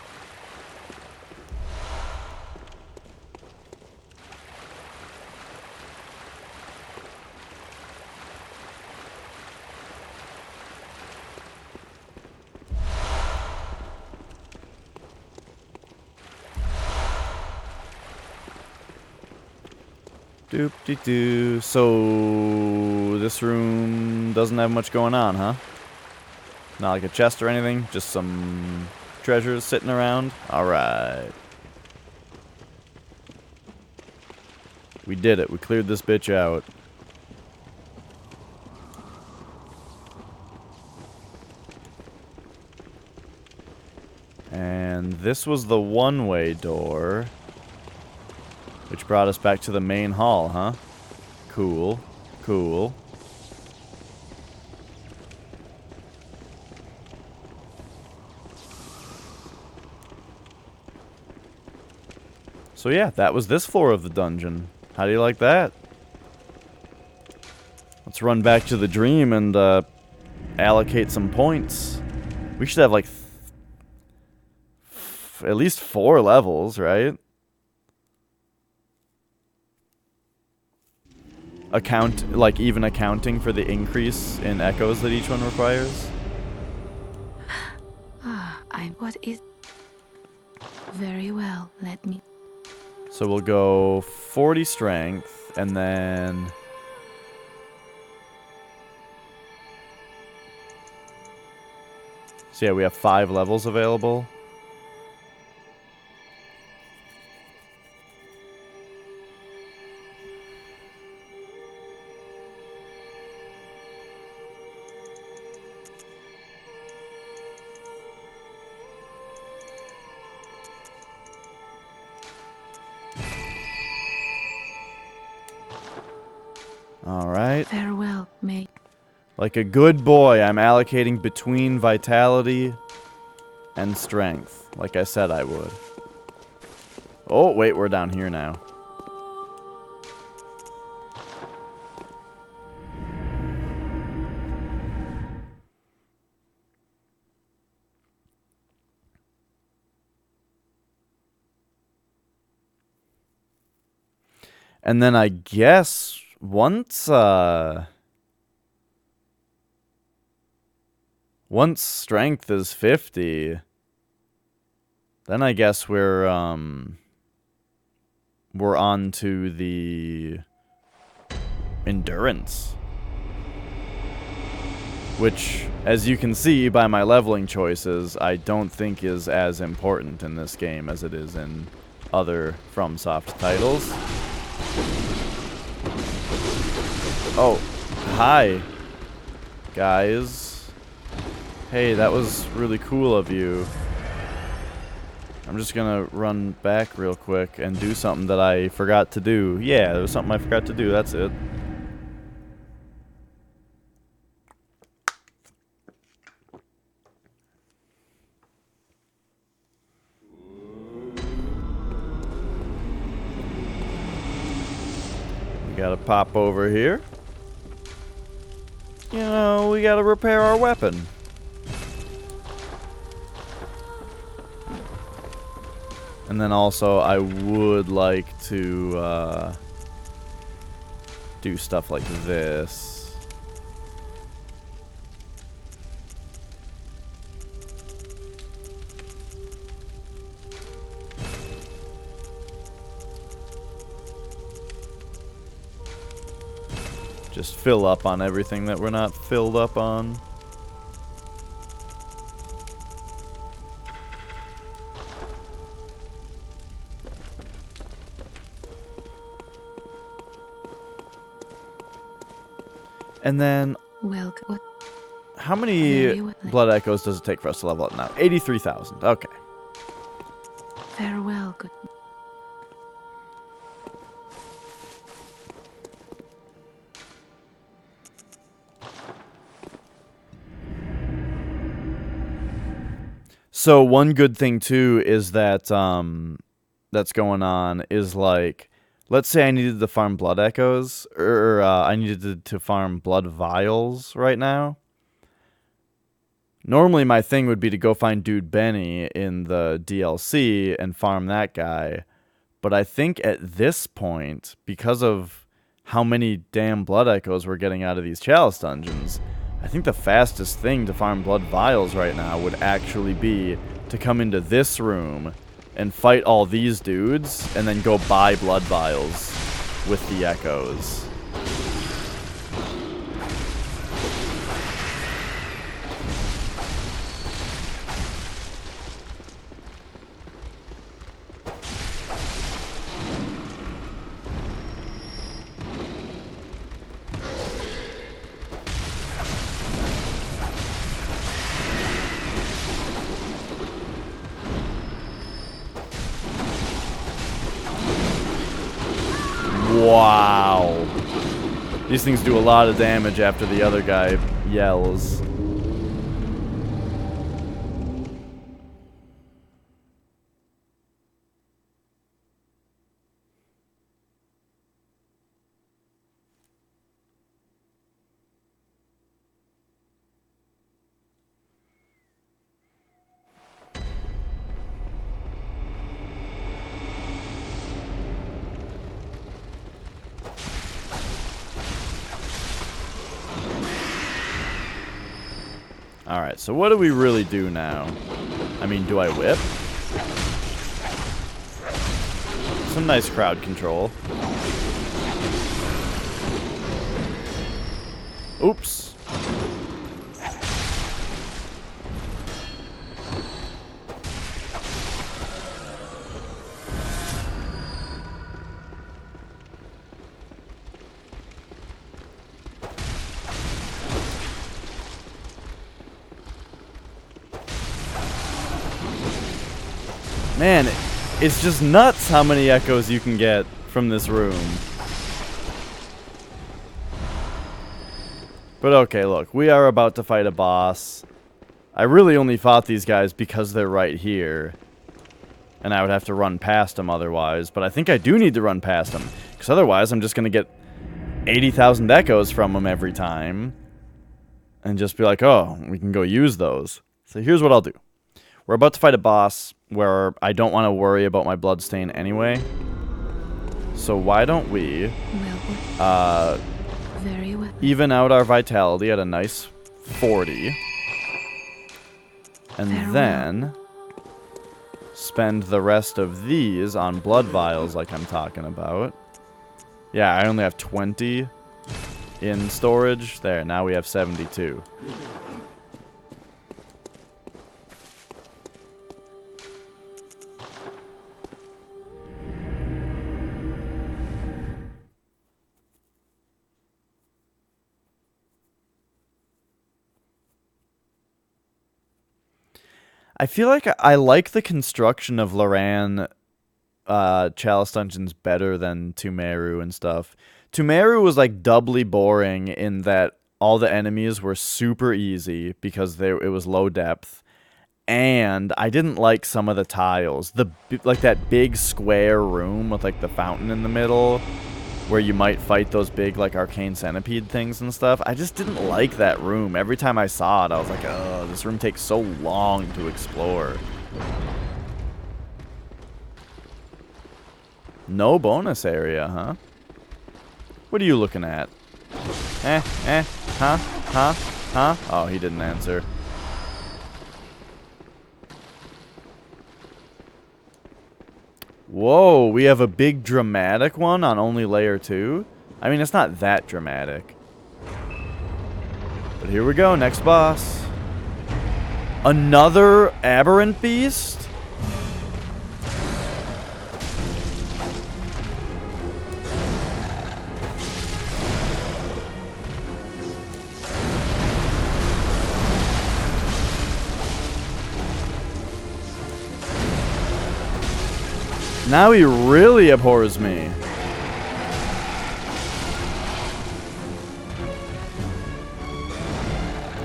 Doop-de-doo. So, this room doesn't have much going on, huh? Not like a chest or anything? Just some treasures sitting around? Alright. We did it. We cleared this bitch out. And this was the one-way door, which brought us back to the main hall, huh? Cool. Cool. So yeah, that was this floor of the dungeon. How do you like that? Let's run back to the dream and allocate some points. We should have like at least 4 levels, right? Even accounting for the increase in echoes that each one requires. What is... Very well, let me... So we'll go 40 strength, and then... So yeah, we have 5 levels available. Alright. Farewell, mate. Like a good boy, I'm allocating between vitality and strength, like I said I would. Oh, wait, we're down here now. And then I guess once strength is 50, then I guess we're on to the endurance. Which, as you can see by my leveling choices, I don't think is as important in this game as it is in other FromSoft titles. Oh, hi, guys. Hey, that was really cool of you. I'm just gonna run back real quick and do something that I forgot to do. Yeah, there was something I forgot to do, that's it. We gotta pop over here. You know, we gotta repair our weapon. And then also, I would like to do stuff like this. Just fill up on everything that we're not filled up on. And then, Well, what? how many blood echoes does it take for us to level up now? 83,000. Okay. Farewell, good. So one good thing too is that that's going on is like, let's say I needed to farm blood echoes, or I needed to farm blood vials right now. Normally my thing would be to go find Dude Benny in the DLC and farm that guy. But I think at this point, because of how many damn blood echoes we're getting out of these chalice dungeons, I think the fastest thing to farm blood vials right now would actually be to come into this room and fight all these dudes and then go buy blood vials. with the echoes. Wow. These things do a lot of damage after the other guy yells. Alright, so what do we really do now? I mean, do I whip? Some nice crowd control. Oops. Man, it's just nuts how many echoes you can get from this room. But okay, look, we are about to fight a boss. I really only fought these guys because they're right here. And I would have to run past them otherwise. But I think I do need to run past them. Because otherwise I'm just going to get 80,000 echoes from them every time. And just be like, oh, we can go use those. So here's what I'll do. We're about to fight a boss where I don't want to worry about my bloodstain anyway. So why don't we Very well. even out our vitality at a nice 40. And then spend the rest of these on blood vials like I'm talking about. Yeah, I only have 20 in storage. There, now we have 72. I feel like I like the construction of Loran Chalice Dungeons better than Tumeru and stuff. Tumeru was like doubly boring in that all the enemies were super easy because it was low depth. And I didn't like some of the tiles. Like that big square room with like the fountain in the middle where you might fight those big like arcane centipede things and stuff. I just didn't like that room. Every time I saw it, I was like, oh, this room takes so long to explore. No bonus area, huh? What are you looking at? Huh? Oh, he didn't answer. Whoa, we have a big dramatic one on only layer 2? I mean, it's not that dramatic. But here we go, next boss. Another aberrant beast? Now he really abhors me.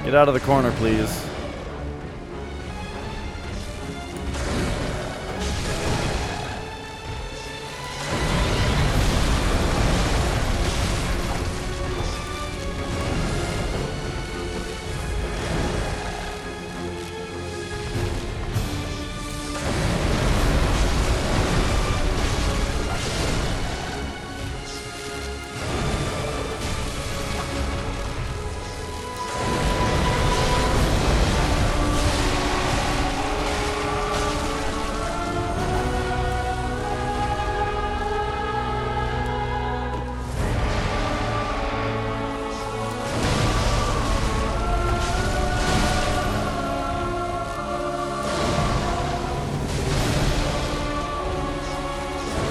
Get out of the corner, please.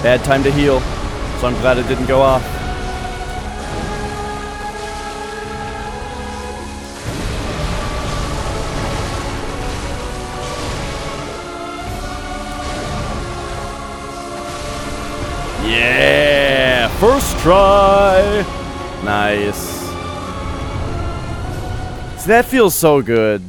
Bad time to heal, so I'm glad it didn't go off. Yeah! First try! Nice. See, that feels so good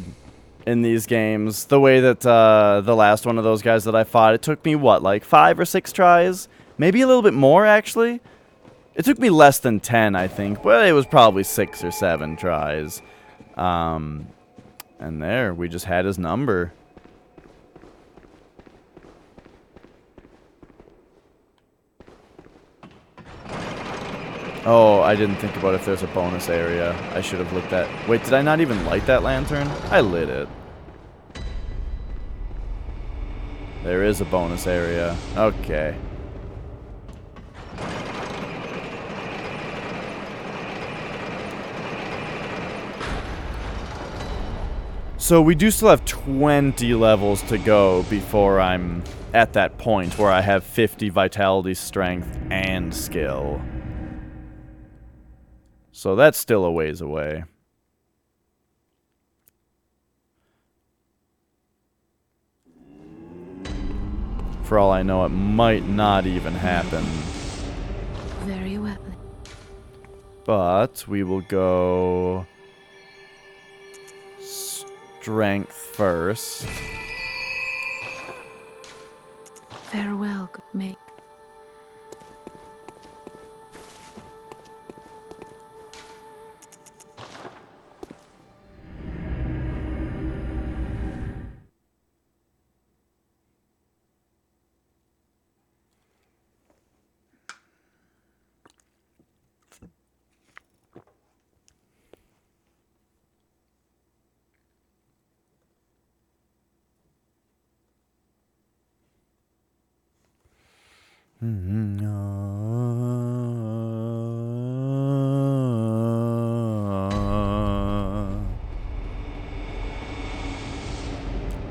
in these games. The way that the last one of those guys that I fought, it took me, what, like 5 or 6 tries? Maybe a little bit more, actually? It took me less than 10, I think. But it was probably 6 or 7 tries. And there, we just had his number. Oh, I didn't think about if there's a bonus area. I should have lit that. Wait, did I not even light that lantern? I lit it. There is a bonus area. Okay. So we do still have 20 levels to go before I'm at that point where I have 50 vitality, strength, and skill. So that's still a ways away. For all I know, it might not even happen. Very well. But we will go strength first. Farewell, good mate.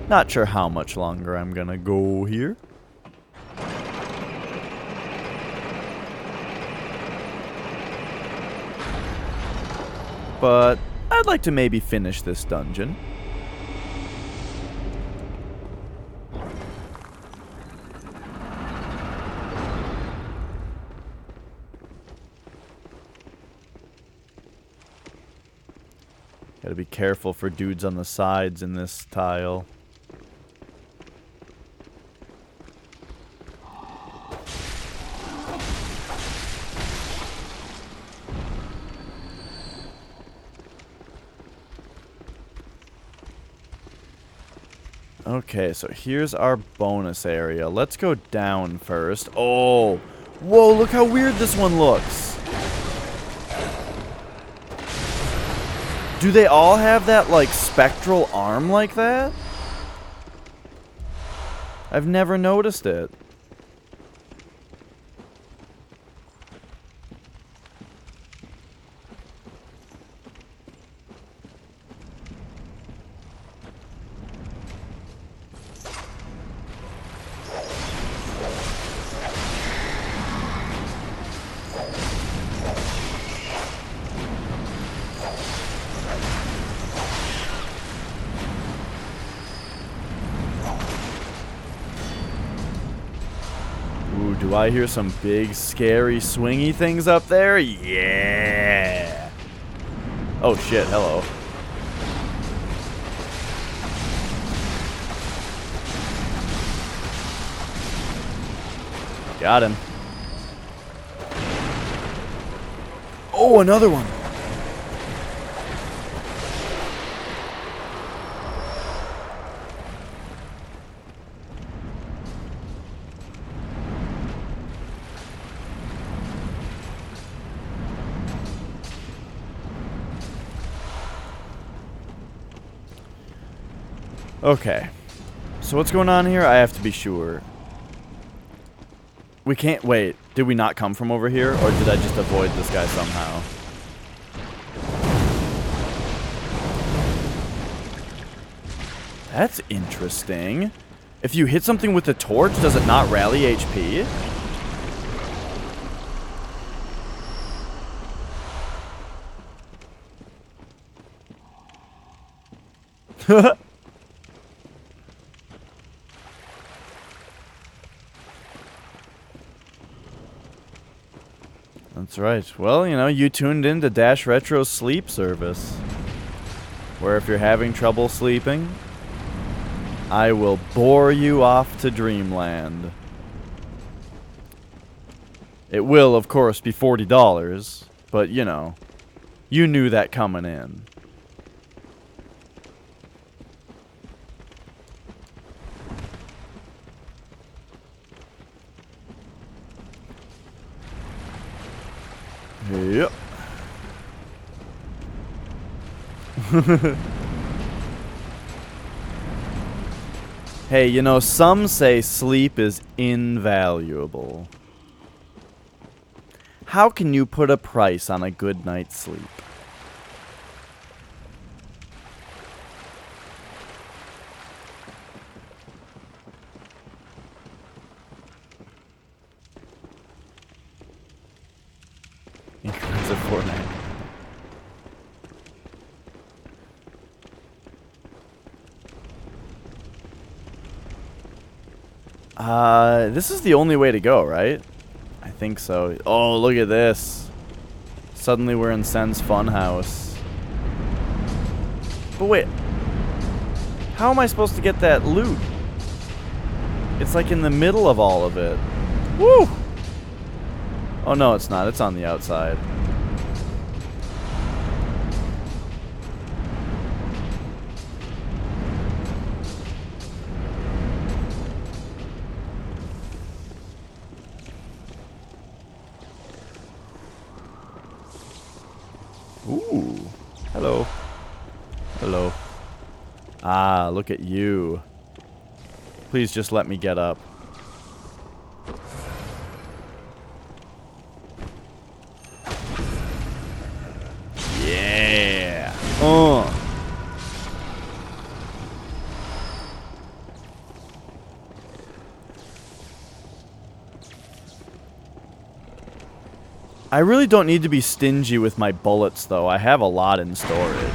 Not sure how much longer I'm gonna go here. But I'd like to maybe finish this dungeon. Gotta be careful for dudes on the sides in this tile. Okay, so here's our bonus area. Let's go down first. Oh! Whoa, look how weird this one looks! Do they all have that, like, spectral arm like that? I've never noticed it. Ooh, do I hear some big, scary, swingy things up there? Yeah! Oh shit, hello. Got him. Oh, another one! Okay. So what's going on here? I have to be sure. We can't... Wait. Did we not come from over here? Or did I just avoid this guy somehow? That's interesting. If you hit something with a torch, does it not rally HP? That's right. Well, you know, you tuned in to Dash Retro's sleep service, where if you're having trouble sleeping, I will bore you off to dreamland. It will, of course, be $40, but, you know, you knew that coming in. Yep. Hey, you know, some say sleep is invaluable. How can you put a price on a good night's sleep? Increments of Fortnite. This is the only way to go, right? I think so. Oh, look at this. Suddenly we're in Sen's Funhouse. But wait. How am I supposed to get that loot? It's like in the middle of all of it. Woo! Oh, no, it's not. It's on the outside. Ooh. Hello. Hello. Ah, look at you. Please just let me get up. Yeah. I really don't need to be stingy with my bullets, though. I have a lot in storage.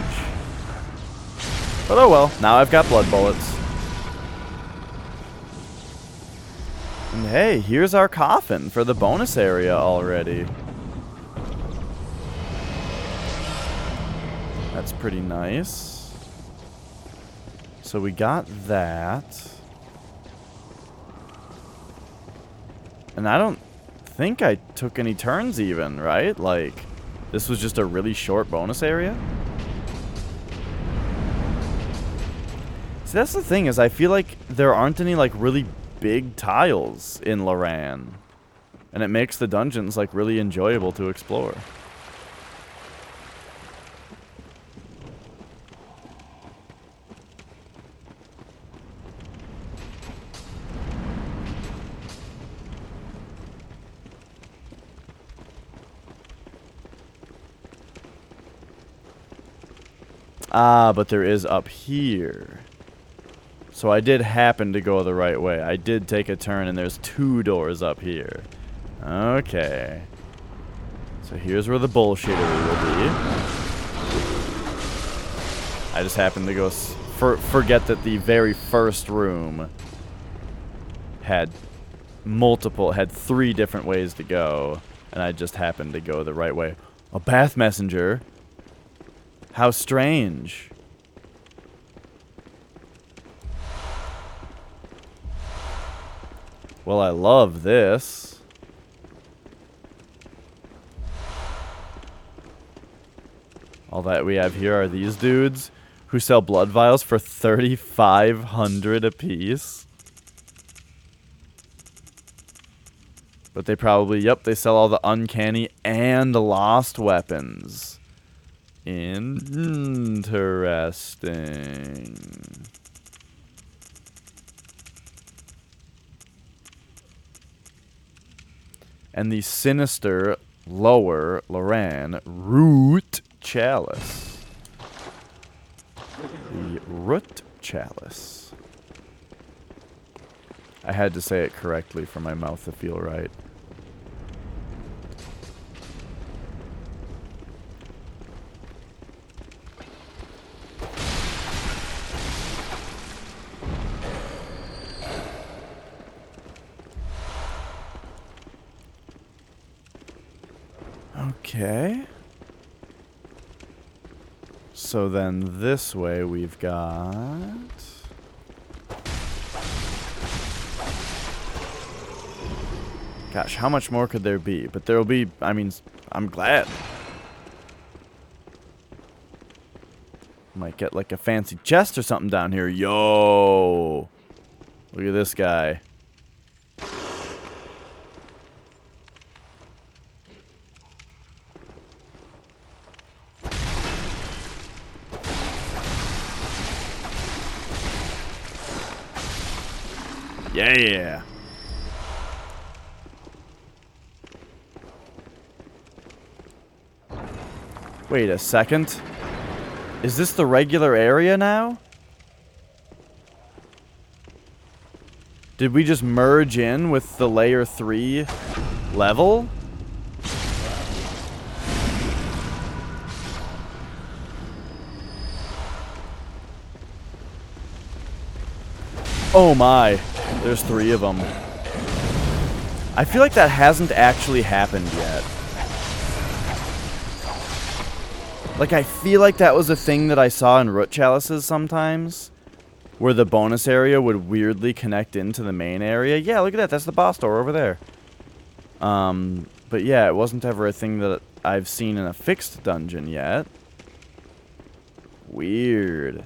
But oh well, now I've got blood bullets. And hey, here's our coffin for the bonus area already. That's pretty nice. So we got that. And I don't think I took any turns even, right? Like, this was just a really short bonus area? See, that's the thing, is I feel like there aren't any, like, really big tiles in Loran. And it makes the dungeons, like, really enjoyable to explore. Ah, but there is up here. So I did happen to go the right way. I did take a turn, and there's 2 doors up here. Okay. So here's where the bullshittery will be. I just happened to go... forget that the very first room had had 3 different ways to go. And I just happened to go the right way. A bath messenger? How strange. Well, I love this. All that we have here are these dudes who sell blood vials for 3,500 apiece. But they probably, yep, they sell all the uncanny and lost weapons. Interesting. And the sinister lower Loran root chalice. The root chalice. I had to say it correctly for my mouth to feel right. Okay. So then this way we've got... Gosh, how much more could there be? But there'll be, I mean, I'm glad. Might get like a fancy chest or something down here. Yo! Look at this guy. Yeah! Wait a second. Is this the regular area now? Did we just merge in with the layer 3 level? Oh my. There's 3 of them. I feel like that hasn't actually happened yet. Like, I feel like that was a thing that I saw in root chalices sometimes, where the bonus area would weirdly connect into the main area. Yeah, look at that. That's the boss door over there. But yeah, it wasn't ever a thing that I've seen in a fixed dungeon yet. Weird.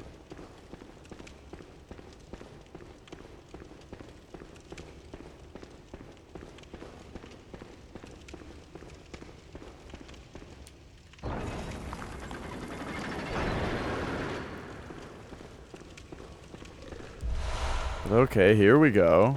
Okay, here we go.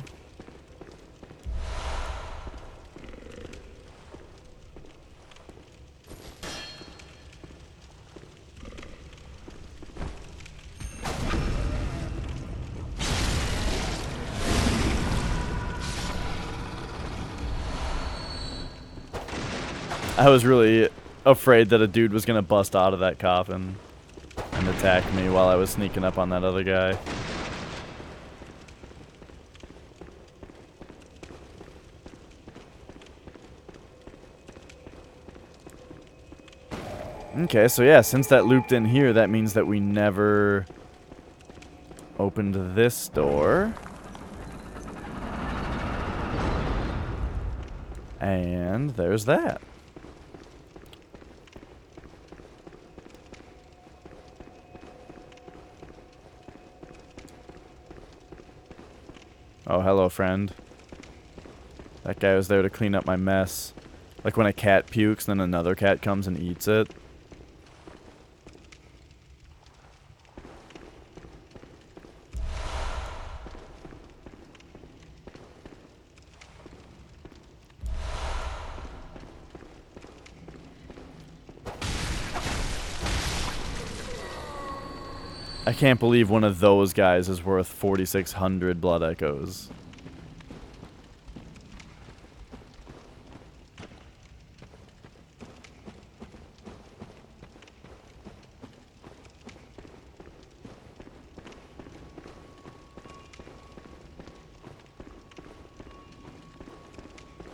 I was really afraid that a dude was gonna bust out of that coffin and attack me while I was sneaking up on that other guy. Okay, so yeah, since that looped in here, that means that we never opened this door. And there's that. Oh, hello, friend. That guy was there to clean up my mess. Like when a cat pukes, then another cat comes and eats it. I can't believe one of those guys is worth 4,600 blood echoes.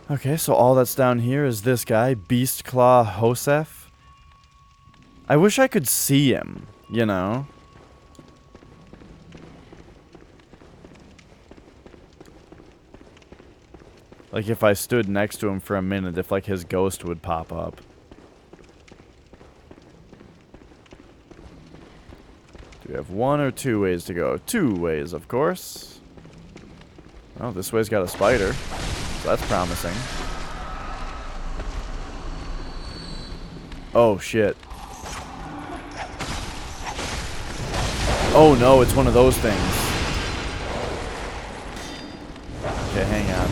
Okay, so all that's down here is this guy, Beast Claw Joseph. I wish I could see him, you know? Like if I stood next to him for a minute, if like his ghost would pop up. Do we have 1 or 2 ways to go? 2 ways, of course. Oh, this way's got a spider. So that's promising. Oh, shit. Oh no, it's one of those things. Okay, hang on.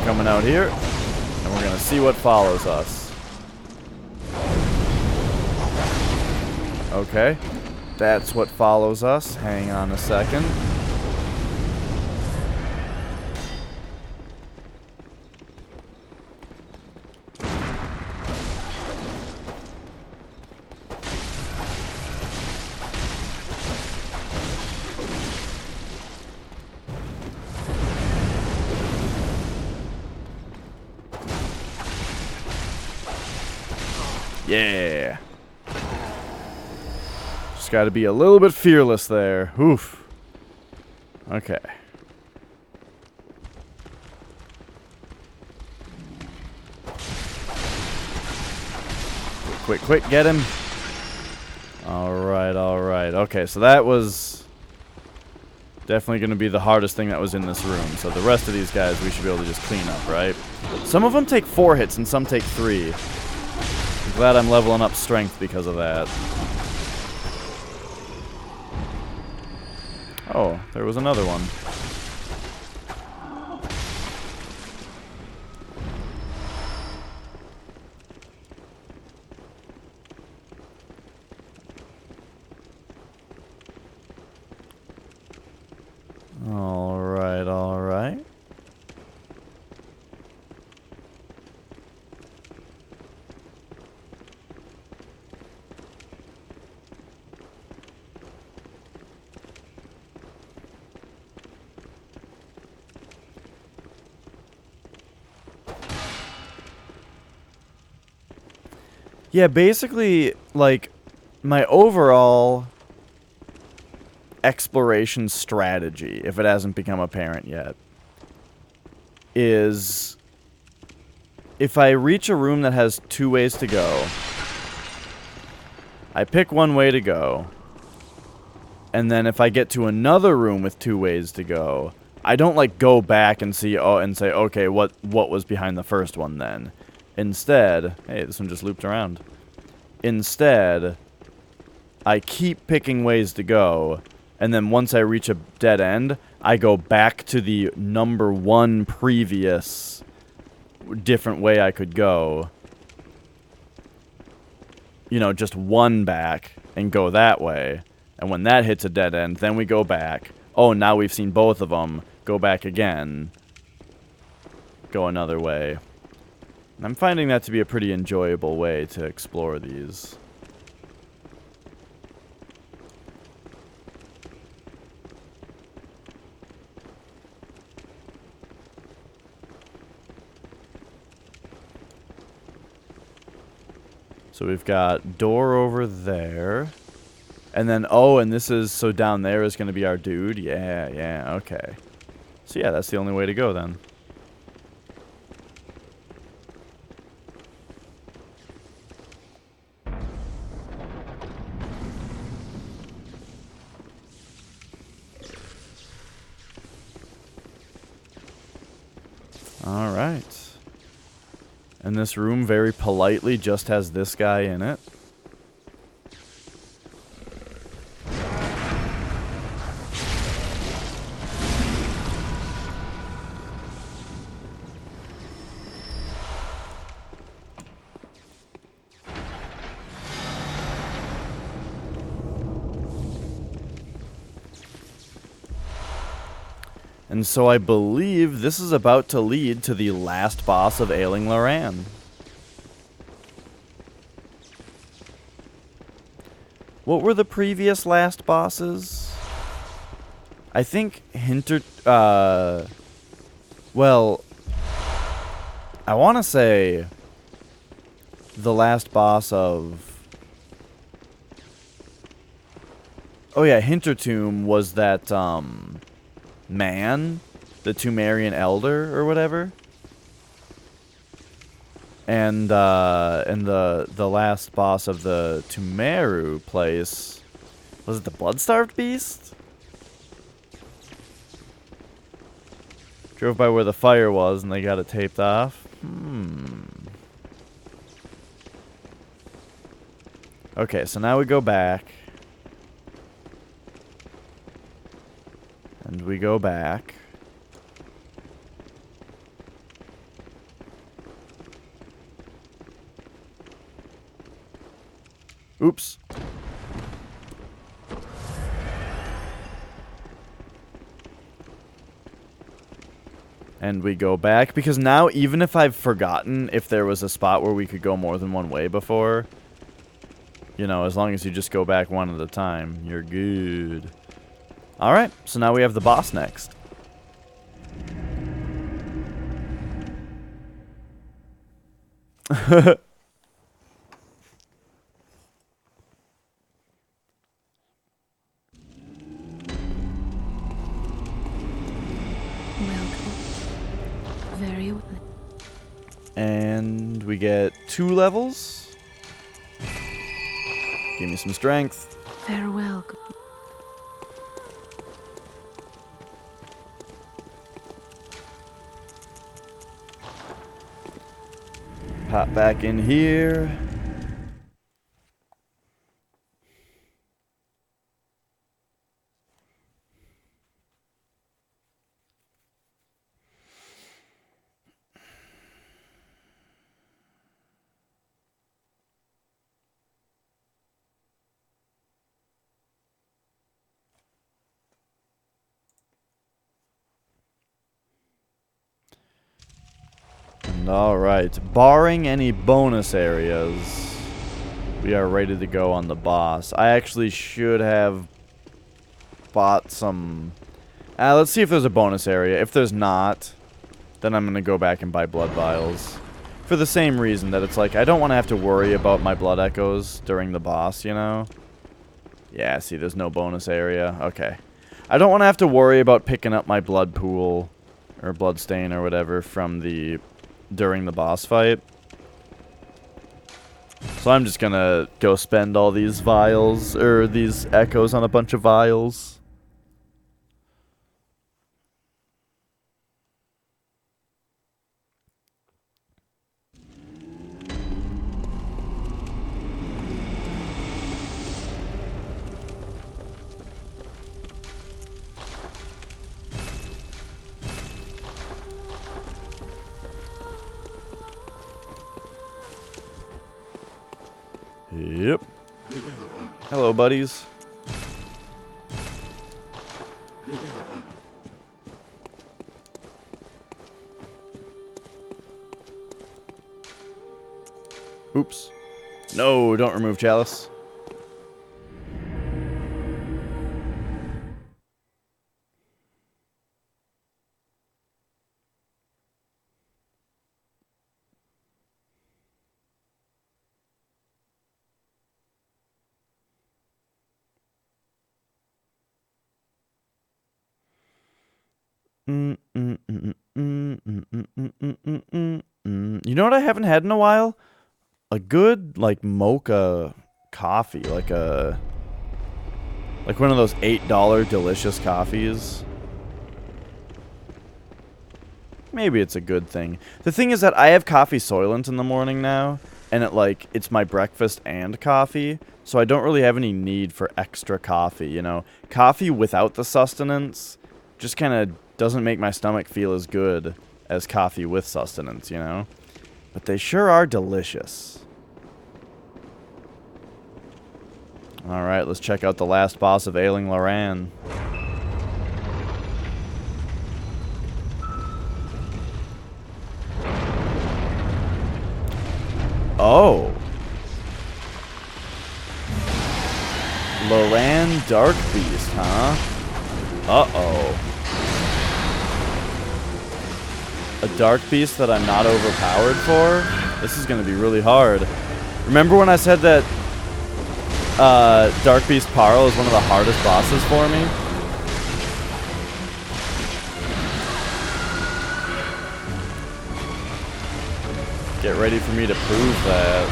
Coming out here, and we're gonna see what follows us. Okay, that's what follows us. Hang on a second. Yeah. Just got to be a little bit fearless there. Oof. Okay. Quick, quick, get him. Alright, alright. Okay, so that was definitely going to be the hardest thing that was in this room. So the rest of these guys we should be able to just clean up, right? Some of them take 4 hits and some take 3. I'm glad I'm leveling up strength because of that. Oh, there was another one. Alright, alright. Yeah, basically, like, my overall exploration strategy, if it hasn't become apparent yet, is if I reach a room that has 2 ways to go, I pick one way to go, and then if I get to another room with 2 ways to go, I don't, like, go back and see, and say, okay, what was behind the first one then? Instead, hey, this one just looped around. Instead, I keep picking ways to go, and then once I reach a dead end, I go back to the number 1 previous different way I could go. You know, just 1 back and go that way. And when that hits a dead end, then we go back. Oh, now we've seen both of them. Go back again. Go another way. And I'm finding that to be a pretty enjoyable way to explore these. So we've got door over there. And then, oh, and this is, so down there is going to be our dude? Yeah, yeah, okay. So yeah, that's the only way to go then. Alright. And this room very politely just has this guy in it. And so I believe this is about to lead to the last boss of Ailing Loran. What were the previous last bosses? I think well, I want to say the last boss of... Oh yeah, Hintertomb was that, man, the Tumerian Elder or whatever, and the last boss of the Tumeru place, was it the Bloodstarved Beast? Drove by where the fire was and they got it taped off. Okay, so now we go back. And we go back. Oops. And we go back, because now even if I've forgotten if there was a spot where we could go more than one way before, you know, as long as you just go back one at a time, you're good. Alright, so now we have the boss next. Very well. And we get 2 levels. Give me some strength. Farewell. Pop back in here. Alright, barring any bonus areas, we are ready to go on the boss. I actually should have bought some... let's see if there's a bonus area. If there's not, then I'm going to go back and buy blood vials. For the same reason that it's like, I don't want to have to worry about my blood echoes during the boss, you know? Yeah, see, there's no bonus area. Okay. I don't want to have to worry about picking up my blood pool, or blood stain, or whatever, from the... during the boss fight. So I'm just gonna go spend all these vials, or these echoes on a bunch of vials. Yep. Hello, buddies. Oops. No, don't remove chalice. You know what I haven't had in a while? A good, like, mocha coffee. Like one of those $8 delicious coffees. Maybe it's a good thing. The thing is that I have coffee soylent in the morning now. And it's my breakfast and coffee. So I don't really have any need for extra coffee, you know? Coffee without the sustenance just kind of doesn't make my stomach feel as good as coffee with sustenance, you know? But they sure are delicious. Alright, let's check out the last boss of Ailing Loran. Oh. Loran Dark Beast, huh? Uh-oh. A Dark Beast that I'm not overpowered for? This is going to be really hard. Remember when I said that Dark Beast Parl is one of the hardest bosses for me? Get ready for me to prove that.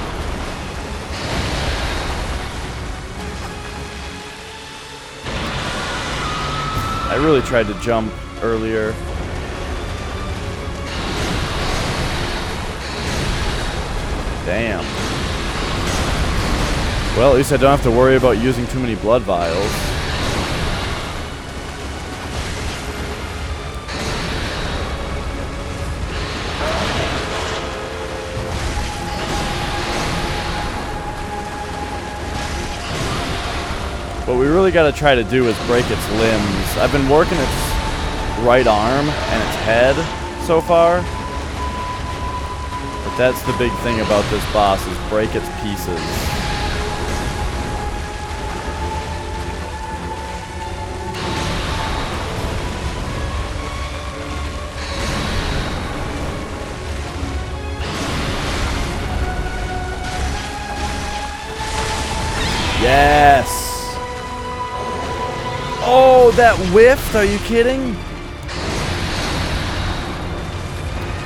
I really tried to jump earlier. Damn. Well, at least I don't have to worry about using too many blood vials. What we really got to try to do is break its limbs. I've been working its right arm and its head so far. But that's the big thing about this boss, is break its pieces. Yes! Oh, that whiffed? Are you kidding?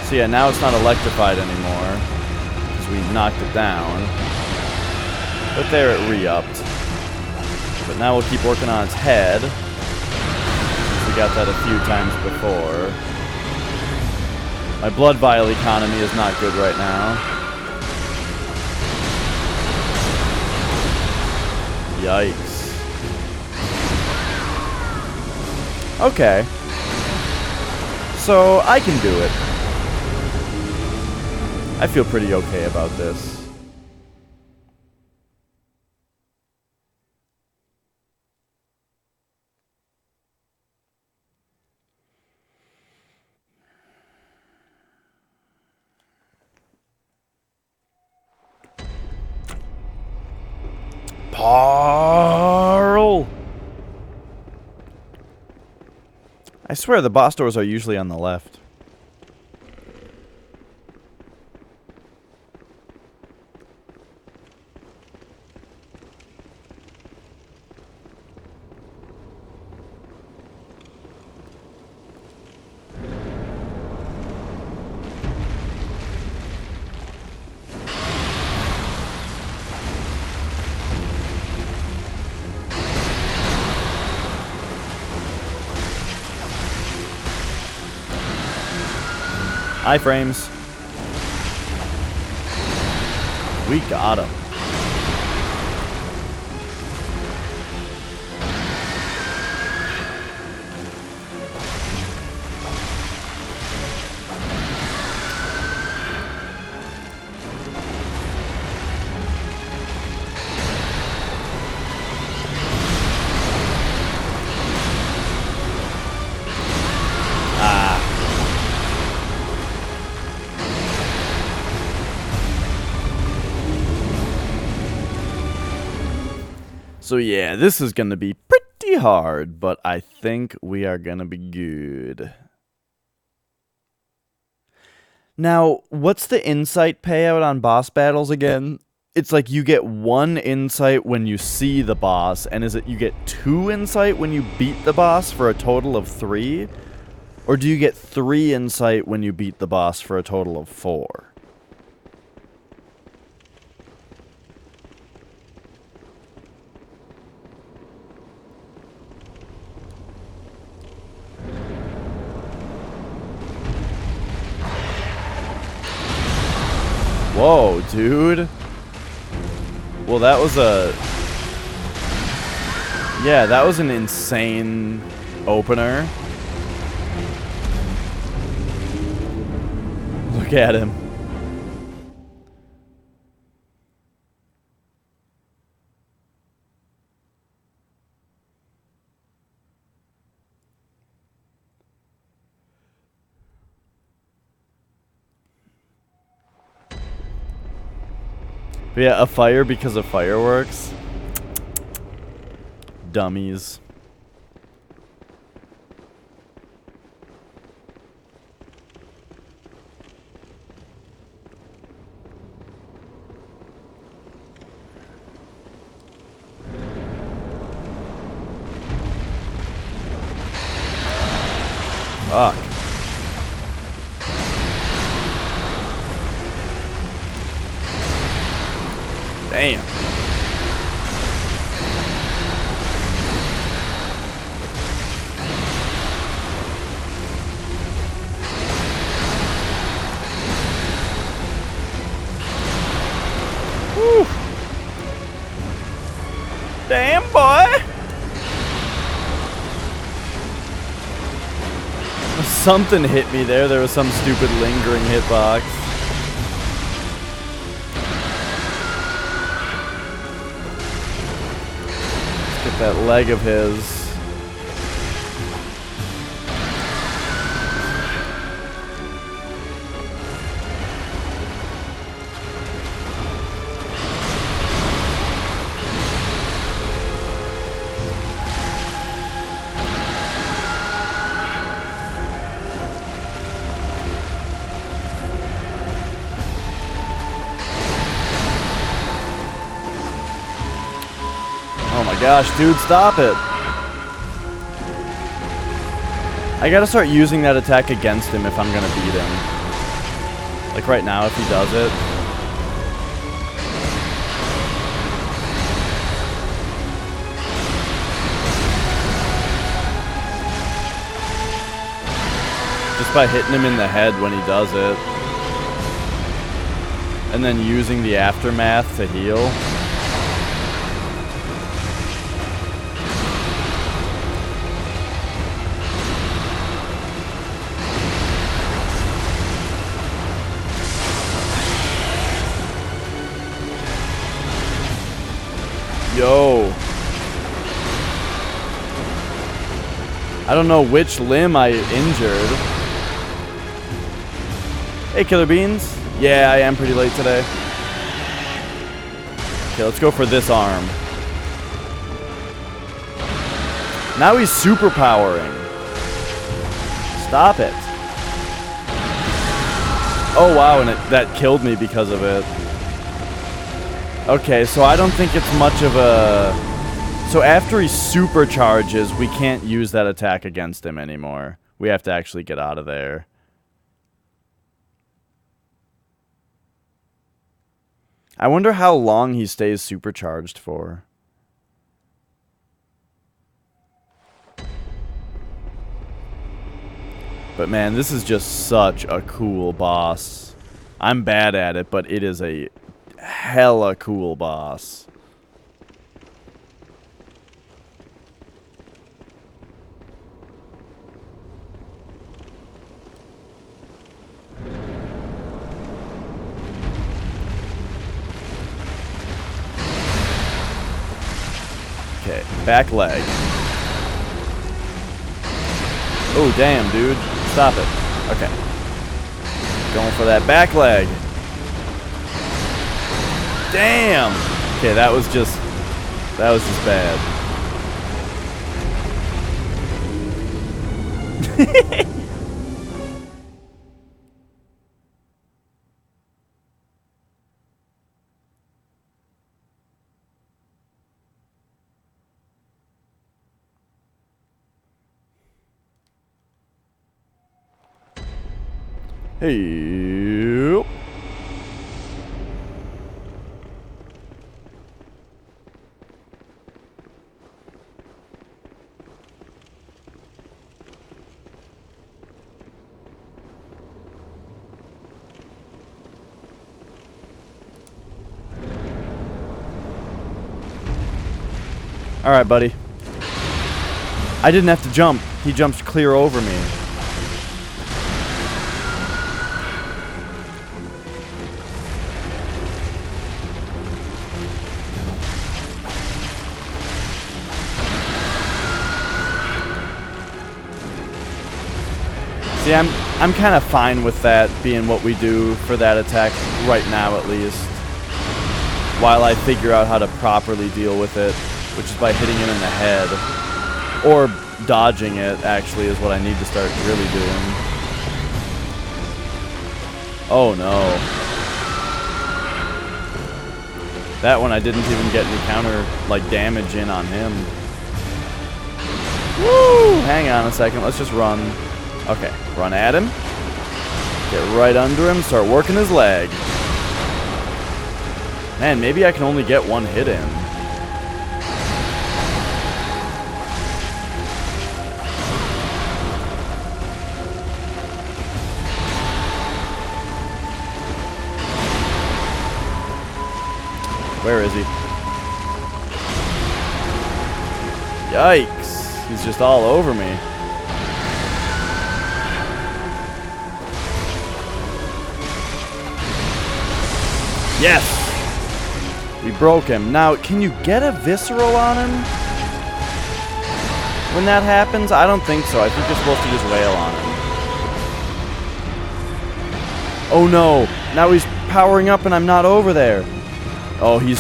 So yeah, now it's not electrified anymore, because we knocked it down. But there it re-upped. But now we'll keep working on its head. We got that a few times before. My blood vial economy is not good right now. Yikes. Okay. So, I can do it. I feel pretty okay about this. Parl! I swear the boss doors are usually on the left. Iframes. We got him. So yeah, this is going to be pretty hard, but I think we are going to be good. Now, what's the insight payout on boss battles again? It's like you get 1 insight when you see the boss, and is it you get 2 insight when you beat the boss for a total of 3? Or do you get 3 insight when you beat the boss for a total of 4? Whoa, dude. Well, that was a... Yeah, that was an insane opener. Look at him. But yeah, a fire because of fireworks. Dummies. Fuck. Damn. Whew. Damn, boy. Something hit me there. There was some stupid lingering hitbox. Let's get that leg of his. Oh my gosh, dude, stop it. I gotta start using that attack against him if I'm gonna beat him. Like right now, if he does it. Just by hitting him in the head when he does it. And then using the aftermath to heal. Yo. I don't know which limb I injured. Hey, Killer Beans. Yeah, I am pretty late today. Okay, let's go for this arm. Now he's superpowering. Stop it. Oh, wow, and that killed me because of it. Okay, so I don't think it's much of a... So after he supercharges, we can't use that attack against him anymore. We have to actually get out of there. I wonder how long he stays supercharged for. But man, this is just such a cool boss. I'm bad at it, but it is a hella cool boss. Okay, back leg. Oh, damn, dude. Stop it. Okay. Going for that back leg. Damn! Okay, that was just bad. Hey. All right, buddy. I didn't have to jump. He jumped clear over me. See, I'm kind of fine with that being what we do for that attack right now, at least. While I figure out how to properly deal with it, which is by hitting him in the head. Or dodging it, actually, is what I need to start really doing. Oh, no. That one I didn't even get any counter, like, damage in on him. Woo! Hang on a second, let's just run. Okay, run at him. Get right under him, start working his leg. Man, maybe I can only get one hit in. Where is he? Yikes. He's just all over me. Yes! We broke him. Now, can you get a visceral on him? When that happens? I don't think so. I think you're supposed to just wail on him. Oh no! Now he's powering up and I'm not over there. Oh, he's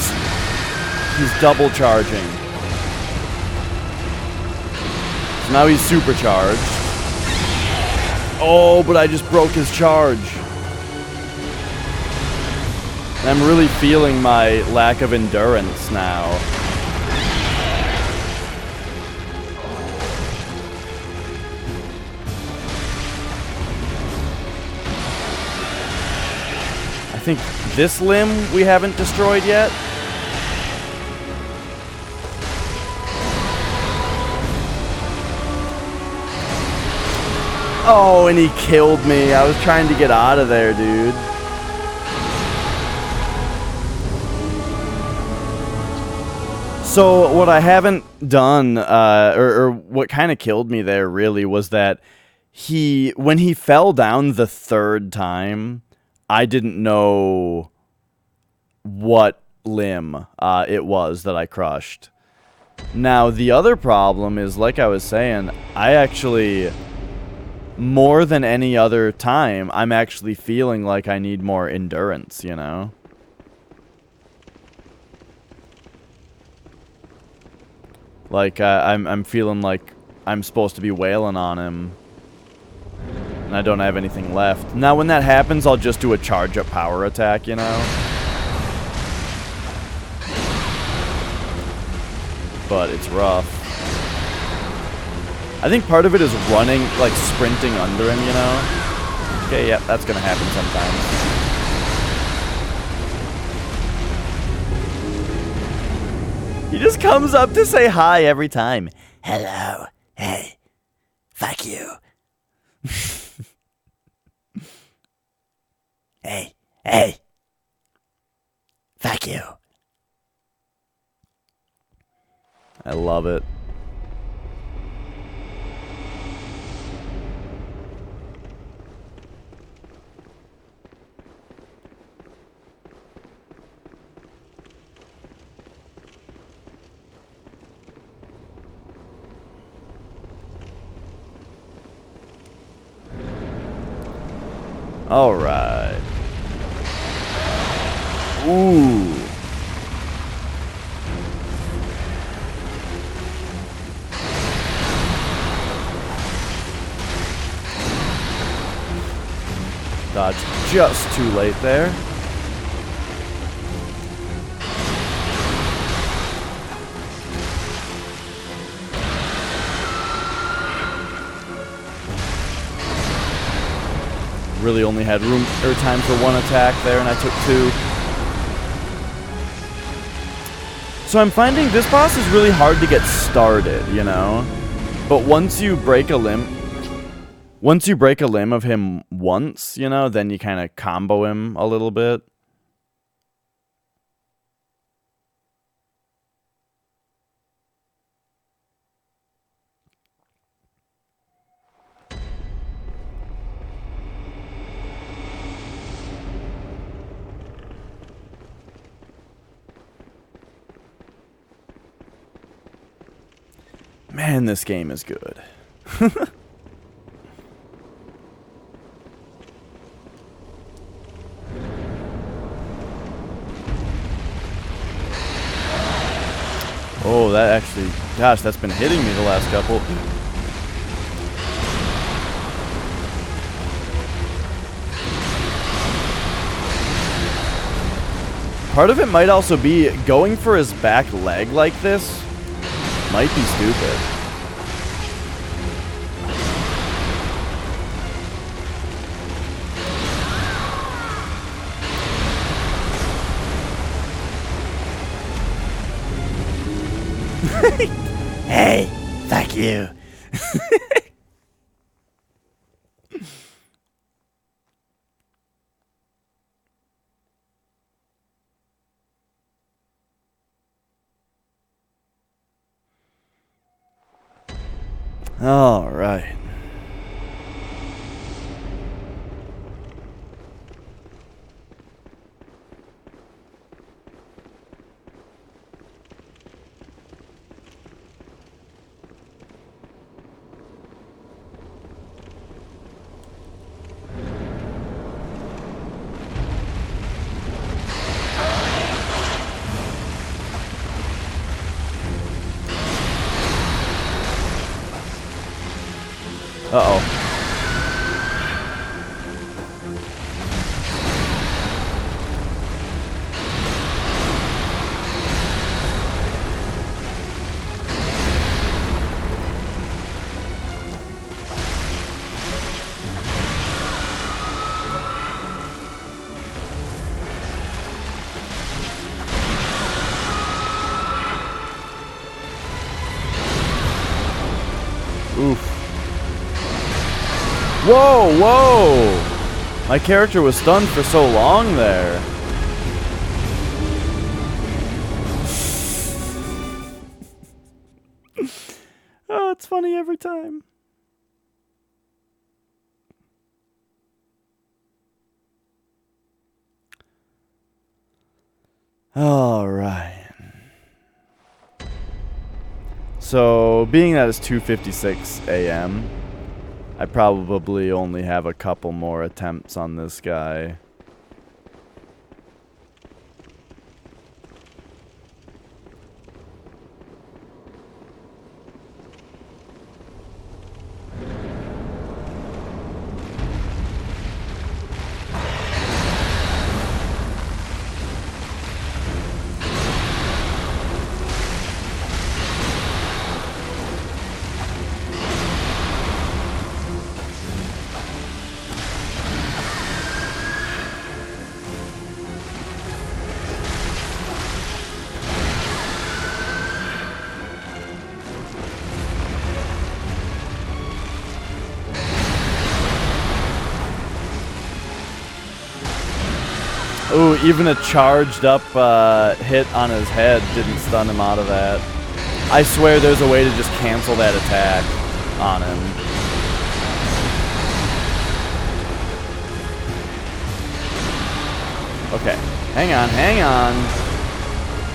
double charging. So now he's supercharged. Oh, but I just broke his charge. And I'm really feeling my lack of endurance now. I think this limb we haven't destroyed yet. Oh, and he killed me. I was trying to get out of there, dude. So what I haven't done, or what kind of killed me there really was that when he fell down the third time, I didn't know what limb it was that I crushed. Now, the other problem is, like I was saying, I actually, more than any other time, I'm actually feeling like I need more endurance, you know? Like, I'm feeling like I'm supposed to be wailing on him. And I don't have anything left. Now, when that happens, I'll just do a charge-up power attack, you know? But it's rough. I think part of it is running, like, sprinting under him, you know? Okay, yeah, that's gonna happen sometimes. He just comes up to say hi every time. Hello. Hey. Fuck you. Hey. Hey. Fuck you. I love it. All right. Ooh. Dodge just too late there. Really only had room or time for one attack there, and I took two. So I'm finding this boss is really hard to get started, you know? But once you break a limb of him once, you know, then you kind of combo him a little bit. Man, this game is good. Oh, that actually... Gosh, that's been hitting me the last couple. Part of it might also be going for his back leg like this might be stupid. Hey, fuck you. All right. Uh-oh. Whoa, whoa! My character was stunned for so long there. Oh, it's funny every time. Alright. So, being that it's 2:56 a.m., I probably only have a couple more attempts on this guy. Ooh, even a charged up hit on his head didn't stun him out of that. I swear there's a way to just cancel that attack on him. Okay, hang on, hang on.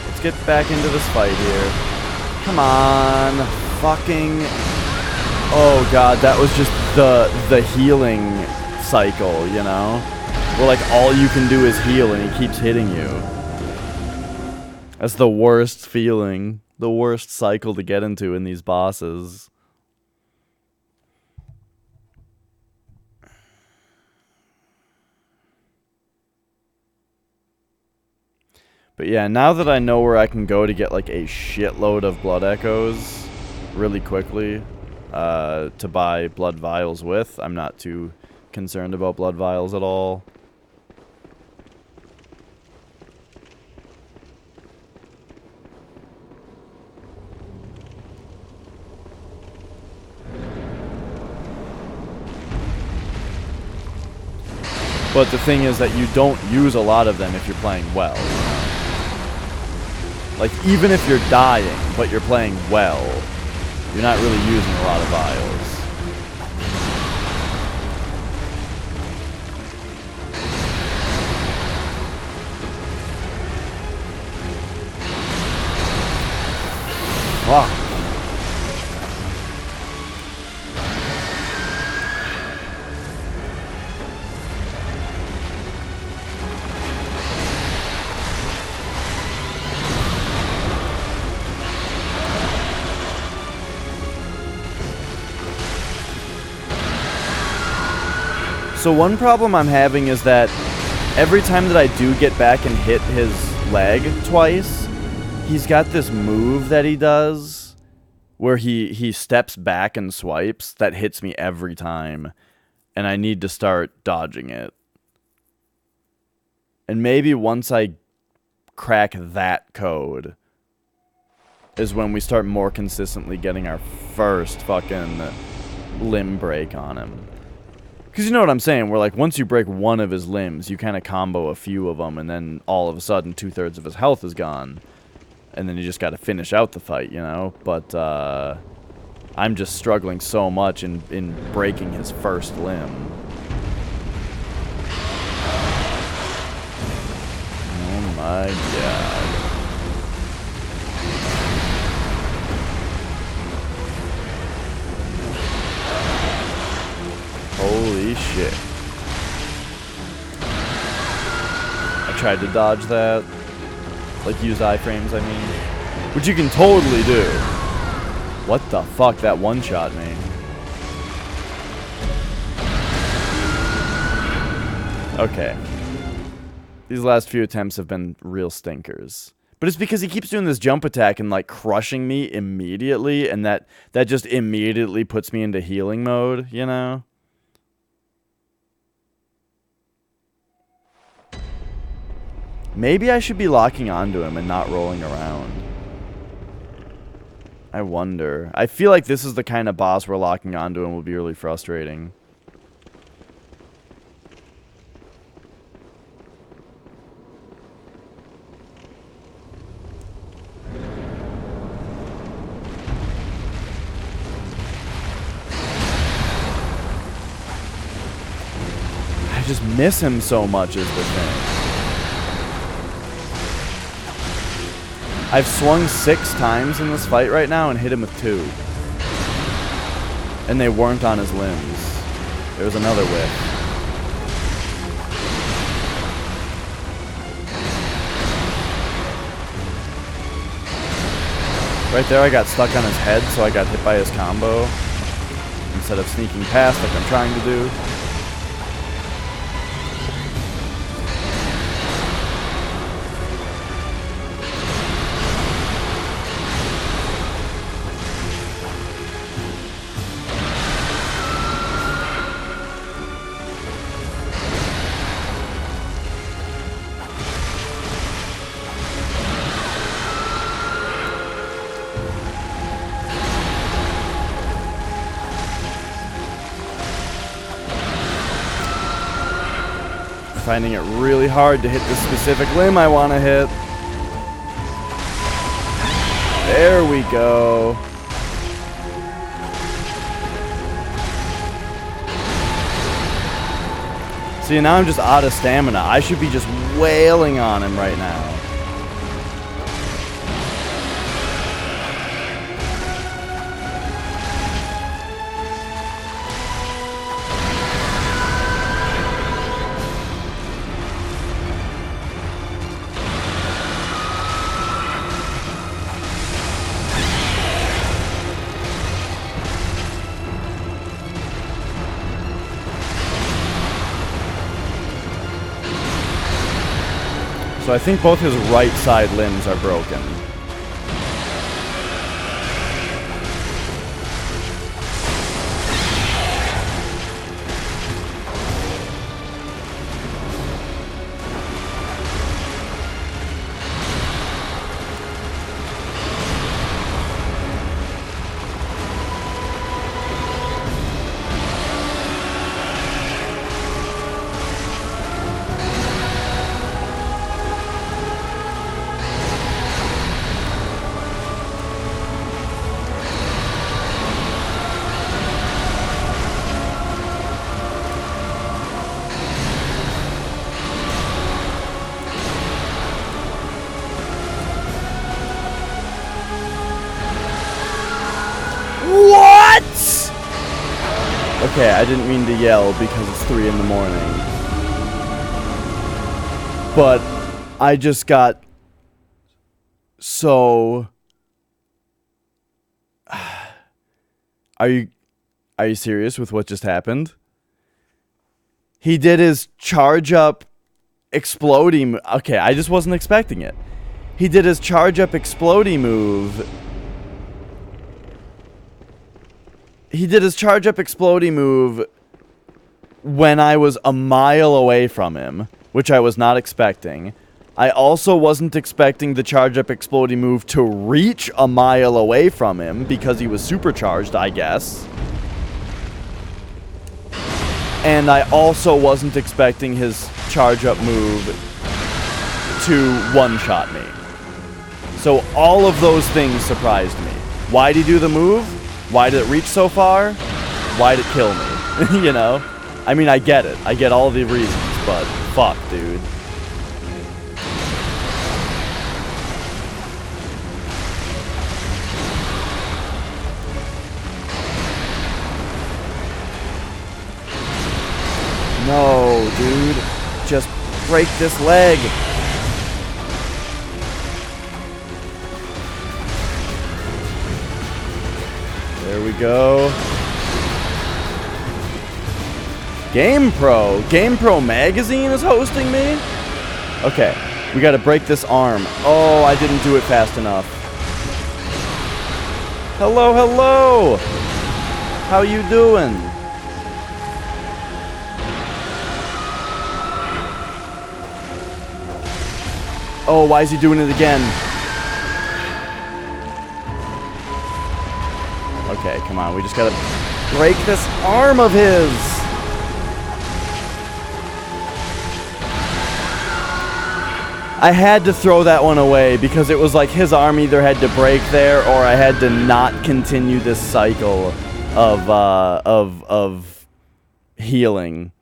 Let's get back into this fight here. Come on, fucking... Oh god, that was just the healing cycle, you know? Where like all you can do is heal and he keeps hitting you. That's the worst feeling. The worst cycle to get into in these bosses. But yeah, now that I know where I can go to get like a shitload of blood echoes really quickly to buy blood vials with, I'm not too concerned about blood vials at all. But the thing is that you don't use a lot of them if you're playing well. Like, even if you're dying, but you're playing well, you're not really using a lot of vials. Wow. So one problem I'm having is that every time that I do get back and hit his leg twice, he's got this move that he does where he steps back and swipes that hits me every time, and I need to start dodging it. And maybe once I crack that code is when we start more consistently getting our first fucking limb break on him. Because you know what I'm saying, where like once you break one of his limbs, you kind of combo a few of them, and then all of a sudden 2/3 of his health is gone. And then you just got to finish out the fight, you know? But I'm just struggling so much in breaking his first limb. Oh my god. Holy shit. I tried to dodge that. Like, use iframes, I mean. Which you can totally do. What the fuck? That one-shot me. Okay. These last few attempts have been real stinkers. But it's because he keeps doing this jump attack and, like, crushing me immediately. And that just immediately puts me into healing mode, you know? Maybe I should be locking onto him and not rolling around. I wonder. I feel like this is the kind of boss where locking onto him will be really frustrating. just miss him so much is the thing. I've swung 6 times in this fight right now and hit him with 2. And they weren't on his limbs. There was another whiff. Right there I got stuck on his head, so I got hit by his combo instead of sneaking past like I'm trying to do. Finding it really hard to hit the specific limb I want to hit. There we go. See, now I'm just out of stamina. I should be just wailing on him right now. So I think both his right side limbs are broken. Okay, I didn't mean to yell because it's 3 in the morning. But I just got so... Are you serious with what just happened? He did his charge up exploding... Okay, I just wasn't expecting it. He did his charge up exploding move... He did his charge up exploding move when I was a mile away from him, which I was not expecting. I also wasn't expecting the charge up exploding move to reach a mile away from him because he was supercharged, I guess. And I also wasn't expecting his charge up move to one-shot me. So all of those things surprised me. Why'd he do the move? Why did it reach so far? Why'd it kill me? You know? I mean, I get it. I get all the reasons, but fuck, dude. No, dude. Just break this leg. There we go. GamePro. GamePro Magazine is hosting me? Okay, we gotta break this arm. Oh, I didn't do it fast enough. Hello, hello! How you doing? Oh, why is he doing it again? Okay, come on. We just gotta break this arm of his. I had to throw that one away because it was like his arm either had to break there or I had to not continue this cycle of healing.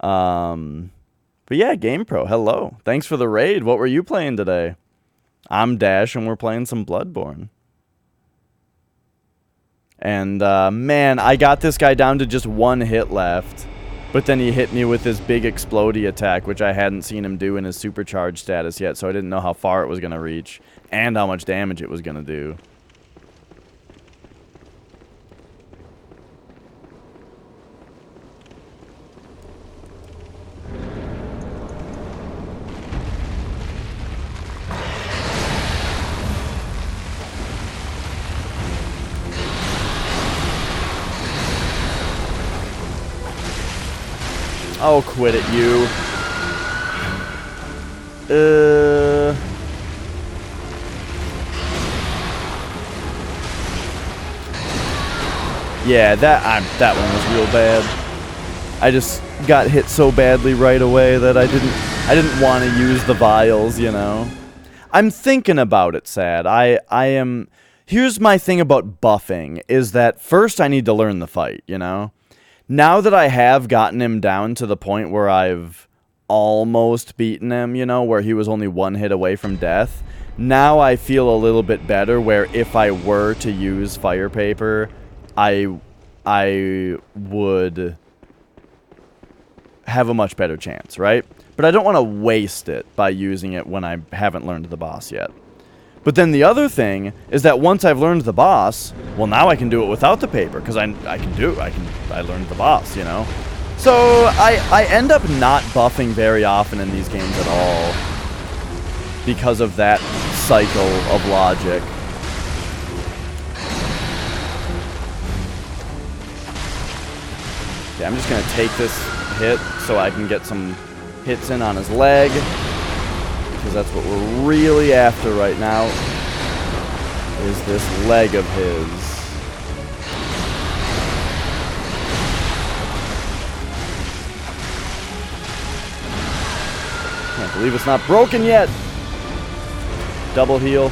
But yeah, GamePro, hello. Thanks for the raid. What were you playing today? I'm Dash, and we're playing some Bloodborne. And, man, I got this guy down to just one hit left. But then he hit me with this big explodey attack, which I hadn't seen him do in his supercharged status yet, so I didn't know how far it was going to reach and how much damage it was going to do. Oh, quit it, you. Yeah, that one was real bad. I just got hit so badly right away that I didn't want to use the vials, you know. I'm thinking about it, Sad. Here's my thing about buffing, is that first I need to learn the fight, you know. Now that I have gotten him down to the point where I've almost beaten him, you know, where he was only one hit away from death, now I feel a little bit better where if I were to use fire paper, I would have a much better chance, right? But I don't want to waste it by using it when I haven't learned the boss yet. But then the other thing is that once I've learned the boss, well, now I can do it without the paper, because I learned the boss, you know? So I end up not buffing very often in these games at all because of that cycle of logic. Okay, I'm just going to take this hit so I can get some hits in on his leg, because that's what we're really after right now, is this leg of his. Can't believe it's not broken yet. Double heal.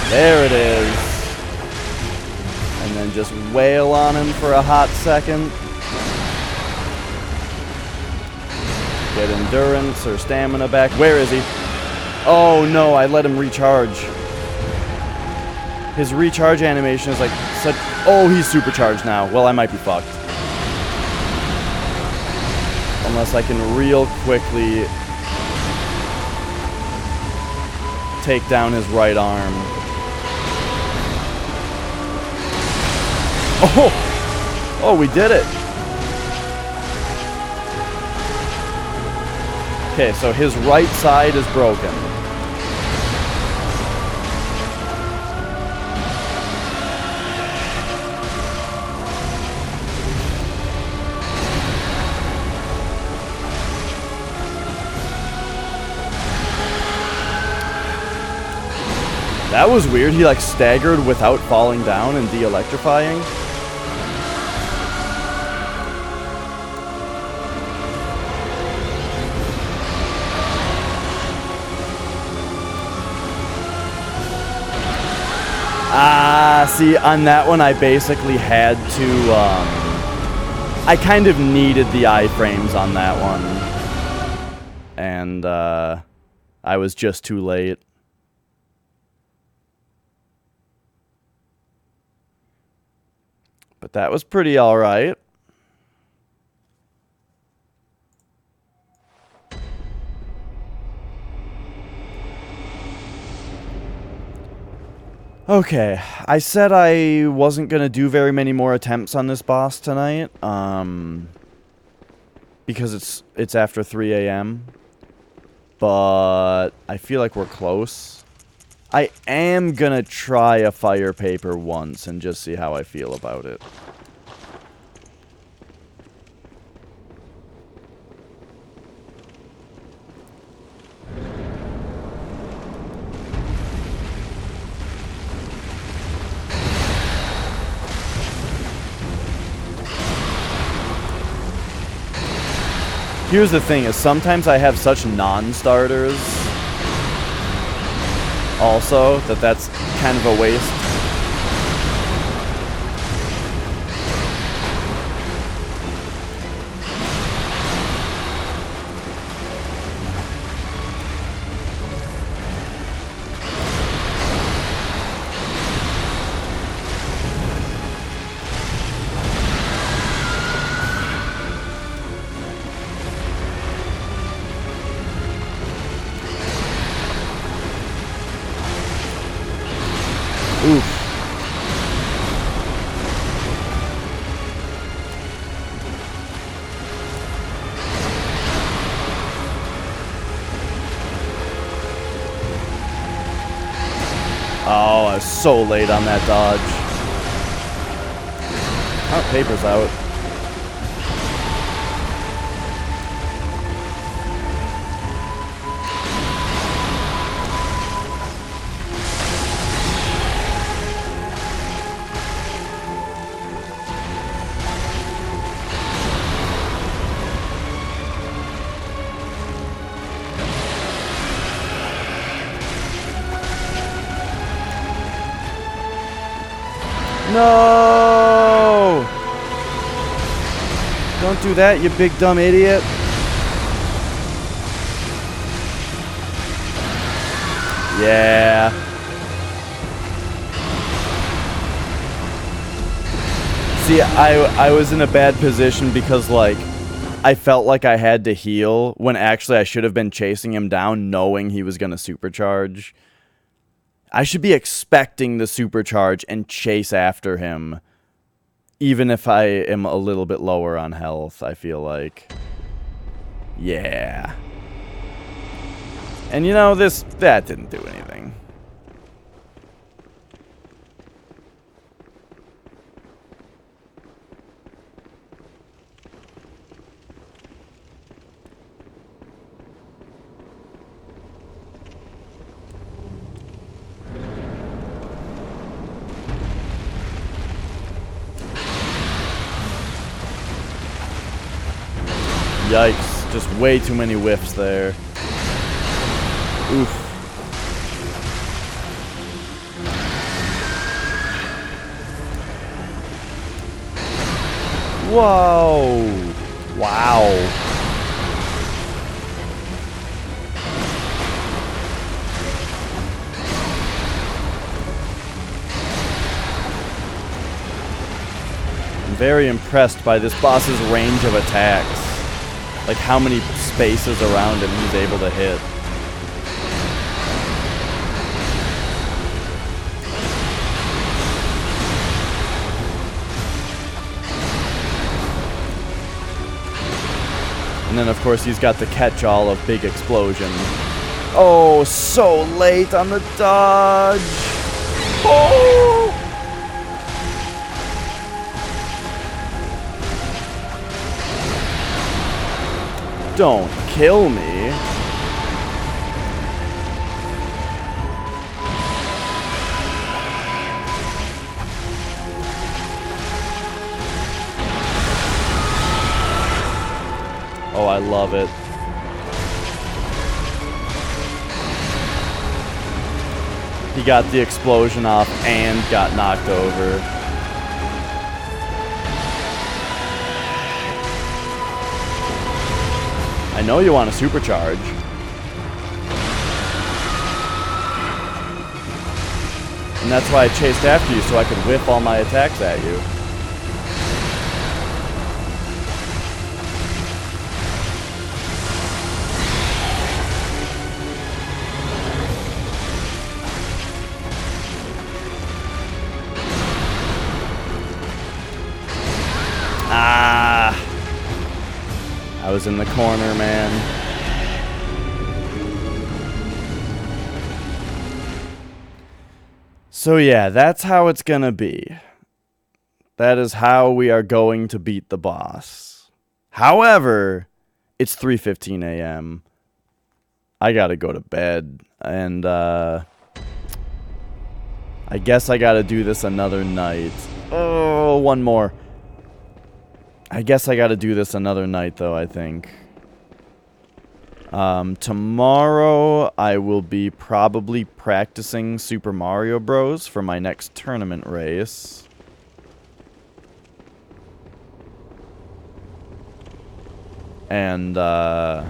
There it is. And then just wail on him for a hot second. Get endurance or stamina back. Where is he? Oh no, I let him recharge. His recharge animation is like such... Oh, he's supercharged now. Well, I might be fucked. Unless I can real quickly take down his right arm. Oh! Oh, we did it! Okay, so his right side is broken. That was weird. He like staggered without falling down and de-electrifying. See, on that one, I basically had to, I kind of needed the iframes on that one. And, I was just too late. But that was pretty alright. Okay, I said I wasn't going to do very many more attempts on this boss tonight, because it's after 3 a.m., but I feel like we're close. I am going to try a fire paper once and just see how I feel about it. Here's the thing, is sometimes I have such non-starters also that's kind of a waste. I was so late on that dodge. Oh, paper's out. No! Don't do that, you big dumb idiot. Yeah. See, I was in a bad position because, like, I felt like I had to heal when actually I should have been chasing him down knowing he was going to supercharge. I should be expecting the supercharge and chase after him, even if I am a little bit lower on health, I feel like. Yeah. And you know, that didn't do anything. Yikes, just way too many whiffs there. Oof. Whoa. Wow. I'm very impressed by this boss's range of attacks. Like how many spaces around him he's able to hit. And then of course he's got the catch-all of big explosion. Oh, so late on the dodge. Oh! Don't kill me. Oh, I love it. He got the explosion off and got knocked over. I know you want to supercharge. And that's why I chased after you, so I could whip all my attacks at you. Ah! I was in the corner, man. So yeah, that's how it's gonna be. That is how we are going to beat the boss. However, it's 3:15 a.m. I gotta go to bed, and I guess I gotta do this another night. Oh, one more. I guess I gotta do this another night, though, I think. Tomorrow, I will be probably practicing Super Mario Bros. For my next tournament race. And then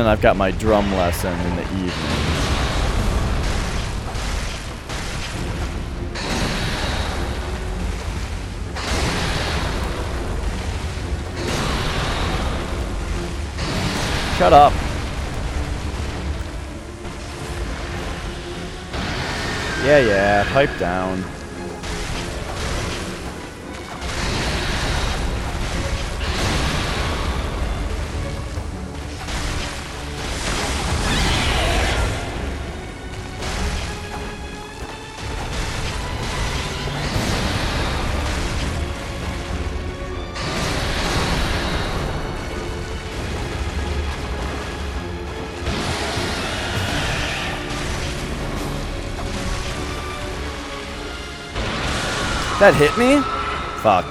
I've got my drum lesson in the evening. Shut up. Yeah, pipe down. That hit me? Fuck.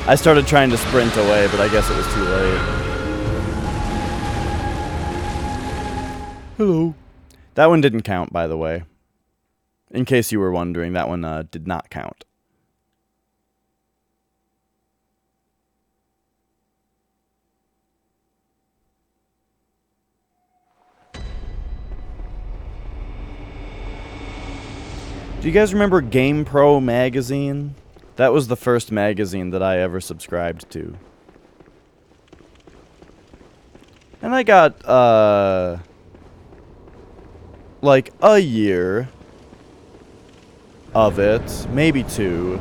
I started trying to sprint away, but I guess it was too late. Hello. That one didn't count, by the way. In case you were wondering, that one did not count. Do you guys remember GamePro magazine? That was the first magazine that I ever subscribed to. And I got, like a year of it, maybe 2.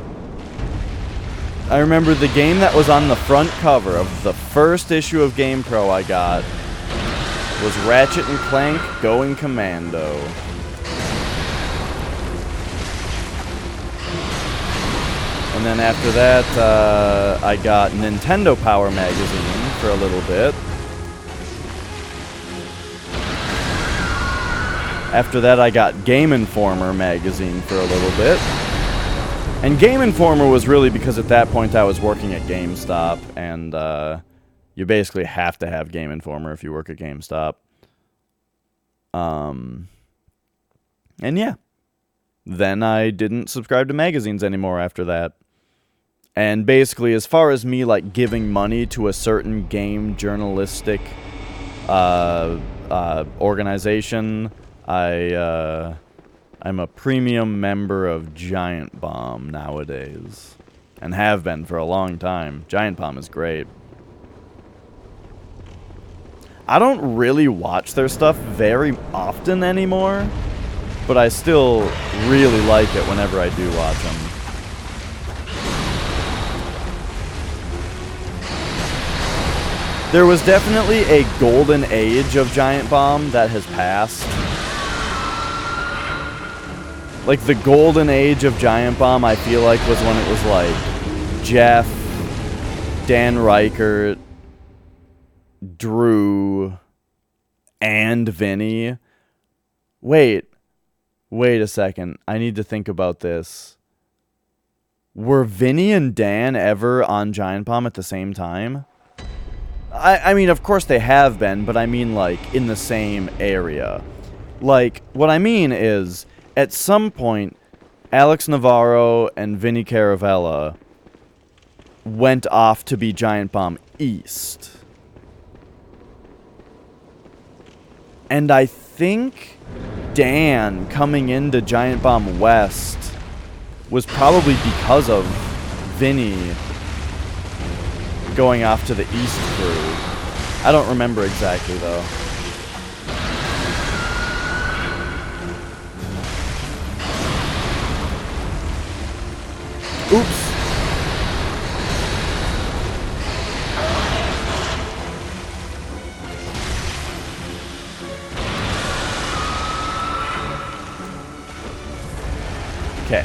I remember the game that was on the front cover of the first issue of GamePro I got was Ratchet and Clank Going Commando. And then after that, I got Nintendo Power magazine for a little bit. After that, I got Game Informer magazine for a little bit. And Game Informer was really because at that point I was working at GameStop, and you basically have to have Game Informer if you work at GameStop. And yeah. Then I didn't subscribe to magazines anymore after that. And basically, as far as me, like, giving money to a certain game journalistic organization, I'm a premium member of Giant Bomb nowadays. And have been for a long time. Giant Bomb is great. I don't really watch their stuff very often anymore, but I still really like it whenever I do watch them. There was definitely a golden age of Giant Bomb that has passed. Like, the golden age of Giant Bomb, I feel like, was when it was like Jeff, Dan Reichert, Drew, and Vinny. Wait a second. I need to think about this. Were Vinny and Dan ever on Giant Bomb at the same time? I mean, of course they have been, but I mean, like, in the same area. Like, what I mean is, at some point, Alex Navarro and Vinny Caravella went off to be Giant Bomb East. And I think Dan coming into Giant Bomb West was probably because of Vinny going off to the East crew. I don't remember exactly, though. Oops. Okay.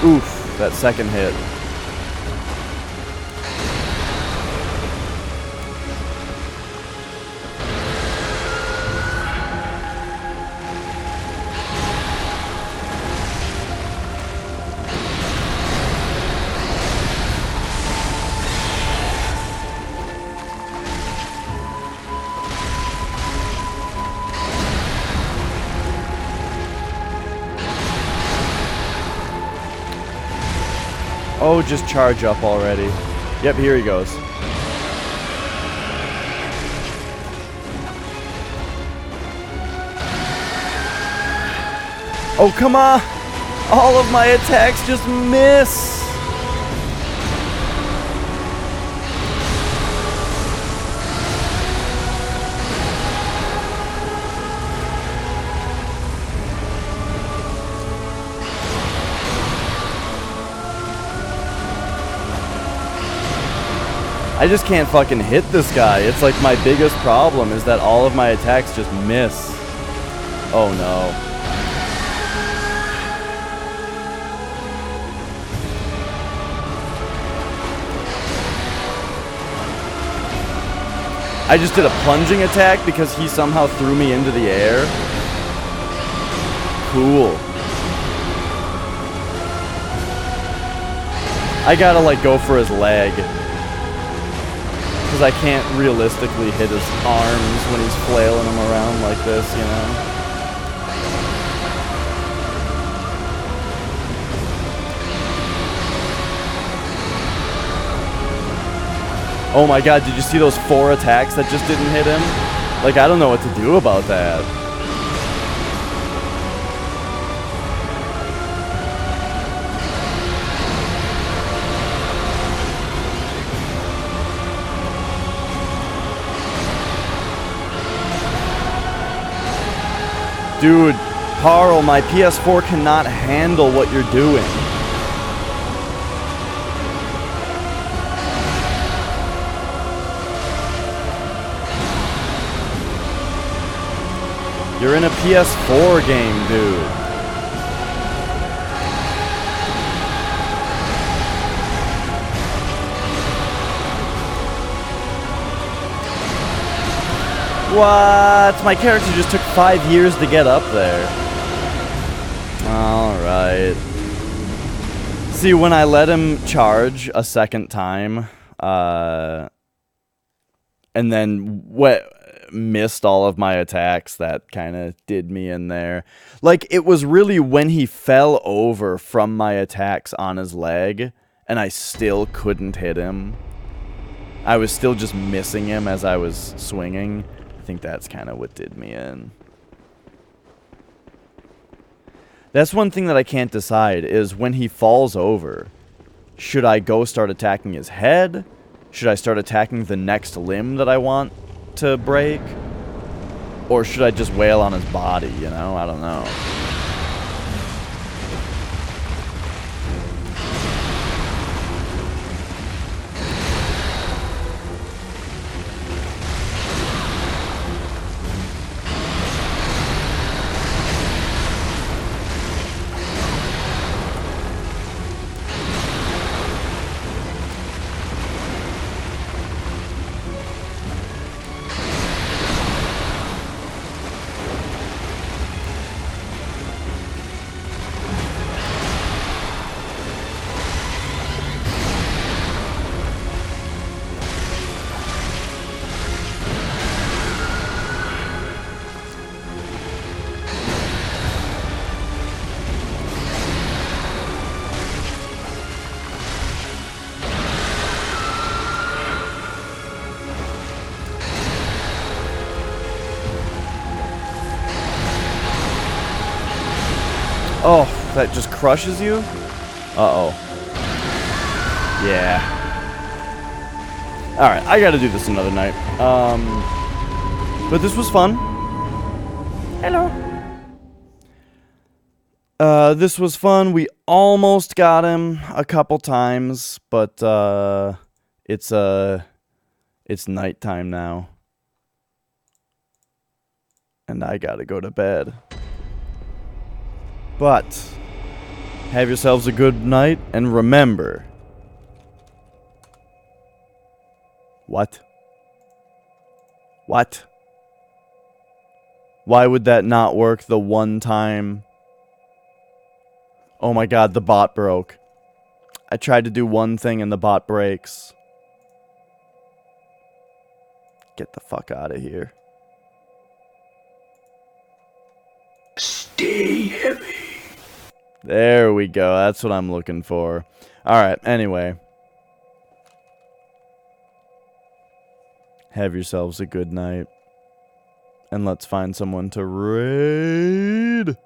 Oof, that second hit. Oh, just charge up already. Yep, here he goes. Oh, come on! All of my attacks just miss! I just can't fucking hit this guy. It's like my biggest problem is that all of my attacks just miss. Oh no. I just did a plunging attack because he somehow threw me into the air. Cool. I gotta, like, go for his leg. Because I can't realistically hit his arms when he's flailing them around like this, you know? Oh my god, did you see those 4 attacks that just didn't hit him? Like, I don't know what to do about that. Dude, Carl, my PS4 cannot handle what you're doing. You're in a PS4 game, dude. What? My character just took 5 years to get up there. Alright. See, when I let him charge a second time, and then missed all of my attacks, that kind of did me in there. Like, it was really when he fell over from my attacks on his leg, and I still couldn't hit him. I was still just missing him as I was swinging. I think that's kind of what did me in. That's one thing that I can't decide, is when he falls over, should I go start attacking his head? Should I start attacking the next limb that I want to break? Or should I just wail on his body, you know? I don't know. Oh, that just crushes you? Uh-oh. Yeah. Alright, I gotta do this another night. But this was fun. Hello. This was fun. We almost got him a couple times, but, it's nighttime now. And I gotta go to bed. But, have yourselves a good night, and remember... What? What? Why would that not work the one time? Oh my god, the bot broke. I tried to do one thing and the bot breaks. Get the fuck out of here. Stay heavy. There we go. That's what I'm looking for. Alright, anyway. Have yourselves a good night. And let's find someone to raid.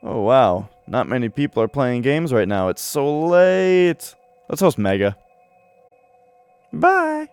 Oh, wow. Not many people are playing games right now. It's so late. Let's host Mega. Bye.